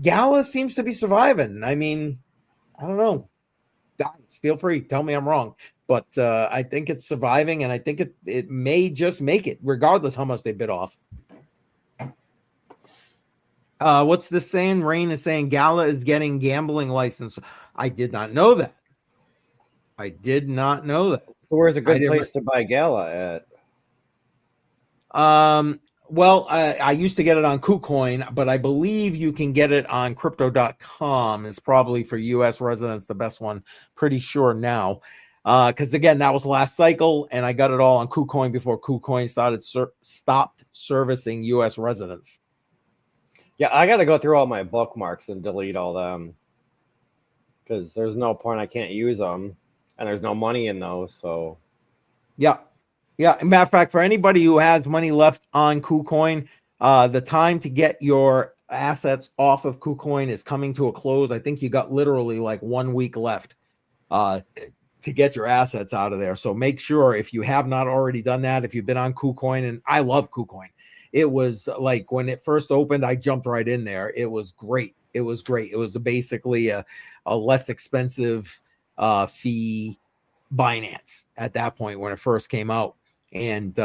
Gala seems to be surviving. I mean, I don't know. Guys, feel free, tell me I'm wrong. But I think it's surviving, and I think it may just make it, regardless how much they bit off. What's this saying? Rain is saying Gala is getting gambling license. I did not know that. So where's a good place to buy Gala at? Well, I used to get it on KuCoin, but I believe you can get it on crypto.com. It's probably for U.S. residents the best one. Pretty sure now. Because again, that was last cycle, and I got it all on KuCoin before KuCoin stopped servicing U.S. residents. Yeah, I got to go through all my bookmarks and delete all them because there's no point. I can't use them, and there's no money in those. So, yeah. Matter of fact, for anybody who has money left on KuCoin, the time to get your assets off of KuCoin is coming to a close. I think you got literally like 1 week left. To get your assets out of there. So make sure, if you have not already done that, if you've been on KuCoin, and I love KuCoin. It was like when it first opened, I jumped right in there. It was great. It was basically a less expensive fee Binance at that point when it first came out. And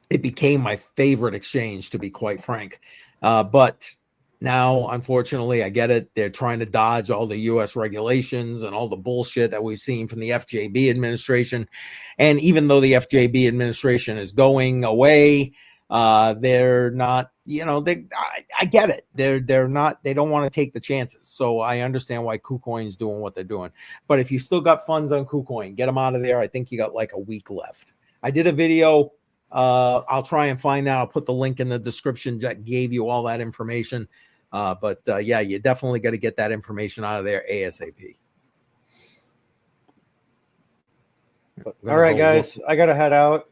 it became my favorite exchange, to be quite frank. But now, unfortunately, I get it. They're trying to dodge all the U.S. regulations and all the bullshit that we've seen from the FJB administration. And even though the FJB administration is going away, they're not, I get it. They're not, they don't want to take the chances. So I understand why KuCoin is doing what they're doing. But if you still got funds on KuCoin, get them out of there. I think you got like a week left. I did a video. I'll try and find that. I'll put the link in the description that gave you all that information. But yeah, you definitely got to get that information out of there ASAP. All right, guys, I got to head out.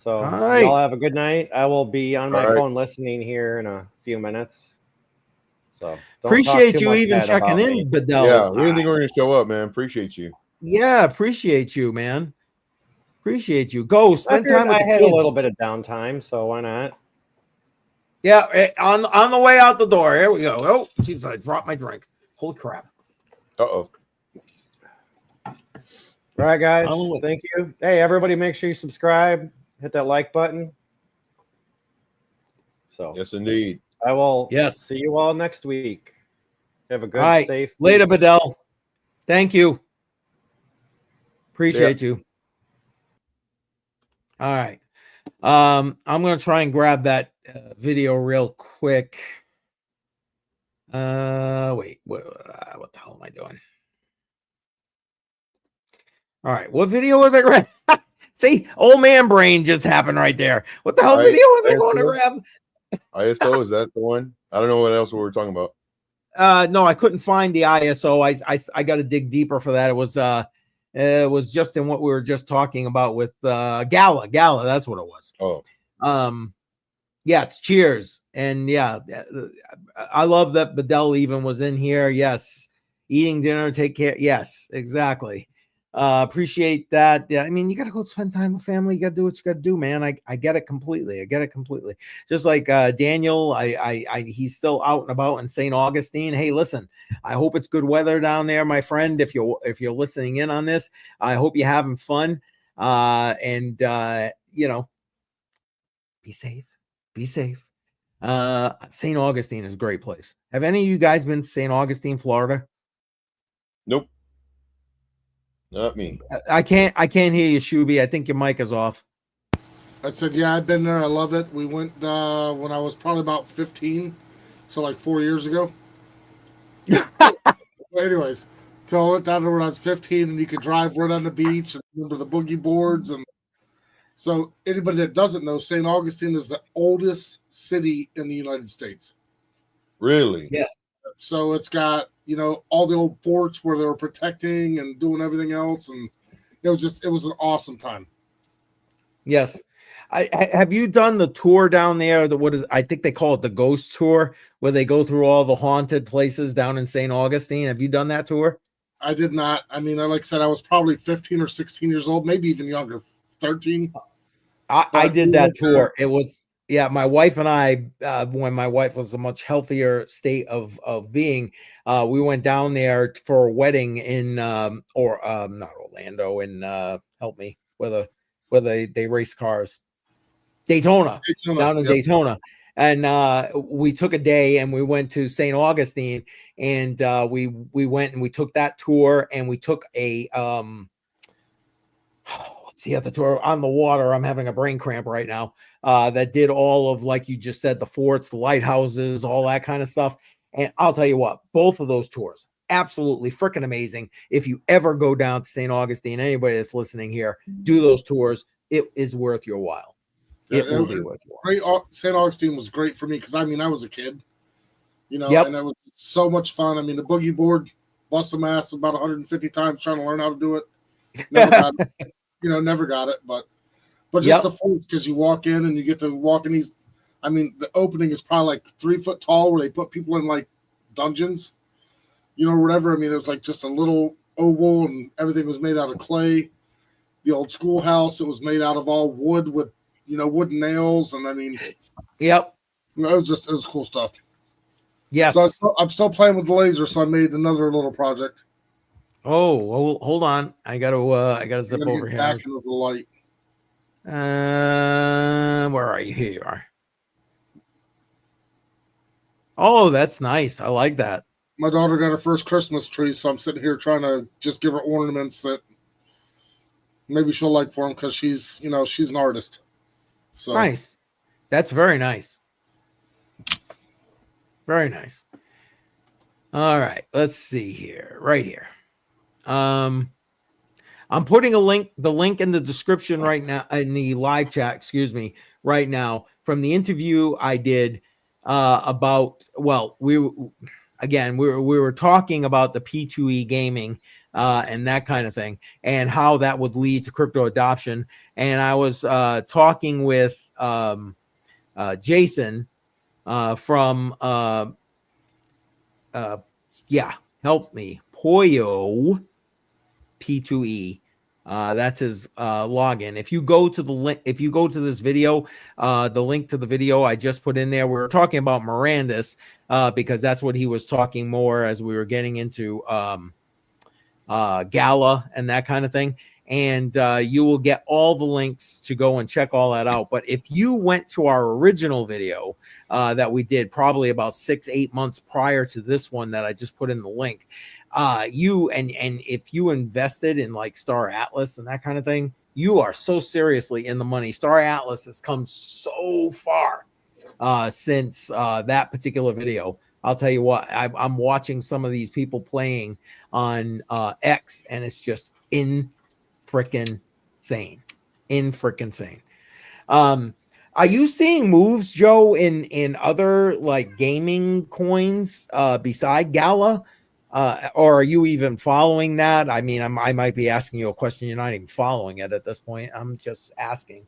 So y'all have a good night. I will be on my phone listening here in a few minutes. So appreciate you even checking in, Bedell. Yeah, we didn't think we were going to show up, man. Appreciate you. Yeah, appreciate you, man. Appreciate you. Go spend time with the kids. I had a little bit of downtime, so why not? Yeah, on the way out the door. Here we go. Oh, jeez, I dropped my drink. Holy crap. Uh-oh. All right, guys. I'll- Thank you. Hey, everybody, make sure you subscribe, hit that like button. So Yes, indeed. I will Yes. see you all next week. Have a good, All right. safe Later, week. Bedell. Thank you. Appreciate you. All right. I'm going to try and grab that video real quick. Wait, what the hell am I doing? All right, what video was I grabbing? See, old man brain just happened right there. What the hell video was I going to grab? ISO, is that the one? I don't know what else we were talking about. No, I couldn't find the ISO. I got to dig deeper for that. It was just in what we were just talking about with Gala. That's what it was. Oh, Yes, cheers. And yeah, I love that Bedell even was in here. Yes, eating dinner, take care. Yes, exactly. Appreciate that. Yeah, I mean, you got to go spend time with family. You got to do what you got to do, man. I get it completely. I get it completely. Just like Daniel, he's still out and about in St. Augustine. Hey, listen, I hope it's good weather down there, my friend. If you're listening in on this, I hope you're having fun. And you know, be safe. Be safe. St. Augustine is a great place. Have any of you guys been to St. Augustine, Florida? nope. Not me. I can't hear you, Shuby. I think your mic is off. I said, yeah, I've been there. I love it. We went when I was probably about 15, so like 4 years ago. Anyways, so I went down there when I was 15, and you could drive right on the beach and remember the boogie boards. And so anybody that doesn't know, St. Augustine is the oldest city in the United States. Really? Yes. So it's got, all the old forts where they were protecting and doing everything else. And it was an awesome time. Yes. Have you done the tour down there? I think they call it the ghost tour, where they go through all the haunted places down in St. Augustine. Have you done that tour? I did not. I mean, like I said, I was probably 15 or 16 years old, maybe even younger, 13. I did that tour. It was, yeah, my wife and I, when my wife was a much healthier state of being, we went down there for a wedding in, not Orlando, in, help me, where they race cars. Daytona. Down in Daytona. And we took a day and we went to St. Augustine, and we went and we took that tour, and we took a what's the other tour on the water? I'm having a brain cramp right now. That did all of, like you just said, the forts, the lighthouses, all that kind of stuff. And I'll tell you what, both of those tours, absolutely freaking amazing. If you ever go down to St. Augustine, anybody that's listening here, do those tours. It is worth your while. It will be worth your while. Great. St. Augustine was great for me because, I mean, I was a kid, and it was so much fun. I mean, the boogie board, bust my ass about 150 times trying to learn how to do it. Never got it. Never got it. But just the forts, because you walk in and you get to walk in these. I mean, the opening is probably like 3 foot tall, where they put people in like dungeons, or whatever. I mean, it was like just a little oval, and everything was made out of clay. The old schoolhouse, it was made out of all wood with, wooden nails. And I mean, yep. It was cool stuff. Yes. So I'm still playing with the laser, so I made another little project. Oh, well, hold on. I gotta zip over here. Back into the light. Where are you? Here you are. Oh, that's nice. I like that. My daughter got her first Christmas tree, so I'm sitting here trying to just give her ornaments that maybe she'll like for them, because she's an artist. So nice. That's very nice. Very nice. All right, let's see here. Right here. I'm putting the link in the description right now, in the live chat, excuse me, right now, from the interview I did about, well, we were talking about the P2E gaming and that kind of thing, and how that would lead to crypto adoption. And I was talking with Jason from help me, Poyo P2E. That's his login. If you go to the link, if you go to this video, the link to the video I just put in there, we're talking about Mirandus because that's what he was talking more as we were getting into Gala and that kind of thing. And you will get all the links to go and check all that out. But if you went to our original video that we did probably about 6-8 months prior to this one that I just put in the link, you and if you invested in like Star Atlas and that kind of thing, you are so seriously in the money. Star Atlas has come so far since that particular video. I'll tell you what, I'm watching some of these people playing on X, and it's just freaking sane. Are you seeing moves, Joe, in other like gaming coins beside Gala? Or are you even following that? I mean, I might be asking you a question. You're not even following it at this point. I'm just asking.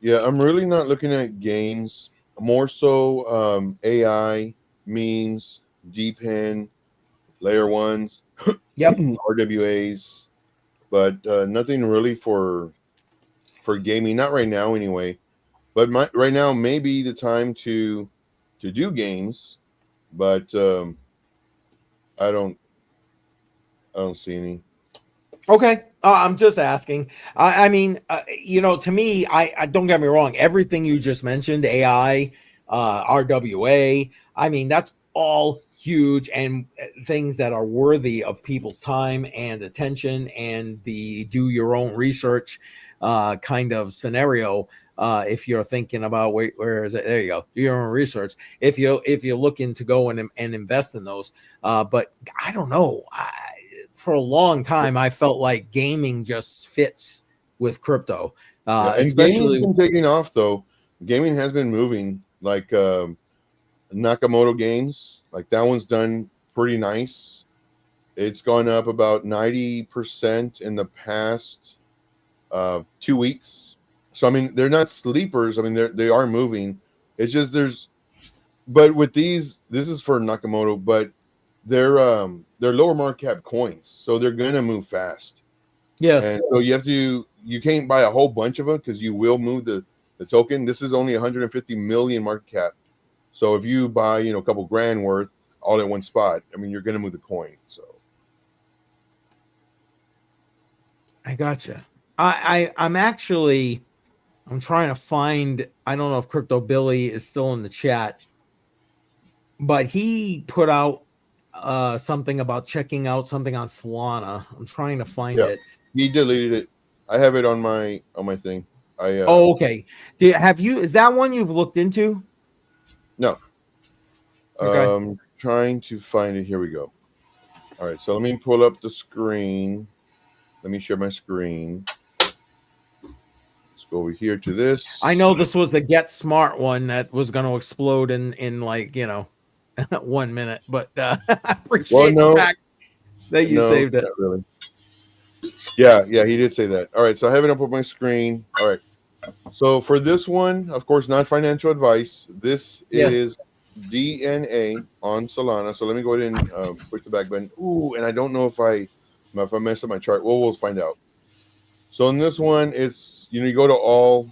Yeah, I'm really not looking at games. More so AI, memes, DPen, layer ones, Yep. RWAs, but nothing really for gaming. Not right now, anyway. But right now may be the time to do games, but I don't see any. Okay. I'm just asking. I mean, to me, I don't get me wrong. Everything you just mentioned, AI, RWA, I mean, that's all huge and things that are worthy of people's time and attention and the do your own research kind of scenario. If you're thinking about where is it? There you go. Do your own research. If you're looking to go and invest in those, but I don't know. For a long time, I felt like gaming just fits with crypto, And especially gaming's been taking off though. Gaming has been moving, like Nakamoto Games, like that one's done pretty nice. It's gone up about 90% in the past 2 weeks. So I mean, they're not sleepers. I mean, they are moving. It's just but with these, this is for Nakamoto, but they're lower market cap coins, so they're gonna move fast. yes. And so you can't buy a whole bunch of them because you will move the token. This is only 150 million market cap. So if you buy, a couple grand worth all at one spot, I mean, you're gonna move the coin. So I gotcha. I'm trying to find. I don't know if Crypto Billy is still in the chat, but he put out something about checking out something on Solana. I'm trying to find it. He deleted it. I have it on my thing. Okay. Is that one you've looked into? No. Okay. Trying to find it. Here we go. All right, so let me pull up the screen. Let me share my screen. Let's go over here to this. I know this was a Get Smart one that was going to explode in like 1 minute, but I appreciate the fact that you saved it. Not really. Yeah, he did say that. All right, so I have it up on my screen. All right, so for this one, of course, not financial advice. This is DNA on Solana. So let me go ahead and push the back button. Ooh, and I don't know if I messed up my chart. Well, we'll find out. So in this one, it's you go to all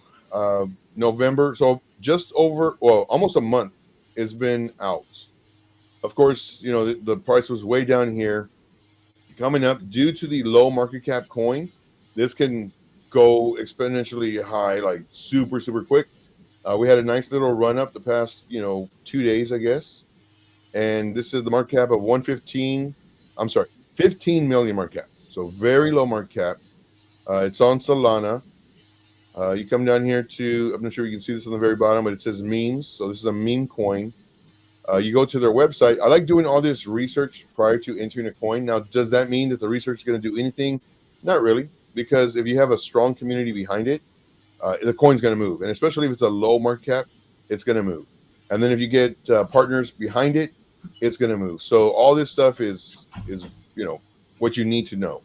November. So just over, almost a month it's been out. Of course, the price was way down here. Coming up due to the low market cap coin, this can go exponentially high, like super, super quick. We had a nice little run up the past, 2 days, I guess. And this is the market cap of 15 million market cap. So very low market cap. It's on Solana. You come down here to, I'm not sure you can see this on the very bottom, but it says memes. So this is a meme coin. You go to their website. I like doing all this research prior to entering a coin. Now, does that mean that the research is going to do anything? Not really, because if you have a strong community behind it, the coin's going to move. And especially if it's a low market cap, it's going to move. And then if you get partners behind it, it's going to move. So all this stuff is what you need to know.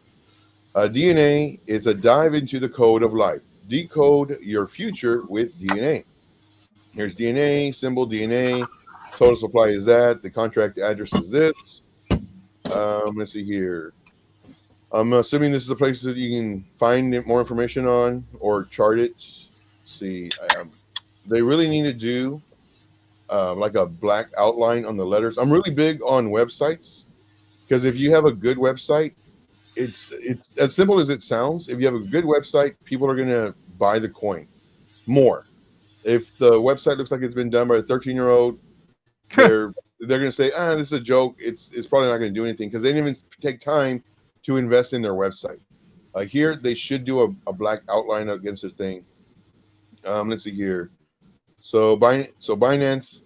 DNA is a dive into the code of life. Decode your future with DNA. Here's DNA, symbol DNA. Total supply is that. The contract address is this. Let's see here. I'm assuming this is the place that you can find more information on or chart it. Let's see. They really need to do like a black outline on the letters. I'm really big on websites because if you have a good website, it's as simple as it sounds. If you have a good website, people are going to buy the coin more. If the website looks like it's been done by a 13-year-old, they're going to say, this is a joke. It's probably not going to do anything because they didn't even take time to invest in their website. Here, they should do a black outline against the thing. Let's see here. So Binance,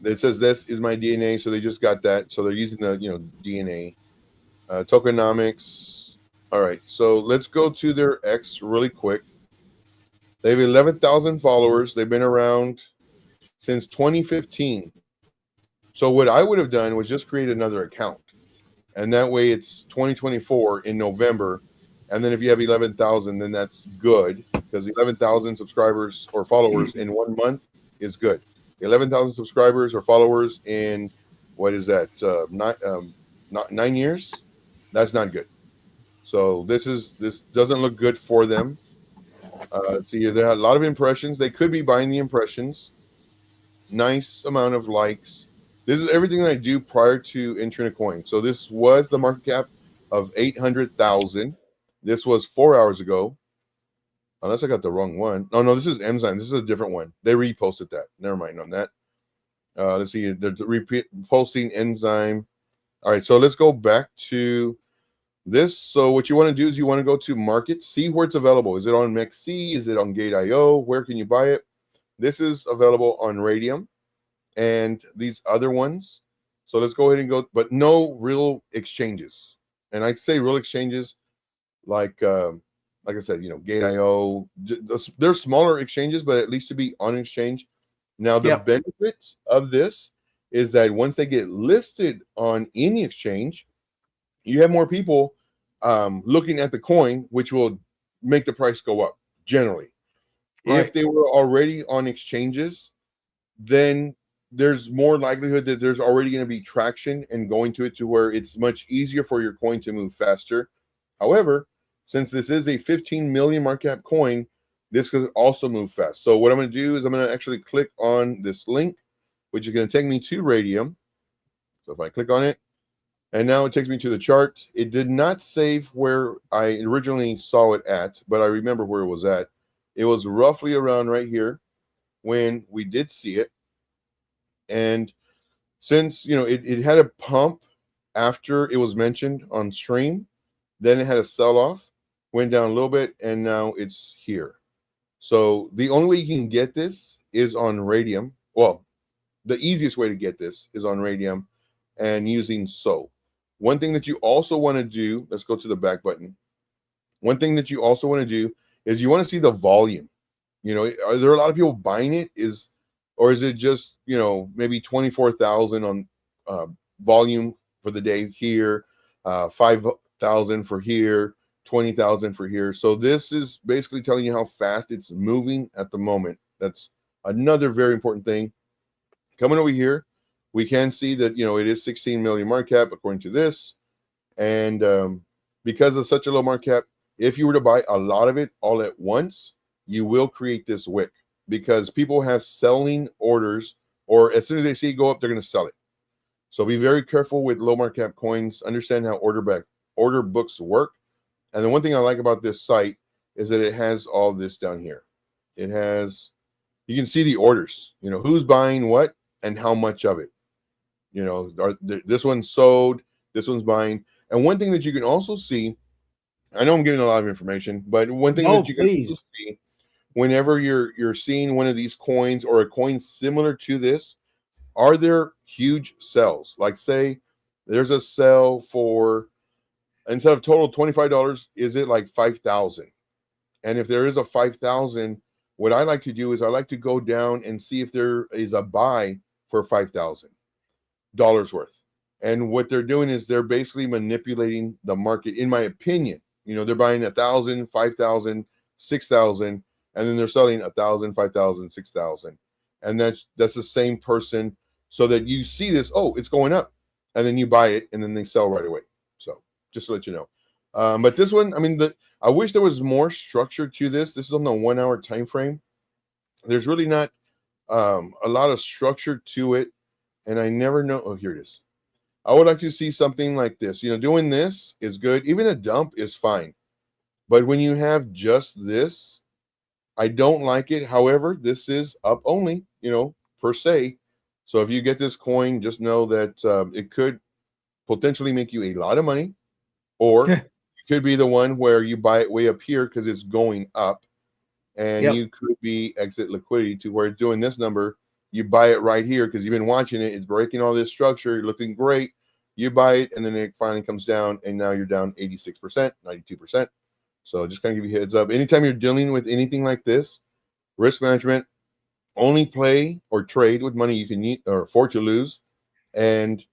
it says this is my DNA, so they just got that. So they're using the DNA. Tokenomics. All right, so let's go to their X really quick. They have 11,000 followers. They've been around since 2015. So what I would have done was just create another account. And that way it's 2024 in November. And then if you have 11,000, then that's good because 11,000 subscribers or followers in 1 month is good. 11,000 subscribers or followers in, what is that, 9 years? That's not good. So this doesn't look good for them. See, they had a lot of impressions. They could be buying the impressions. Nice amount of likes. This is everything that I do prior to entering a coin. So this was the market cap of 800,000. This was 4 hours ago. Unless I got the wrong one. Oh, no, this is Enzyme. This is a different one. They reposted that. Never mind on that. Let's see. They're reposting Enzyme. All right, so let's go back to this. So what you want to do is you want to go to market, see where it's available. Is it on MEXC? Is it on Gate.io? Where can you buy it? This is available on Radium and these other ones. So let's go ahead and go, but no real exchanges. And I say real exchanges like I said, Gate.io. They're smaller exchanges, but at least to be on exchange. Now, the benefits of this is that once they get listed on any exchange, you have more people looking at the coin, which will make the price go up generally. Right. If they were already on exchanges, then there's more likelihood that there's already going to be traction and going to it to where it's much easier for your coin to move faster. However, since this is a 15 million market cap coin, this could also move fast. So what I'm going to do is I'm going to actually click on this link, which is going to take me to Radium. So if I click on it, and now it takes me to the chart. It did not save where I originally saw it at, but I remember where it was at. It was roughly around right here when we did see it. And since, it had a pump after it was mentioned on stream, then it had a sell-off, went down a little bit, and now it's here. So the only way you can get this is on Radium. Well, the easiest way to get this is on Radium and using SO. One thing that you also want to do, let's go to the back button. One thing that you also want to do is you want to see the volume. Are there a lot of people buying it? Or is it just, maybe 24,000 on volume for the day here, 5,000 for here, 20,000 for here. So this is basically telling you how fast it's moving at the moment. That's another very important thing. Coming over here, we can see that, it is 16 million market cap according to this. And because of such a low market cap, if you were to buy a lot of it all at once, you will create this wick because people have selling orders, or as soon as they see it go up, they're going to sell it. So be very careful with low market cap coins. Understand how order books work. And the one thing I like about this site is that it has all this down here. It has, you can see the orders, who's buying what and how much of it. This one's sold, this one's buying. And one thing that you can also see, I know I'm giving a lot of information, but one thing that you can also see whenever you're seeing one of these coins or a coin similar to this, are there huge sells? Like say there's a sell for, instead of total $25, is it like 5,000? And if there is a 5,000, what I like to do is I like to go down and see if there is a buy for $5,000 worth. And what they're doing is they're basically manipulating the market, in my opinion. They're buying 1,000, 5,000, 6,000, and then they're selling 1,000, 5,000, 6,000. And that's the same person, so that you see this, oh, it's going up, and then you buy it, and then they sell right away. So just to let you know. But this one, I wish there was more structure to this. This is on the 1 hour time frame. There's really not a lot of structure to it, and I never know. Oh, here it is. I would like to see something like this. Doing this is good. Even a dump is fine. But when you have just this, I don't like it. However, this is up only, per se. So if you get this coin, just know that it could potentially make you a lot of money, or it could be the one where you buy it way up here because it's going up, and you could be exit liquidity to where it's doing this number. You buy it right here because you've been watching it. It's breaking all this structure, looking great. You buy it, and then it finally comes down, and now you're down 86%, 92%. So just kind of give you a heads up. Anytime you're dealing with anything like this, risk management, only play or trade with money you can or afford to lose. And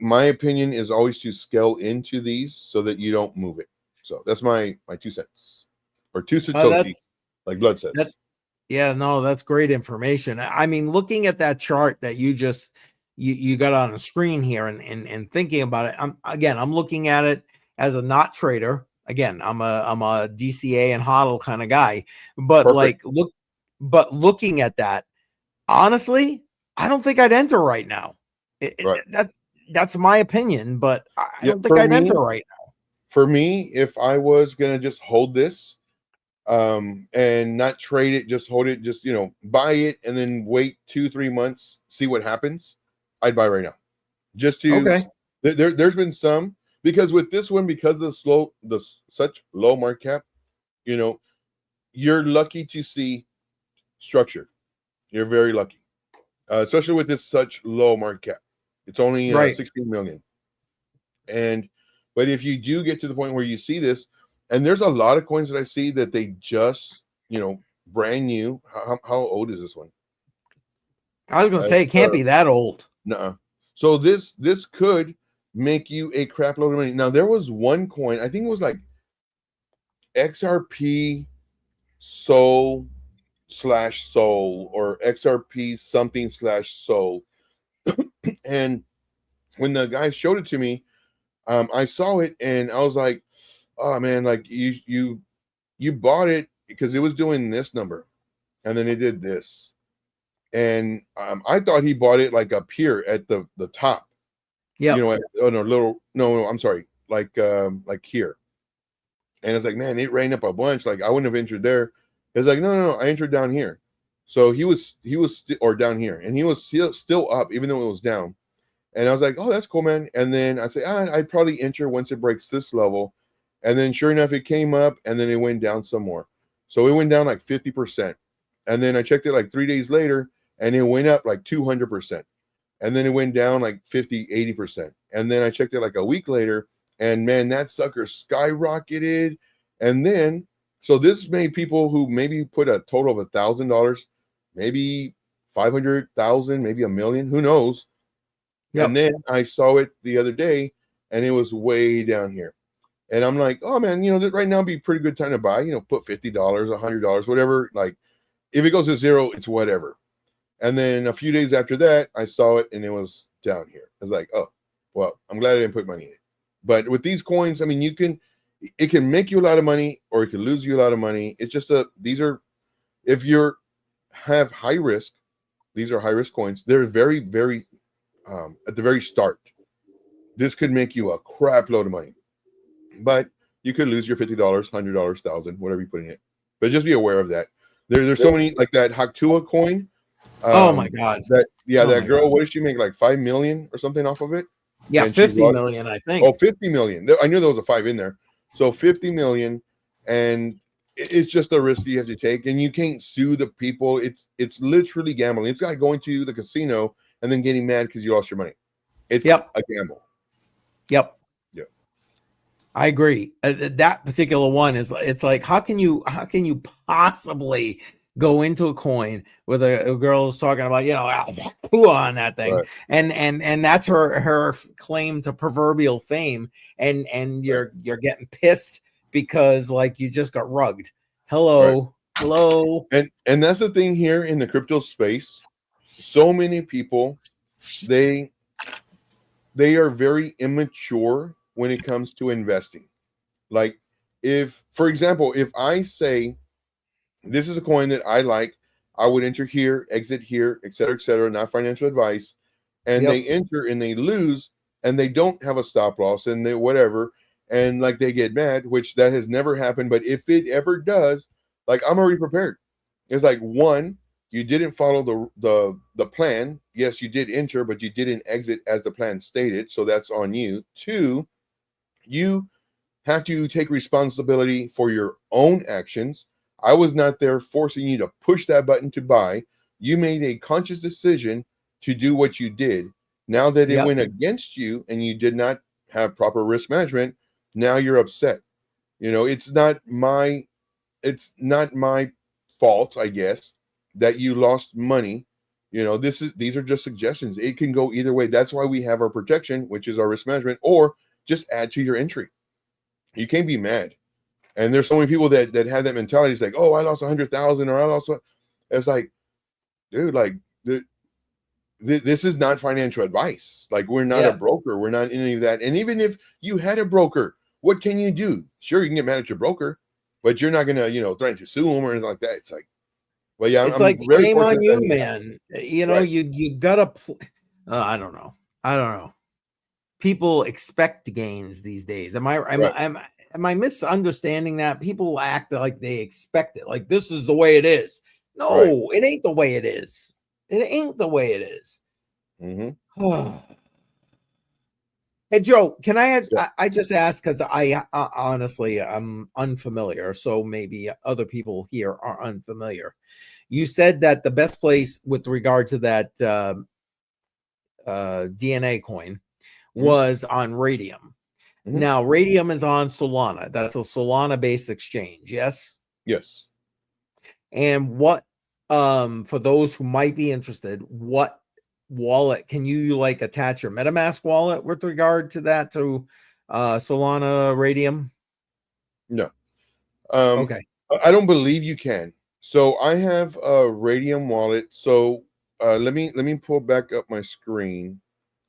my opinion is always to scale into these so that you don't move it. So that's my 2 cents, or 2 satoshi, like Blood says. Yeah, no, that's great information. I mean, looking at that chart that you just you got on the screen here and thinking about it, I'm looking at it as a not trader. Again, I'm a DCA and HODL kind of guy, but Perfect. looking at that, honestly, I don't think I'd enter right now. That's my opinion, but I don't think I'd enter right now. For me, if I was gonna just hold this, and not trade it, just hold it, just buy it and then wait 2-3 months, see what happens, I'd buy right now. Just to there's been some, because with this one, because of such low market cap, you're lucky to see structure. You're very lucky, especially with this such low market cap. It's only 16 million. But if you do get to the point where you see this, and there's a lot of coins that I see that they just, brand new. How old is this one? I was going to say it can't be that old. Nuh-uh. So this could make you a crap load of money. Now, there was one coin, I think it was like XRP Soul /Soul, or XRP something /Soul. And when the guy showed it to me, I saw it and I was like, oh man, like you bought it because it was doing this number, and then it did this, and I thought he bought it like up here at the top. Yeah. I'm sorry, like here. And it's like, man, it ran up a bunch. Like I wouldn't have entered there. It's like, no, I entered down here. So he was or down here, and he was still up even though it was down. And I was like, oh, that's cool, man. And then I say, I'd probably enter once it breaks this level. And then sure enough, it came up and then it went down some more. So it went down like 50%. And then I checked it like 3 days later and it went up like 200%. And then it went down like 50, 80%. And then I checked it like a week later, and man, that sucker skyrocketed. And then, so this made people who maybe put a total of $1,000, maybe 500,000, maybe $1 million, who knows? Yep. And then I saw it the other day and it was way down here. And I'm like, oh man, right now would be a pretty good time to buy, put $50, $100, whatever. Like if it goes to zero, it's whatever. And then a few days after that, I saw it and it was down here. I was like, oh, well, I'm glad I didn't put money in it. But with these coins, I mean, it can make you a lot of money or it can lose you a lot of money. It's just if you have high risk, these are high risk coins. They're very, very, at the very start, this could make you a crap load of money. But you could lose your $50, $100, $1,000, whatever you put in it. But just be aware of that. There's so many, like that Haktua coin. Oh my God! That girl. God. What did she make? Like 5 million or something off of it? Yeah, and 50 million, I think. Oh, 50 million. I knew there was a 5 in there. So 50 million, and it's just a risk you have to take, and you can't sue the people. It's literally gambling. It's like going to the casino and then getting mad because you lost your money. It's a gamble. Yep. I agree. That particular one it's like, how can you possibly go into a coin with a girl who's talking about, on that thing, right. and that's her claim to proverbial fame, and you're getting pissed because like you just got rugged. Hello. And that's the thing here in the crypto space. So many people, they are very immature when it comes to investing. Like for example, if I say this is a coin that I like, I would enter here, exit here, et cetera, not financial advice. And they enter and they lose. and they don't have a stop loss and they whatever, and like they get mad, which that has never happened. But if it ever does, like I'm already prepared. It's like, one, you didn't follow the plan. Yes, you did enter, but you didn't exit as the plan stated, so that's on you. Two, you have to take responsibility for your own actions. I was not there forcing you to push that button to buy. You made a conscious decision to do what you did. Now that it went against you and you did not have proper risk management, now you're upset. You know, it's not my fault, I guess, that you lost money. You know, these are just suggestions. It can go either way. That's why we have our protection, which is our risk management, or just add to your entry. You can't be mad. And there's so many people that have that mentality. It's like, oh, I lost 100,000, or I lost. It's like, dude, like this is not financial advice. Like, we're not a broker. We're not in any of that. And even if you had a broker, what can you do? Sure, you can get mad at your broker, but you're not gonna, threaten to sue them or anything like that. It's like, well, yeah, it's I'm like very shame on you, that, man. You know, right. you gotta. I don't know. People expect gains these days. Am I misunderstanding that? People act like they expect it. Like, this is the way it is. No, it ain't the way it is. It ain't the way it is. Mm-hmm. Hey, Joe, can I ask? I just asked because I honestly, I'm unfamiliar. So maybe other people here are unfamiliar. You said that the best place with regard to that DNA coin was on Radium. Now, Radium is on Solana. That's a Solana-based exchange, yes? Yes. And what, for those who might be interested, what wallet can you like attach your MetaMask wallet with regard to that, to Solana Radium? No. Okay. I don't believe you can. So I have a Radium wallet. So let me pull back up my screen.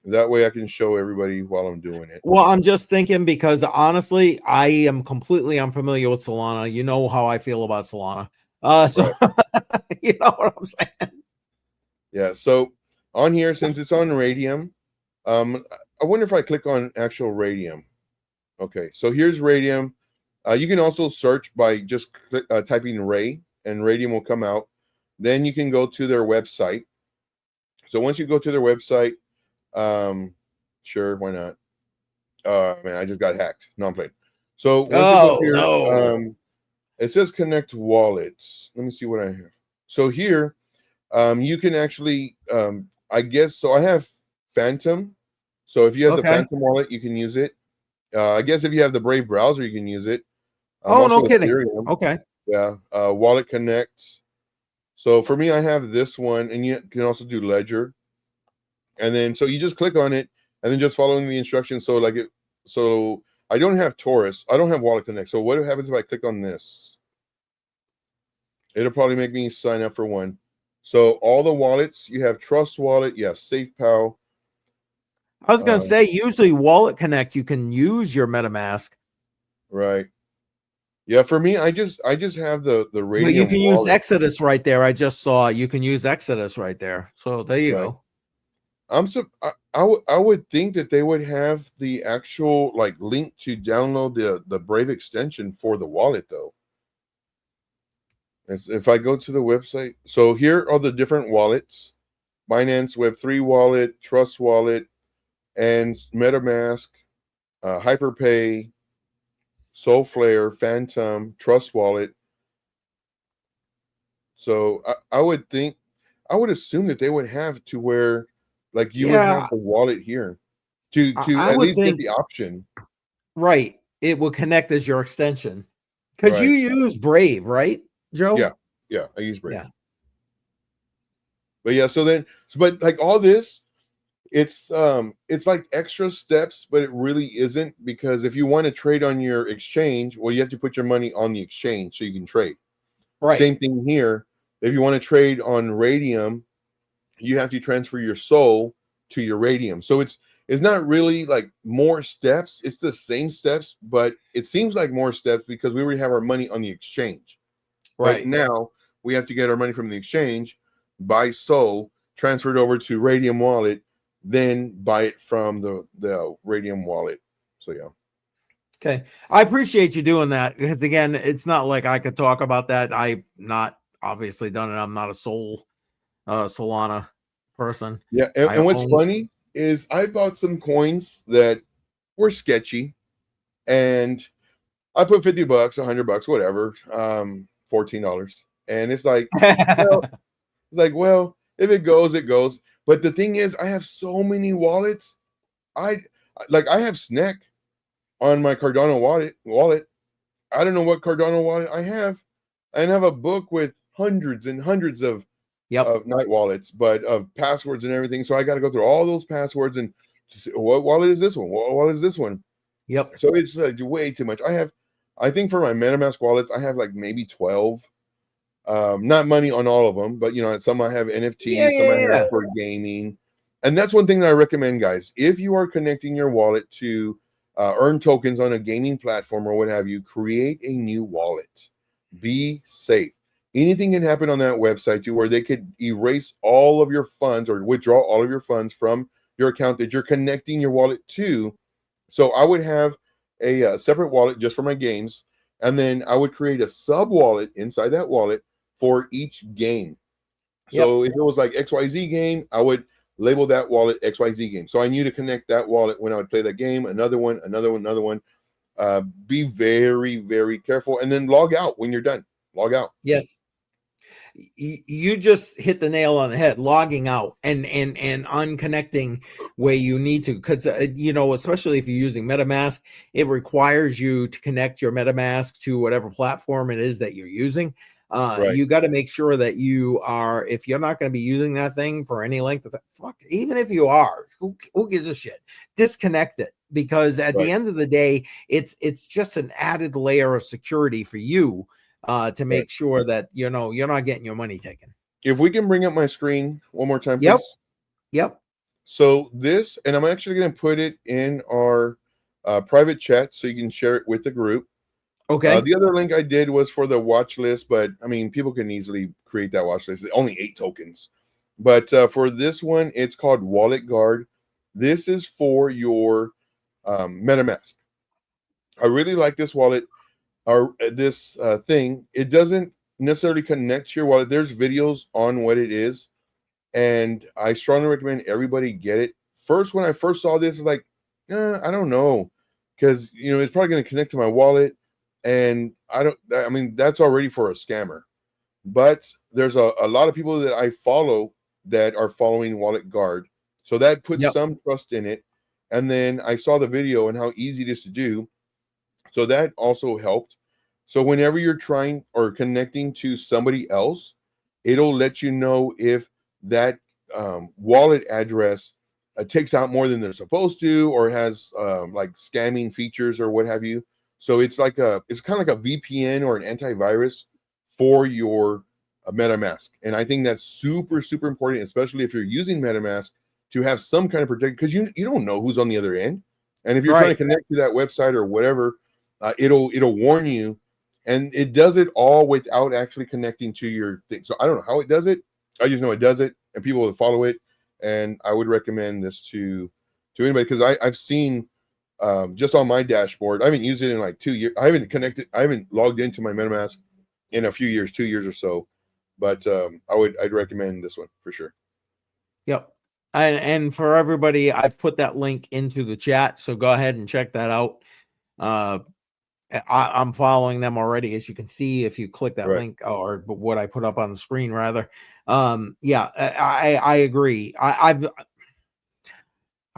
That way I can show everybody while I'm doing it. Well, I'm just thinking because honestly, I am completely unfamiliar with Solana. You know how I feel about Solana. So you know what I'm saying? Yeah. So on here, since it's on Radium, I wonder if I click on actual Radium. Okay. So here's Radium. You can also search by just typing Ray, and Radium will come out. Then you can go to their website. So once you go to their website, sure, why not? Man, I just got hacked. No, I'm playing. So once you go here, no. It says connect wallets. Let me see what I have. So here, you can actually, I guess, so I have Phantom. So if you have the Phantom wallet, you can use it. I guess if you have the Brave browser, you can use it. No kidding. Ethereum. Okay. Yeah. Wallet Connect. So for me, I have this one, and you can also do Ledger. And then, so you just click on it, and then just following the instructions. So so I don't have Taurus. I don't have Wallet Connect. So what happens if I click on this? It'll probably make me sign up for one. So all the wallets, you have Trust Wallet, you have SafePal. I was going to say, usually Wallet Connect, you can use your MetaMask. Right. Yeah, for me, I just have the Radium. Well, you can wallet. use Exodus right there. I just saw you can use Exodus right there. So there you go. I would think that they would have the actual like link to download the Brave extension for the wallet though. If I go to the website, so here are the different wallets: Binance Web3 wallet, Trust Wallet, and MetaMask, Hyperpay, Soulflare, Phantom, Trust Wallet. So I would assume that they would have to where like you would have the wallet here to at least get the option. Right. It will connect as your extension. Because you use Brave, right, Joe? Yeah, I use Brave. Yeah. But yeah, but like all this, it's like extra steps, but it really isn't, because if you want to trade on your exchange, well, you have to put your money on the exchange so you can trade. Right. Same thing here. If you want to trade on Radium, you have to transfer your soul to your Radium. So it's not really like more steps. It's the same steps, but it seems like more steps because we already have our money on the exchange. Right now, we have to get our money from the exchange, buy soul, transfer it over to Radium wallet, then buy it from the Radium wallet. So yeah. Okay. I appreciate you doing that because again, it's not like I could talk about that. I've not obviously done it. I'm not a Solana person. Yeah, I and what's own funny is I bought some coins that were sketchy, and I put $50, $100, whatever, $14, and it's like, well, if it goes, it goes. But the thing is, I have so many wallets. I have Snack on my Cardano wallet. I don't know what Cardano wallet I have. I have a book with hundreds and hundreds of night wallets, but of passwords and everything. So I got to go through all those passwords and just, what wallet is this one? What wallet is this one? Yep. So it's way too much. I think for my MetaMask wallets, I have like maybe 12. Not money on all of them, but some I have NFTs, some I have for gaming. And that's one thing that I recommend, guys. If you are connecting your wallet to earn tokens on a gaming platform or what have you, create a new wallet. Be safe. Anything can happen on that website where they could erase all of your funds or withdraw all of your funds from your account that you're connecting your wallet to. So I would have a separate wallet just for my games, and then I would create a sub wallet inside that wallet for each game. So if it was like XYZ game, I would label that wallet XYZ game. So I knew to connect that wallet when I would play that game, another one. Be very, very careful, and then log out when you're done. Log out. Yes. You just hit the nail on the head. Logging out and unconnecting where you need to, because especially if you're using MetaMask, it requires you to connect your MetaMask to whatever platform it is that you're using. Right. You got to make sure that you are, if you're not going to be using that thing for any length of time, even if you are, who gives a shit? Disconnect it, because at the end of the day, it's just an added layer of security for you. To make sure that you're not getting your money taken. If we can bring up my screen one more time, please. Yep. So this, and I'm actually going to put it in our private chat so you can share it with the group. Okay. The other link I did was for the watch list, but I mean, people can easily create that watch list. Only 8 tokens. But for this one, it's called Wallet Guard. This is for your MetaMask. I really like this wallet. Or this thing, it doesn't necessarily connect to your wallet. There's videos on what it is, and I strongly recommend everybody get it. First, when I first saw this, it's like, I don't know, because it's probably going to connect to my wallet, and I mean, that's already for a scammer. But there's a lot of people that I follow that are following Wallet Guard, so that puts some trust in it. And then I saw the video and how easy it is to do. So that also helped. So whenever you're trying or connecting to somebody else, it'll let you know if that wallet address takes out more than they're supposed to, or has like scamming features or what have you. So it's kind of like a VPN or an antivirus for your MetaMask. And I think that's super, super important, especially if you're using MetaMask, to have some kind of protection, because you don't know who's on the other end. And if you're trying to connect to that website or whatever, it'll warn you, and it does it all without actually connecting to your thing. So I don't know how it does it. I just know it does it, and people will follow it. And I would recommend this to anybody, because I've seen just on my dashboard. I haven't used it in like 2 years. I haven't logged into my MetaMask in a few years, 2 years or so. But I'd recommend this one for sure. Yep. And for everybody, I've put that link into the chat, so go ahead and check that out. I'm following them already, as you can see if you click that link, or what I put up on the screen rather. I agree. I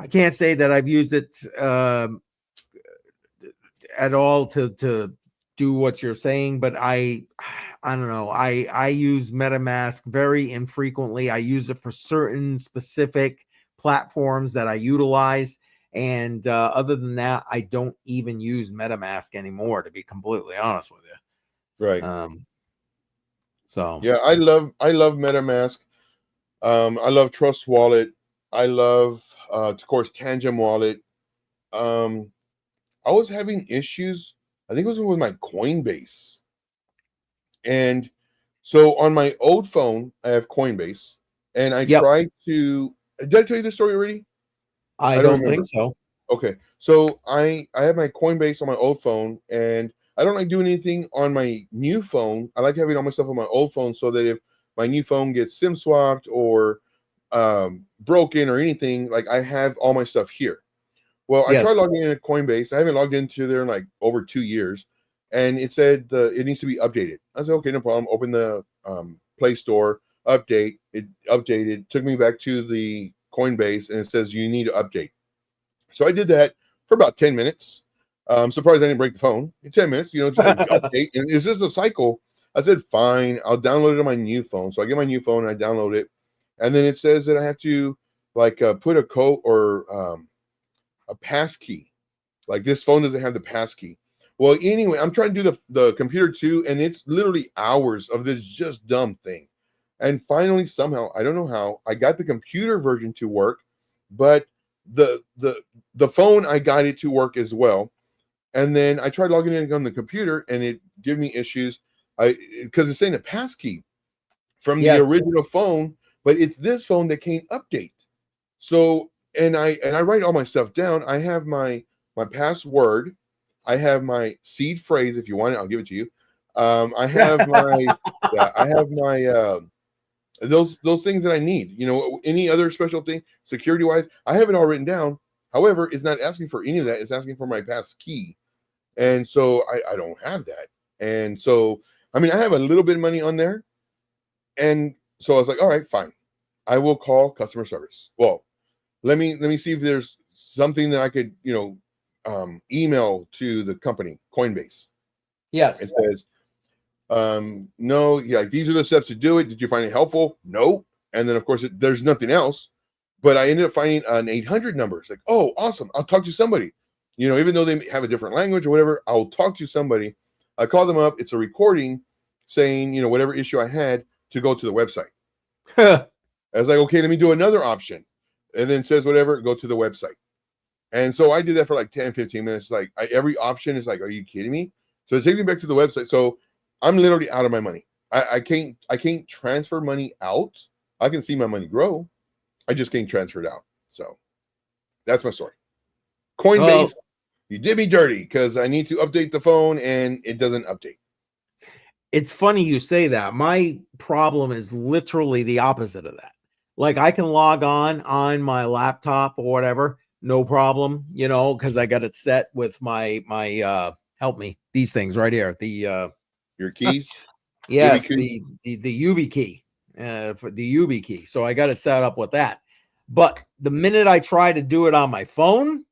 can't say that I've used it at all to do what you're saying, but I don't know. I use MetaMask very infrequently. I use it for certain specific platforms that I utilize. And other than that, I don't even use MetaMask anymore, to be completely honest with you. Right. So yeah, I love MetaMask. I love Trust Wallet. I love, of course, Tangent Wallet. I was having issues. I think it was with my Coinbase. And so on my old phone, I have Coinbase, and I tried to. Did I tell you this story already? I don't don't think so. Okay, so I have my Coinbase on my old phone, and I don't like doing anything on my new phone. I like having all my stuff on my old phone so that if my new phone gets SIM swapped or broken or anything, like I have all my stuff here. Well, I tried Yes. logging into Coinbase. I haven't logged into there in like over 2 years, and it said it needs to be updated. I said, okay, no problem. Open the Play Store, update. It updated, took me back to the Coinbase, and it says you need to update. So I did that for about 10 minutes. I'm surprised I didn't break the phone in 10 minutes, just like update. And it's just a cycle. I said, fine, I'll download it on my new phone. So I get my new phone and I download it. And then it says that I have to put a code or a pass key. Like this phone doesn't have the pass key. Well, anyway, I'm trying to do the computer too, and it's literally hours of this just dumb thing. And finally, somehow, I don't know how, I got the computer version to work, but the phone, I got it to work as well. And then I tried logging in on the computer, and it gave me issues. Because it's saying a pass key from the original phone, but it's this phone that can't update. So and I write all my stuff down. I have my password. I have my seed phrase. If you want it, I'll give it to you. I have my those things that I need. Any other special thing security wise, I have it all written down. However, it's not asking for any of that. It's asking for my pass key, and so I don't have that. And so I have a little bit of money on there, and so I was like, all right, fine, I will call customer service. Well, let me see if there's something that I could email to the company Coinbase. Yes. It says no, yeah, these are the steps to do it. Did you find it helpful? No. And then of course there's nothing else, but I ended up finding an 800 number. It's like, oh, awesome, I'll talk to somebody. Even though they have a different language or whatever, I'll talk to somebody. I call them up. It's a recording saying, whatever issue I had, to go to the website. I was like, okay, let me do another option. And then it says whatever, go to the website. And so I did that for like 10, 15 minutes. Like every option is like, are you kidding me? So it takes me back to the website. So I'm literally out of my money. I can't transfer money out. I can see my money grow. I just can't transfer it out. So that's my story. Coinbase, you did me dirty because I need to update the phone and it doesn't update. It's funny you say that. My problem is literally the opposite of that. Like I can log on my laptop or whatever, no problem, because I got it set with my help me, these things right here, the your keys. Yes, the UB key, for the UB key. So I got it set up with that. But the minute I try to do it on my phone,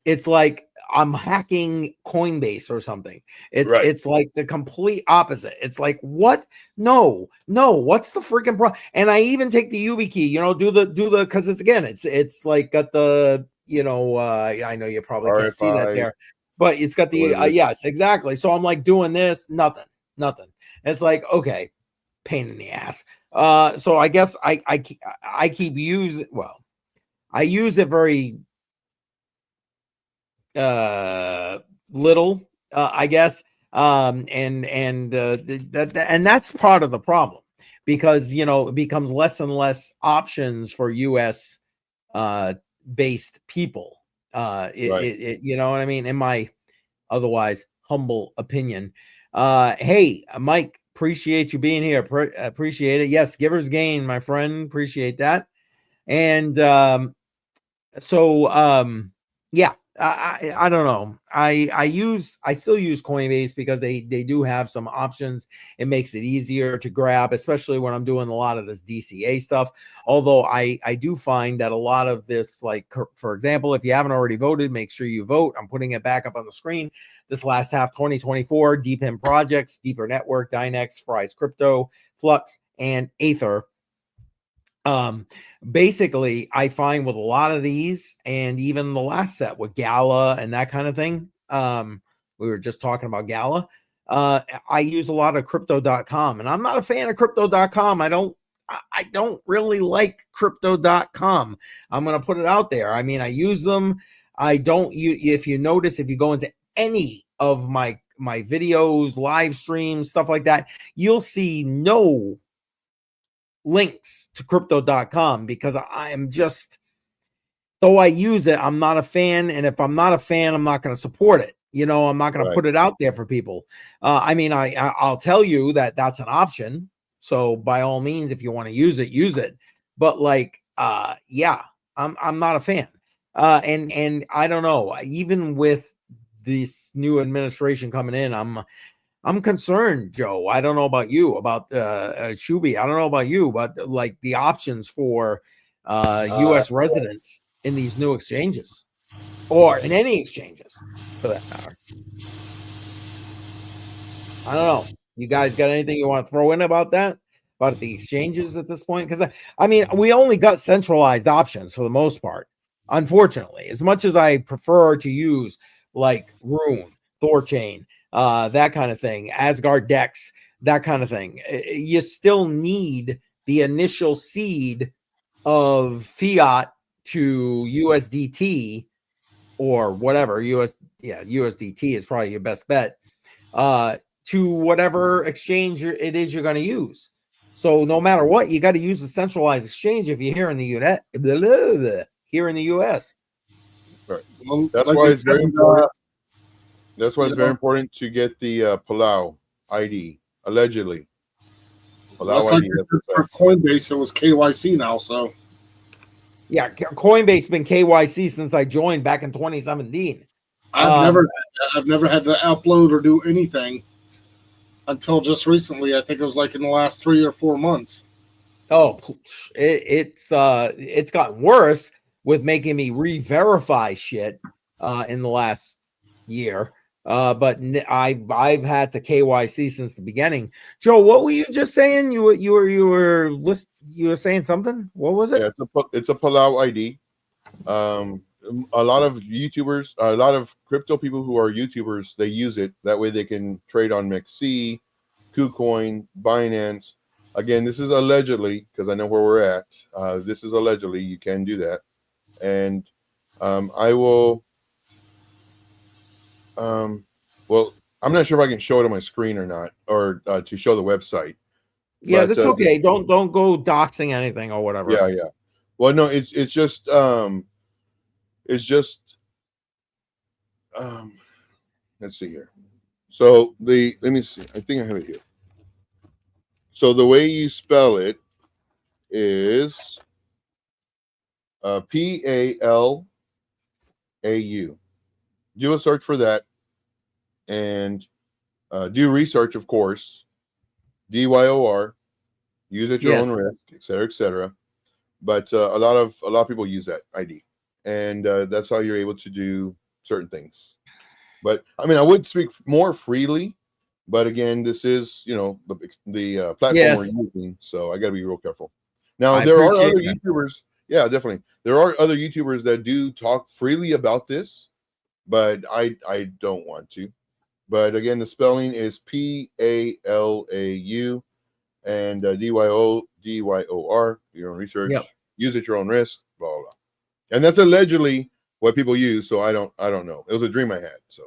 it's like I'm hacking Coinbase or something. It's like the complete opposite. It's like, what? No, what's the freaking problem? And I even take the UB key, do the because it's like got the I know you probably can't see that there, but it's got the yes, exactly. So I'm like doing this, nothing. It's like, okay, pain in the ass. So I guess I keep using, well, I use it very little, I guess. And that's part of the problem, because it becomes less and less options for US based people. You know what I mean? In my otherwise humble opinion. Hey, Mike, appreciate you being here. Appreciate it. Yes, givers gain, my friend. Appreciate that. And yeah, I don't know. I still use Coinbase because they do have some options. It makes it easier to grab, especially when I'm doing a lot of this DCA stuff. Although I do find that a lot of this, like, for example, if you haven't already voted, make sure you vote. I'm putting it back up on the screen. This last half 2024, DeepIn projects, Deeper Network, Dynex, Fry's Crypto, Flux, and Aether. Basically, I find with a lot of these, and even the last set with Gala and that kind of thing, we were just talking about Gala, I use a lot of crypto.com, and I'm not a fan of crypto.com. I don't really like crypto.com. I'm going to put it out there. I mean, I use them. If you notice, if you go into any of my videos, live streams, stuff like that, you'll see no links to crypto.com, because I am just, though I use it, I'm not a fan. And if I'm not a fan, I'm not going to support it. You know, I'm not going to put it out there for people. I mean, I'll tell you that that's an option. So by all means, if you want to use it, use it. But like, yeah, I'm not a fan. And I don't know, even with this new administration coming in, I'm concerned, Joe. I don't know about you, about Shuby. I don't know about you, but like the options for U.S. residents in these new exchanges, or in any exchanges for that matter. I don't know. You guys got anything you want to throw in about that? About the exchanges at this point? Because I mean, we only got centralized options for the most part, unfortunately. As much as I prefer to use like Rune, Thorchain, that kind of thing, Asgard Dex, that kind of thing, you still need the initial seed of fiat to USDT or whatever. USDT is probably your best bet. To whatever exchange it is you're going to use. So no matter what, you got to use a centralized exchange if you're here in the US. Right. Well, that's why it's very important. That's why it's very important to get the Palau ID, allegedly. Palau ID. For Coinbase, it was KYC now, so. Yeah, Coinbase been KYC since I joined back in 2017. I've never had to upload or do anything until just recently. I think it was like in the last 3 or 4 months. Oh, it's gotten worse with making me re-verify shit in the last year. But I've had to KYC since the beginning. Joe, what were you just saying? You were saying something. What was it? Yeah, it's a Palau ID. A lot of YouTubers, a lot of crypto people who are YouTubers, they use it. That way they can trade on MEXC, KuCoin, Binance. Again, this is allegedly, because I know where we're at. This is allegedly. You can do that. And I will... well, I'm not sure if I can show it on my screen or not, or to show the website. Yeah, that's okay. Don't go doxing anything or whatever. Yeah. Well, no, it's just let's see here. So let me see. I think I have it here. So the way you spell it is PALAU. Do a search for that and do research, of course. DYOR. Use at your own risk, etc., etc. But a lot of people use that ID, and that's how you're able to do certain things. But I mean, I would speak more freely, but again, this is the platform we're using, so I got to be real careful. Now there are other YouTubers, yeah, definitely. There are other YouTubers that do talk freely about this, but I don't want to. But again, the spelling is PALAU. And DYOR, your own research. Yep. Use at your own risk. Blah, blah, blah. And that's allegedly what people use. So I don't know. It was a dream I had. So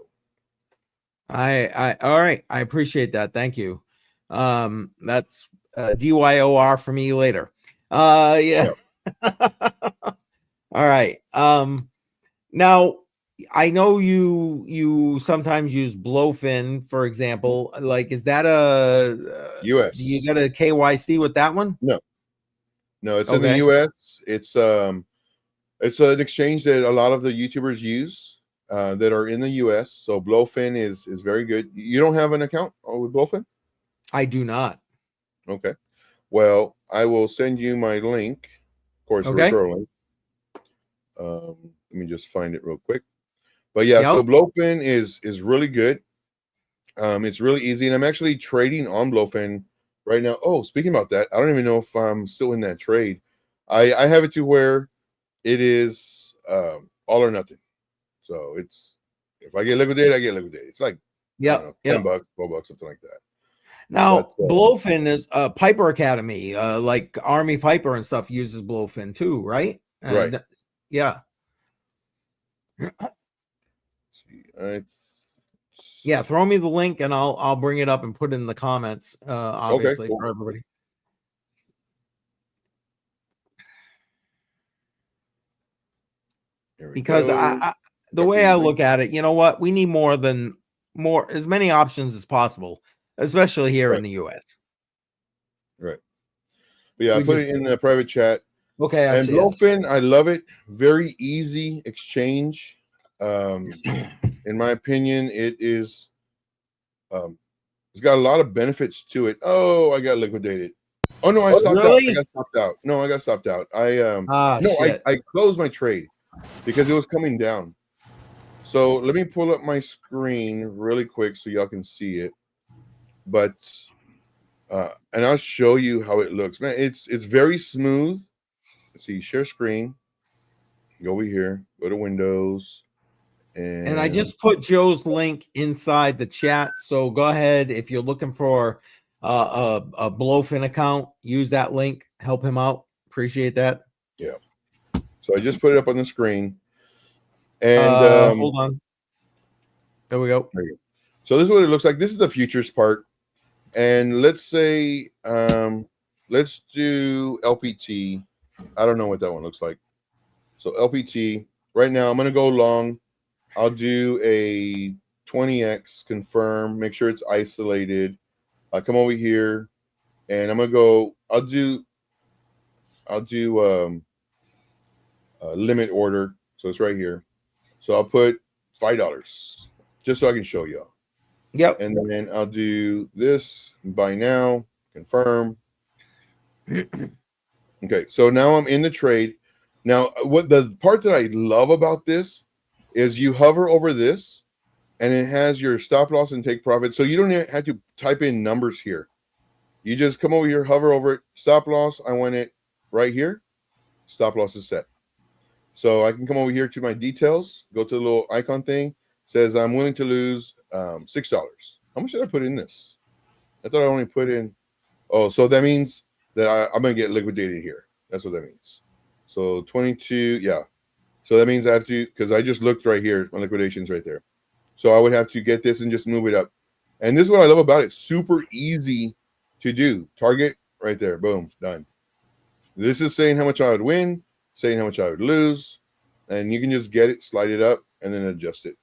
I all right. I appreciate that. Thank you. That's DYOR for me later. Yeah. Yep. All right. Now I know you sometimes use Blowfin, for example. Like, is that a US? Do you got a KYC with that one? No, it's in the US. It's an exchange that a lot of the YouTubers use that are in the US. So Blowfin is very good. You don't have an account with Blowfin? I do not. Okay. Well, I will send you my link. Of course, referral link. Let me just find it real quick. But yeah, so Blowfin is really good. It's really easy, and I'm actually trading on Blowfin right now. Oh, speaking about that, I don't even know if I'm still in that trade. I have it to where it is all or nothing. So it's, if I get liquidated, I get liquidated. It's like $10, $12, something like that. Now, Blowfin is Piper Academy, like Army Piper and stuff uses Blowfin too, right? Right. Yeah. Yeah, throw me the link and I'll bring it up and put it in the comments, obviously, for everybody. because the way I look at it, you know what? We need as many options as possible, especially here in the US. Right. But yeah, I put it in the private chat. Okay, I and see Blowfin, I love it. Very easy exchange. In my opinion, it is. It's got a lot of benefits to it. Oh, I got liquidated. Oh no, I stopped out. I got stopped out. No, I got stopped out. I closed my trade because it was coming down. So let me pull up my screen really quick so y'all can see it. But and I'll show you how it looks. Man, it's very smooth. Let's see, share screen. Go over here, go to Windows. And I just put Joe's link inside the chat. So go ahead. If you're looking for a Blowfin account, use that link. Help him out. Appreciate that. Yeah. So I just put it up on the screen. And hold on. There we go. So this is what it looks like. This is the futures part. And let's say, let's do LPT. I don't know what that one looks like. So LPT. Right now, I'm going to go long. I'll do a 20x confirm, make sure it's isolated. I'll come over here and I'm gonna go, I'll do limit order. So it's right here. So I'll put $5 just so I can show y'all. Yep. And then I'll do this, buy now, confirm. Okay, so now I'm in the trade. Now, what the part that I love about this is you hover over this and it has your stop loss and take profit. So you don't have to type in numbers here. You just come over here, hover over it, stop loss. I want it right here. Stop loss is set. So I can come over here to my details, go to the little icon thing, says I'm willing to lose $6. How much did I put in this? I thought I only put in, oh, so that means that I'm going to get liquidated here. That's what that means. So 22, yeah. So that means I have to, because I just looked right here, my liquidation's right there. So I would have to get this and just move it up. And this is what I love about it. Super easy to do. Target right there. Boom. Done. This is saying how much I would win, saying how much I would lose. And you can just get it, slide it up, and then adjust it.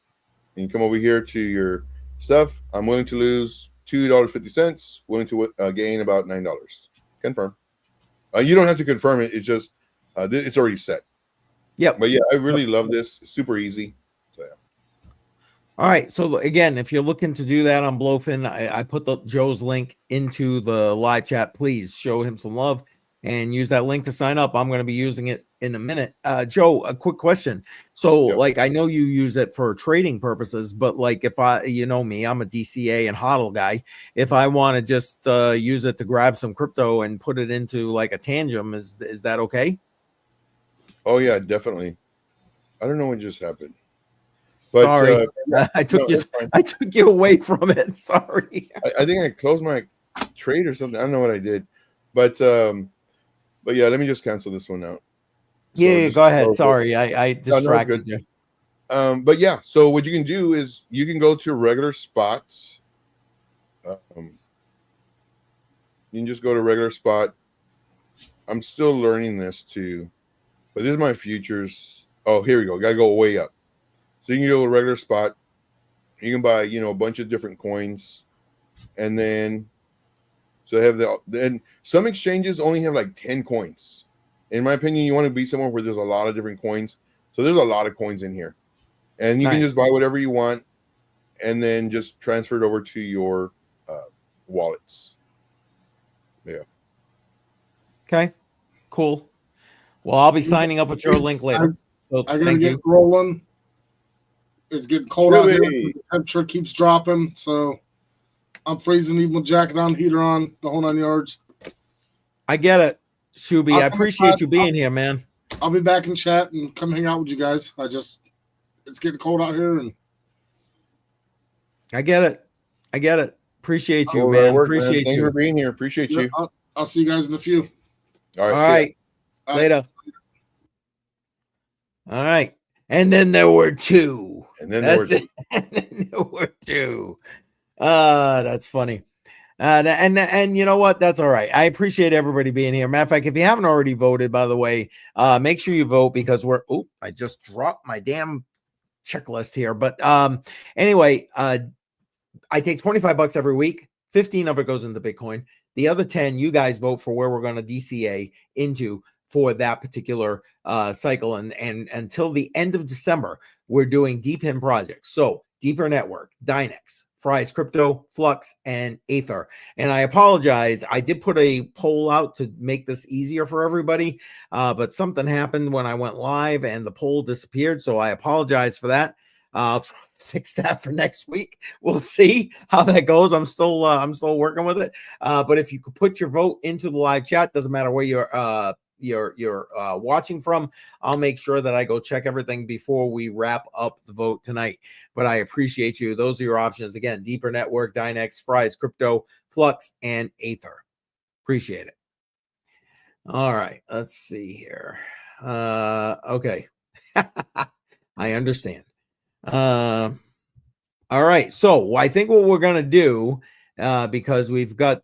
And you come over here to your stuff. I'm willing to lose $2.50. Willing to gain about $9. Confirm. You don't have to confirm it. It's just, it's already set. Yeah, but yeah, I really love this. It's super easy. So yeah. All right. So again, if you're looking to do that on Blowfin, I put Joe's link into the live chat. Please show him some love and use that link to sign up. I'm going to be using it in a minute. Joe, a quick question. So like, I know you use it for trading purposes, but like if you know me, I'm a DCA and HODL guy. If I want to just use it to grab some crypto and put it into like a tangent, is that okay? Oh yeah, definitely. I don't know what just happened. But, sorry, I took you away from it. Sorry. I think I closed my trade or something. I don't know what I did, but yeah, let me just cancel this one out. Yeah, go ahead. Sorry, I distracted you. But yeah, so what you can do is you can go to regular spots. You can just go to regular spot. I'm still learning this too. But this is my futures. Oh, here we go. Got to go way up. So you can go to a regular spot. You can buy, a bunch of different coins. And then, so they have then some exchanges only have like 10 coins. In my opinion, you want to be somewhere where there's a lot of different coins. So there's a lot of coins in here. And you can just buy whatever you want and then just transfer it over to your wallets. Yeah. Okay, cool. Well, I'll be signing up with your link later. So I gotta get rolling. It's getting cold out here. The temperature keeps dropping, so I'm freezing even with jacket on, heater on, the whole 9 yards. I get it, Shuby. I appreciate you being here, man. I'll be back in chat and come hang out with you guys. It's getting cold out here, and I get it. Appreciate you, man. Appreciate you. Thank you for being here. Appreciate you. I'll see you guys in a few. All right. Later. All right. And then there were two. And then there were two. And then there were two. That's funny. And you know what? That's all right. I appreciate everybody being here. Matter of fact, if you haven't already voted, by the way, make sure you vote because I just dropped my damn checklist here. But anyway, I take $25 every week. 15 of it goes into Bitcoin. The other 10, you guys vote for where we're going to DCA into for that particular cycle. And until the end of December, we're doing deep in projects. So Deeper Network, Dynex, Fry's Crypto, Flux, and Aether. And I apologize. I did put a poll out to make this easier for everybody, but something happened when I went live and the poll disappeared. So I apologize for that. I'll try to fix that for next week. We'll see how that goes. I'm still working with it. But if you could put your vote into the live chat, doesn't matter where you're watching from, I'll make sure that I go check everything before we wrap up the vote tonight. But I appreciate you. Those are your options. Again, Deeper Network, Dynex, Fry's Crypto, Flux, and Aether. Appreciate it. All right, let's see here. Okay. I understand. All right, so I think what we're gonna do, because we've got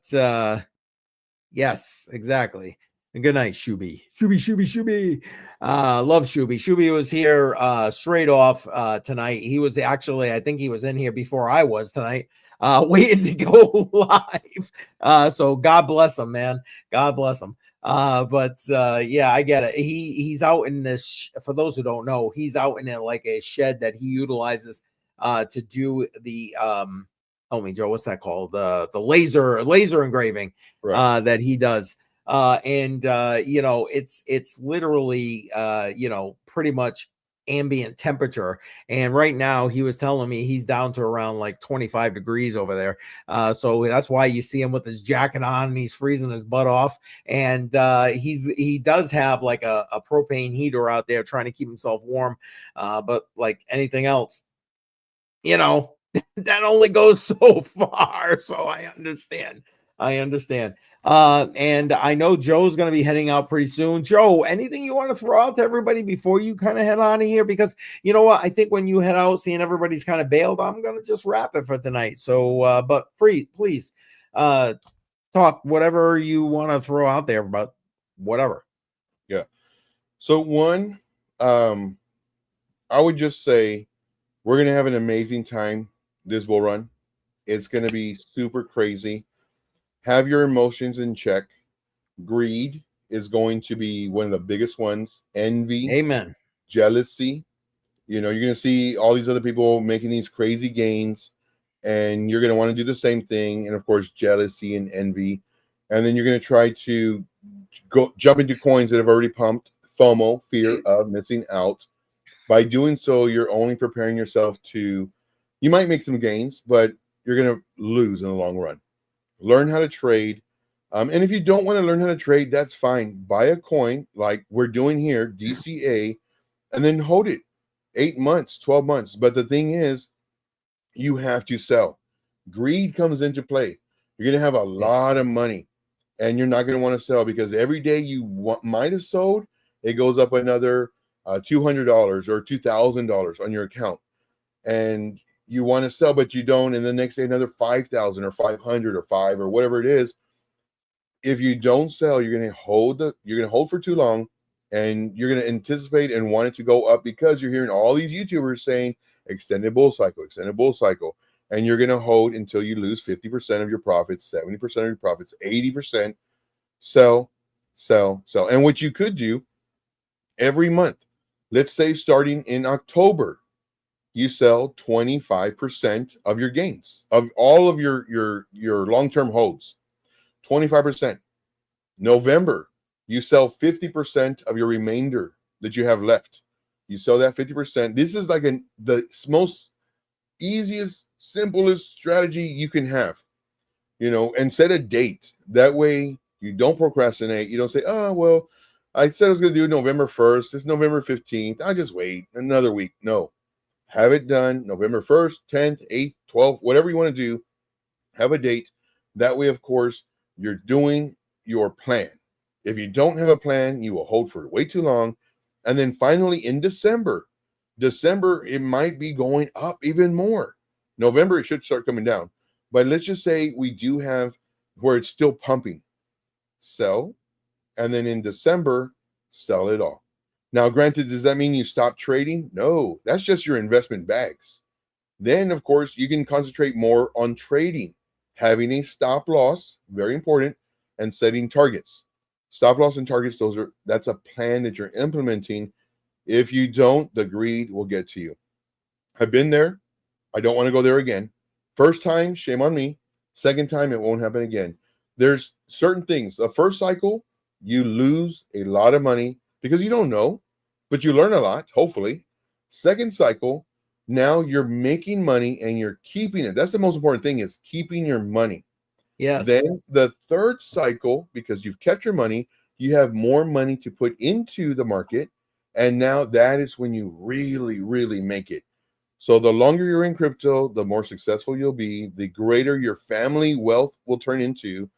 yes, exactly. And good night, Shuby. Love Shuby. Shuby was here straight off tonight. He was actually, I think he was in here before I was tonight, waiting to go live. So God bless him, man. God bless him. But yeah, I get it. He's out in this, for those who don't know, he's out in like a shed that he utilizes to do the help me, Joe, what's that called? The laser engraving Right. that he does. And you know, it's literally you know, pretty much ambient temperature. And right now he was telling me he's down to around like 25 degrees over there. So that's why you see him with his jacket on and he's freezing his butt off. And he does have like a propane heater out there trying to keep himself warm. But like anything else, you know, that only goes so far. So I understand. And I know Joe's going to be heading out pretty soon. Joe, anything you want to throw out to everybody before you kind of head on in here? Because you know what? I think when you head out, seeing everybody's kind of bailed, I'm going to just wrap it for tonight. So, but please, talk whatever you want to throw out there about whatever. Yeah. So one, I would just say we're going to have an amazing time this bull run. It's going to be super crazy. Have your emotions in check. Greed is going to be one of the biggest ones. Envy. Amen. Jealousy. You know, you're going to see all these other people making these crazy gains, and you're going to want to do the same thing. And of course, jealousy and envy. And then you're going to try to go jump into coins that have already pumped. FOMO, fear of missing out. By doing so, you're only preparing yourself to, you might make some gains, but you're going to lose in the long run. Learn how to trade. And if you don't want to learn how to trade, that's fine. Buy a coin like we're doing here, DCA, and then hold it 8 months, 12 months. But the thing is, you have to sell. Greed comes into play. You're going to have a lot of money, and you're not going to want to sell because every day you might have sold, it goes up another $200 or $2,000 on your account. And you want to sell, but you don't. And the next day, another 5,000 or 500 or 5 or whatever it is. If you don't sell, you're going to hold for too long, and you're going to anticipate and want it to go up because you're hearing all these YouTubers saying extended bull cycle, and you're going to hold until you lose 50% of your profits, 70% of your profits, 80%. Sell. And what you could do every month, let's say starting in October, you sell 25% of your gains of all of your long-term holds. 25%. November, you sell 50% of your remainder that you have left. You sell that 50%. This is like the most easiest, simplest strategy you can have, you know, and set a date. That way you don't procrastinate. You don't say, oh, well, I said I was going to do it November 1st. It's November 15th. I'll just wait another week. No. Have it done November 1st, 10th, 8th, 12th, whatever you want to do. Have a date. That way, of course, you're doing your plan. If you don't have a plan, you will hold for way too long. And then finally in December, it might be going up even more. November, it should start coming down. But let's just say we do have where it's still pumping, sell, and then in December, sell it all. Now, granted, does that mean you stop trading? No, that's just your investment bags. Then, of course, you can concentrate more on trading, having a stop loss, very important, and setting targets. Stop loss and targets, that's a plan that you're implementing. If you don't, the greed will get to you. I've been there. I don't want to go there again. First time, shame on me. Second time, it won't happen again. There's certain things. The first cycle, you lose a lot of money because you don't know, but you learn a lot, hopefully. Second cycle, now you're making money and you're keeping it. That's the most important thing, is keeping your money. Yes. Then the third cycle, because you've kept your money, you have more money to put into the market. And now that is when you really, really make it. So the longer you're in crypto, the more successful you'll be, the greater your family wealth will turn into.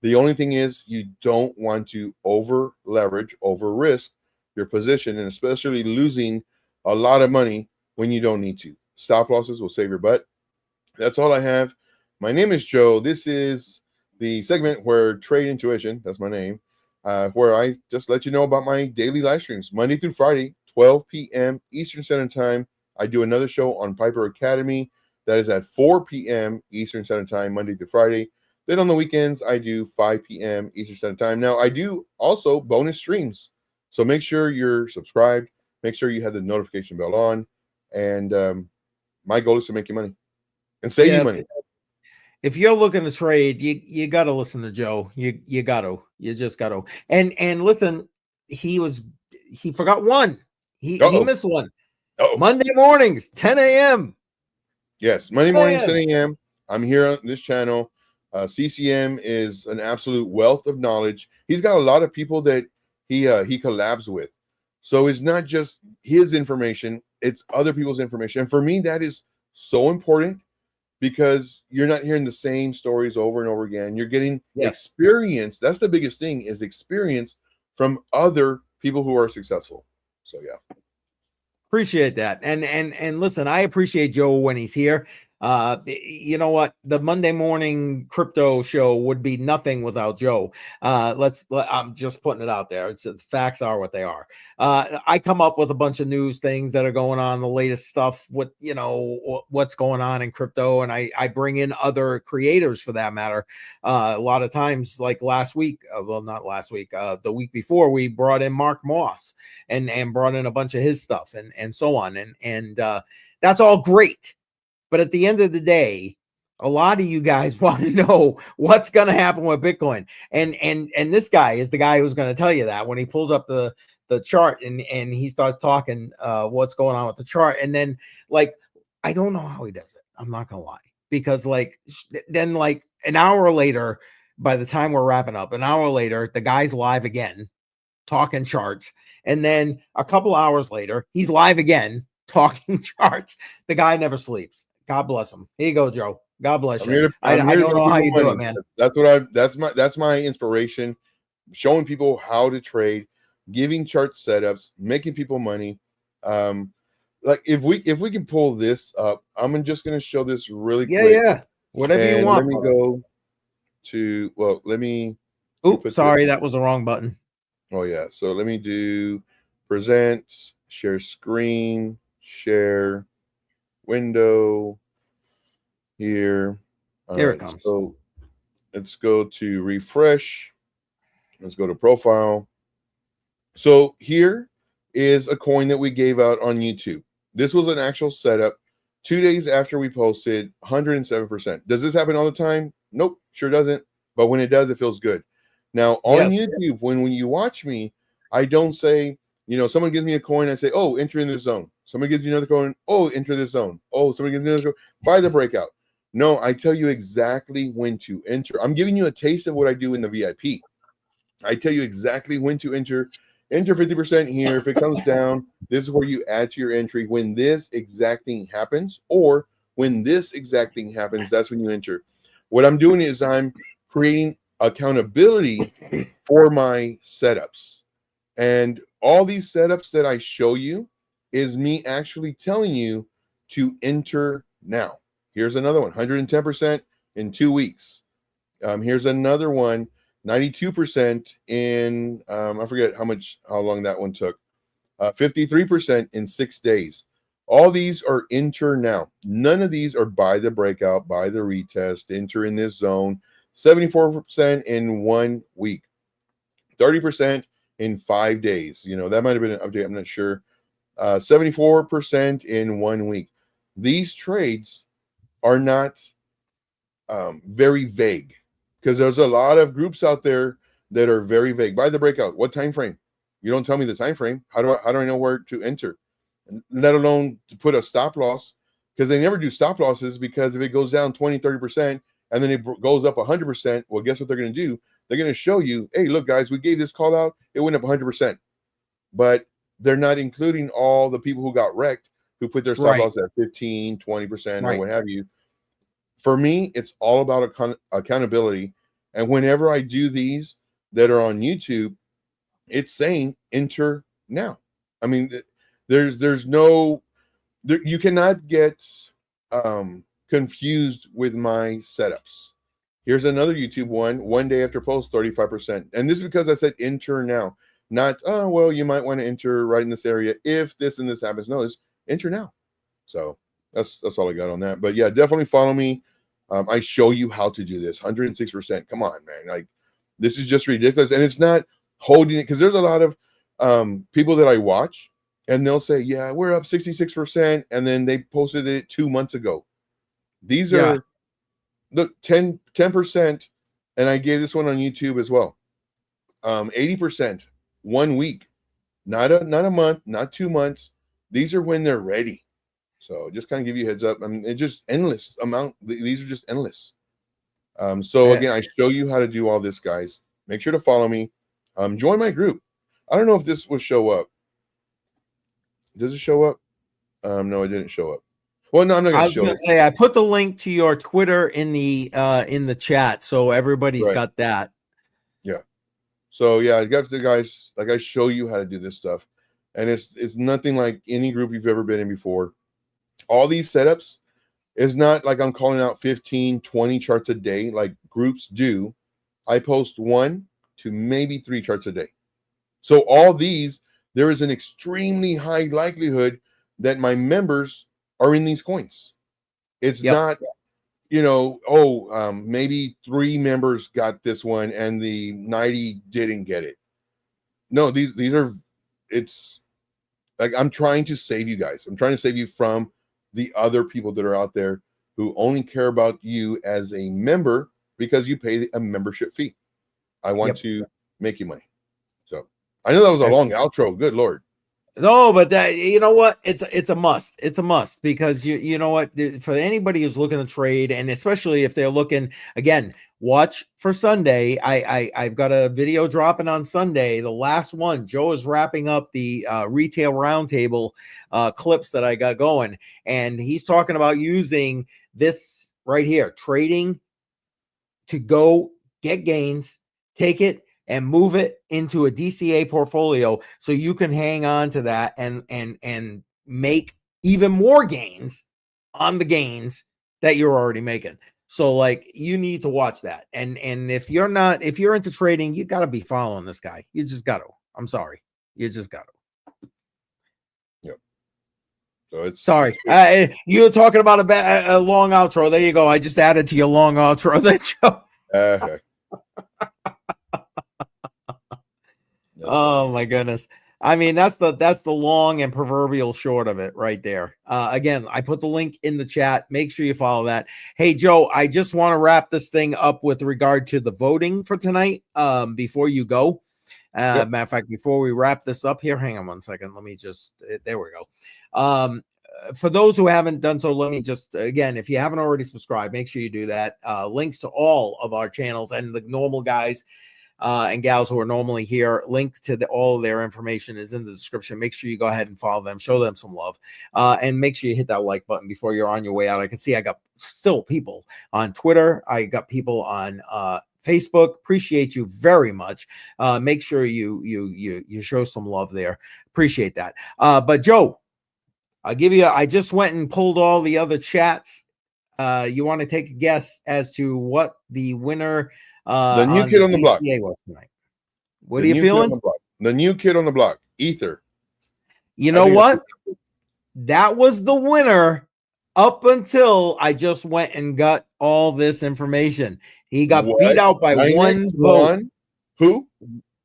The only thing is you don't want to over leverage, over risk your position, and especially losing a lot of money when you don't need to. Stop losses will save your butt. That's all I have. My name is Joe. This is the segment where Trade Intuition, that's my name, where I just let you know about my daily live streams, Monday through Friday, 12 p.m. Eastern Standard Time. I do another show on Piper Academy that is at 4 p.m. Eastern Standard Time, Monday through Friday. Then on the weekends, I do 5 p.m. Eastern Standard Time. Now, I do also bonus streams. So make sure you're subscribed. Make sure you have the notification bell on. And my goal is to make you money and save you money. If you're looking to trade, you got to listen to Joe. You just got to. And listen, he forgot one. He missed one. Monday mornings, 10 a.m. Yes, Monday mornings, 10 a.m. I'm here on this channel. CCM is an absolute wealth of knowledge. He's got a lot of people that he collabs with. So it's not just his information, it's other people's information. And for me, that is so important because you're not hearing the same stories over and over again. You're getting experience. That's the biggest thing, is experience from other people who are successful. So yeah. Appreciate that. And listen, I appreciate Joe when he's here. You know what? The Monday morning crypto show would be nothing without Joe. I'm just putting it out there. The facts are what they are. I come up with a bunch of news things that are going on, the latest stuff with, what's going on in crypto. And I bring in other creators for that matter. A lot of times, like last week, not last week, the week before, we brought in Mark Moss and brought in a bunch of his stuff and so on. And that's all great. But at the end of the day, a lot of you guys want to know what's going to happen with Bitcoin. And this guy is the guy who's going to tell you that when he pulls up the chart and he starts talking what's going on with the chart. And then, like, I don't know how he does it. I'm not going to lie. Because, then an hour later, by the time we're wrapping up, an hour later, the guy's live again, talking charts. And then a couple hours later, he's live again, talking charts. The guy never sleeps. God bless him. Here you go, Joe. God bless you. I don't know how you do it, man. That's my inspiration. Showing people how to trade, giving chart setups, making people money. Like if we can pull this up, I'm just going to show this really quick. Yeah. Whatever you want. Let me go to, let me. Oops, sorry, that was the wrong button. Oh yeah. So let me do present, share screen, share window here. Here it comes. So let's go to refresh. Let's go to profile. So here is a coin that we gave out on YouTube. This was an actual setup 2 days after we posted, 107%. Does this happen all the time? Nope, sure doesn't. But when it does, it feels good. Now on YouTube, when you watch me, I don't say, someone gives me a coin, I say, oh, enter in this zone. Somebody gives you another coin, oh, enter this zone. Oh, somebody gives me another coin, buy the breakout. No, I tell you exactly when to enter. I'm giving you a taste of what I do in the VIP. I tell you exactly when to enter. Enter 50% here. If it comes down, this is where you add to your entry. When this exact thing happens, or when this exact thing happens, that's when you enter. What I'm doing is I'm creating accountability for my setups. And all these setups that I show you is me actually telling you to enter now. Here's another one, 110% in 2 weeks. Here's another one, 92% in, I forget how long that one took. 53% in 6 days. All these are enter now. None of these are buy the breakout, buy the retest, enter in this zone. 74% in 1 week. 30% in 5 days. You know, that might have been an update. I'm not sure. 74% in 1 week. These trades are not very vague, because there's a lot of groups out there that are very vague. Buy the breakout. What time frame? You don't tell me the time frame. How do I know where to enter? Let alone to put a stop loss, because they never do stop losses, because if it goes down 20, 30% and then it goes up 100%, well, guess what they're going to do? They're going to show you, hey, look, guys, we gave this call out. It went up 100%. But they're not including all the people who got wrecked, who put their stop loss at 15, 20% or what have you. For me, it's all about accountability. And whenever I do these that are on YouTube, it's saying enter now. I mean, there's no, you cannot get confused with my setups. Here's another YouTube one day after post, 35%. And this is because I said enter now, not, oh, well, you might want to enter right in this area if this and this happens. No, it's enter now. So that's all I got on that. But yeah, definitely follow me. I show you how to do this. 106%. Come on, man. Like, this is just ridiculous. And it's not holding it, because there's a lot of people that I watch, and they'll say, yeah, we're up 66%, and then they posted it 2 months ago. These are, look, 10%, and I gave this one on YouTube as well. 80%, 1 week, not a month, not 2 months. These are when they're ready. So just kind of give you a heads up. I mean, it's just endless amount. These are just endless. So again, I show you how to do all this, guys. Make sure to follow me. Join my group. I don't know if this will show up. Does it show up? No, it didn't show up. Well, no, I'm not going to show it. I was going to say, I put the link to your Twitter in the chat, so everybody's got that. Yeah. So yeah, I got the guys, like, I show you how to do this stuff, and it's nothing like any group you've ever been in before. All these setups is not like I'm calling out 15, 20 charts a day like groups do. I post 1 to maybe 3 charts a day. So all these, there is an extremely high likelihood that my members are in these coins. It's not, you know, maybe 3 members got this one and the 90 didn't get it. No, these are, it's like, I'm trying to save you guys. I'm trying to save you from the other people that are out there who only care about you as a member because you pay a membership fee. I want to make you money. So I know that was a long outro. Good Lord. No, but that, you know what? It's a must. It's a must, because you know what? For anybody who's looking to trade, and especially if they're looking, again, watch for Sunday. I've got a video dropping on Sunday, the last one. Joe is wrapping up the retail roundtable clips that I got going, and he's talking about using this right here, trading to go get gains, take it and move it into a DCA portfolio, so you can hang on to that and make even more gains on the gains that you're already making. So like, you need to watch that. And if you're into trading, you got to be following this guy. You just got to. I'm sorry. You just got to. Yep. So it's sorry. You're talking about a long outro. There you go. I just added to your long outro. That Oh my goodness. I mean, that's the long and proverbial short of it right there. Again, I put the link in the chat. Make sure you follow that. Hey, Joe, I just want to wrap this thing up with regard to the voting for tonight. Before you go, matter of fact, before we wrap this up here, hang on one second. Let me just, there we go. For those who haven't done so, let me just, again, if you haven't already subscribed, make sure you do that. Links to all of our channels and the normal guys and gals who are normally here, linked to all of their information is in the description. Make sure you go ahead and follow them, show them some love, and make sure you hit that like button before you're on your way out. I can see I got still people on Twitter. I got people on Facebook. Appreciate you very much. Make sure you show some love there. Appreciate that. But Joe, I just went and pulled all the other chats you want to take a guess as to what the winner The new kid on the block was tonight? What The are you new kid on feeling? the block. The new kid on the block, Ether. You I know think that's what? That was the winner up until I just went and got all this information. He got beat What? out by Dynex one vote. won? Who?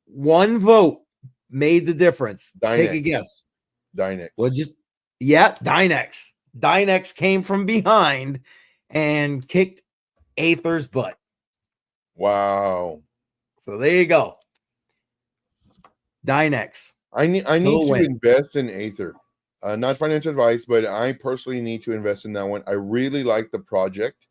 One vote made the difference. Take a Dynex. guess. Dynex. Well, Dynex. Dynex came from behind and kicked Aether's butt. Wow. So there you go. Dynex. I need to win. invest in Aether. Not financial advice, but I personally need to invest in that one. I really like the project.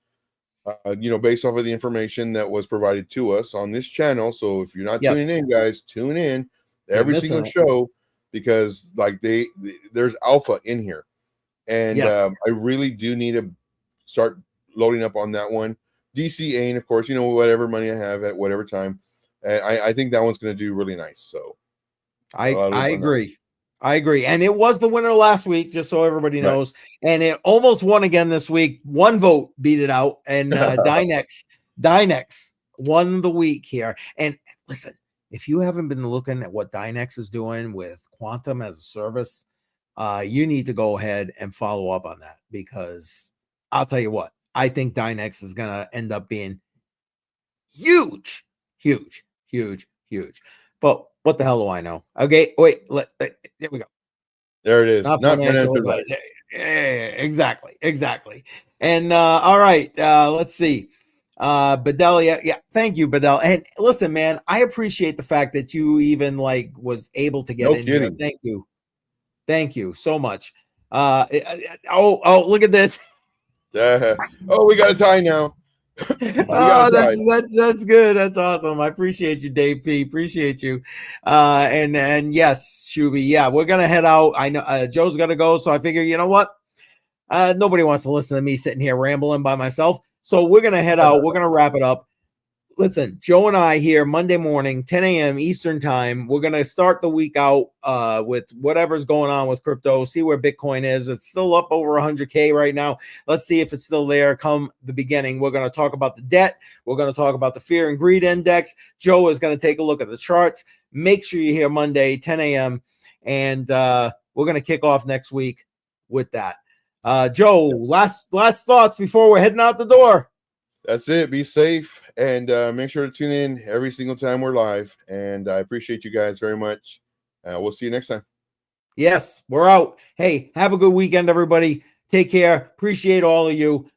Based off of the information that was provided to us on this channel. So if you're not Yes. tuning in, guys, tune in every missing single it. show because like there's alpha in here. And Yes. I really do need to start loading up on that one. DCA, and of course, whatever money I have at whatever time. And I think that one's going to do really nice. So I agree. I agree. And it was the winner last week, just so everybody knows. Right. And it almost won again this week. One vote beat it out. And Dynex won the week here. And listen, if you haven't been looking at what Dynex is doing with Quantum as a service, you need to go ahead and follow up on that, because I'll tell you what, I think Dynex is going to end up being huge. But what the hell do I know? Okay, wait. There we go. There it is. Not financial advice. Exactly. And all right, let's see. Bedelia, yeah, thank you, Bedell. And listen, man, I appreciate the fact that you even was able to get in here. Thank you so much. Look at this. We got a tie now. That's good. That's awesome. I appreciate you, Dave P. Appreciate you. And yes, Shuby. Yeah, we're gonna head out. I know Joe's gonna go, so I figure, you know what? Nobody wants to listen to me sitting here rambling by myself. So we're gonna head out. We're gonna wrap it up. Listen, Joe and I here Monday morning, 10 a.m. Eastern time. We're going to start the week out with whatever's going on with crypto, see where Bitcoin is. It's still up over 100K right now. Let's see if it's still there come the beginning. We're going to talk about the debt. We're going to talk about the fear and greed index. Joe is going to take a look at the charts. Make sure you're here Monday, 10 a.m. And we're going to kick off next week with that. Joe, last thoughts before we're heading out the door. That's it. Be safe. And make sure to tune in every single time we're live. And I appreciate you guys very much. We'll see you next time. Yes, we're out. Hey, have a good weekend, everybody. Take care. Appreciate all of you.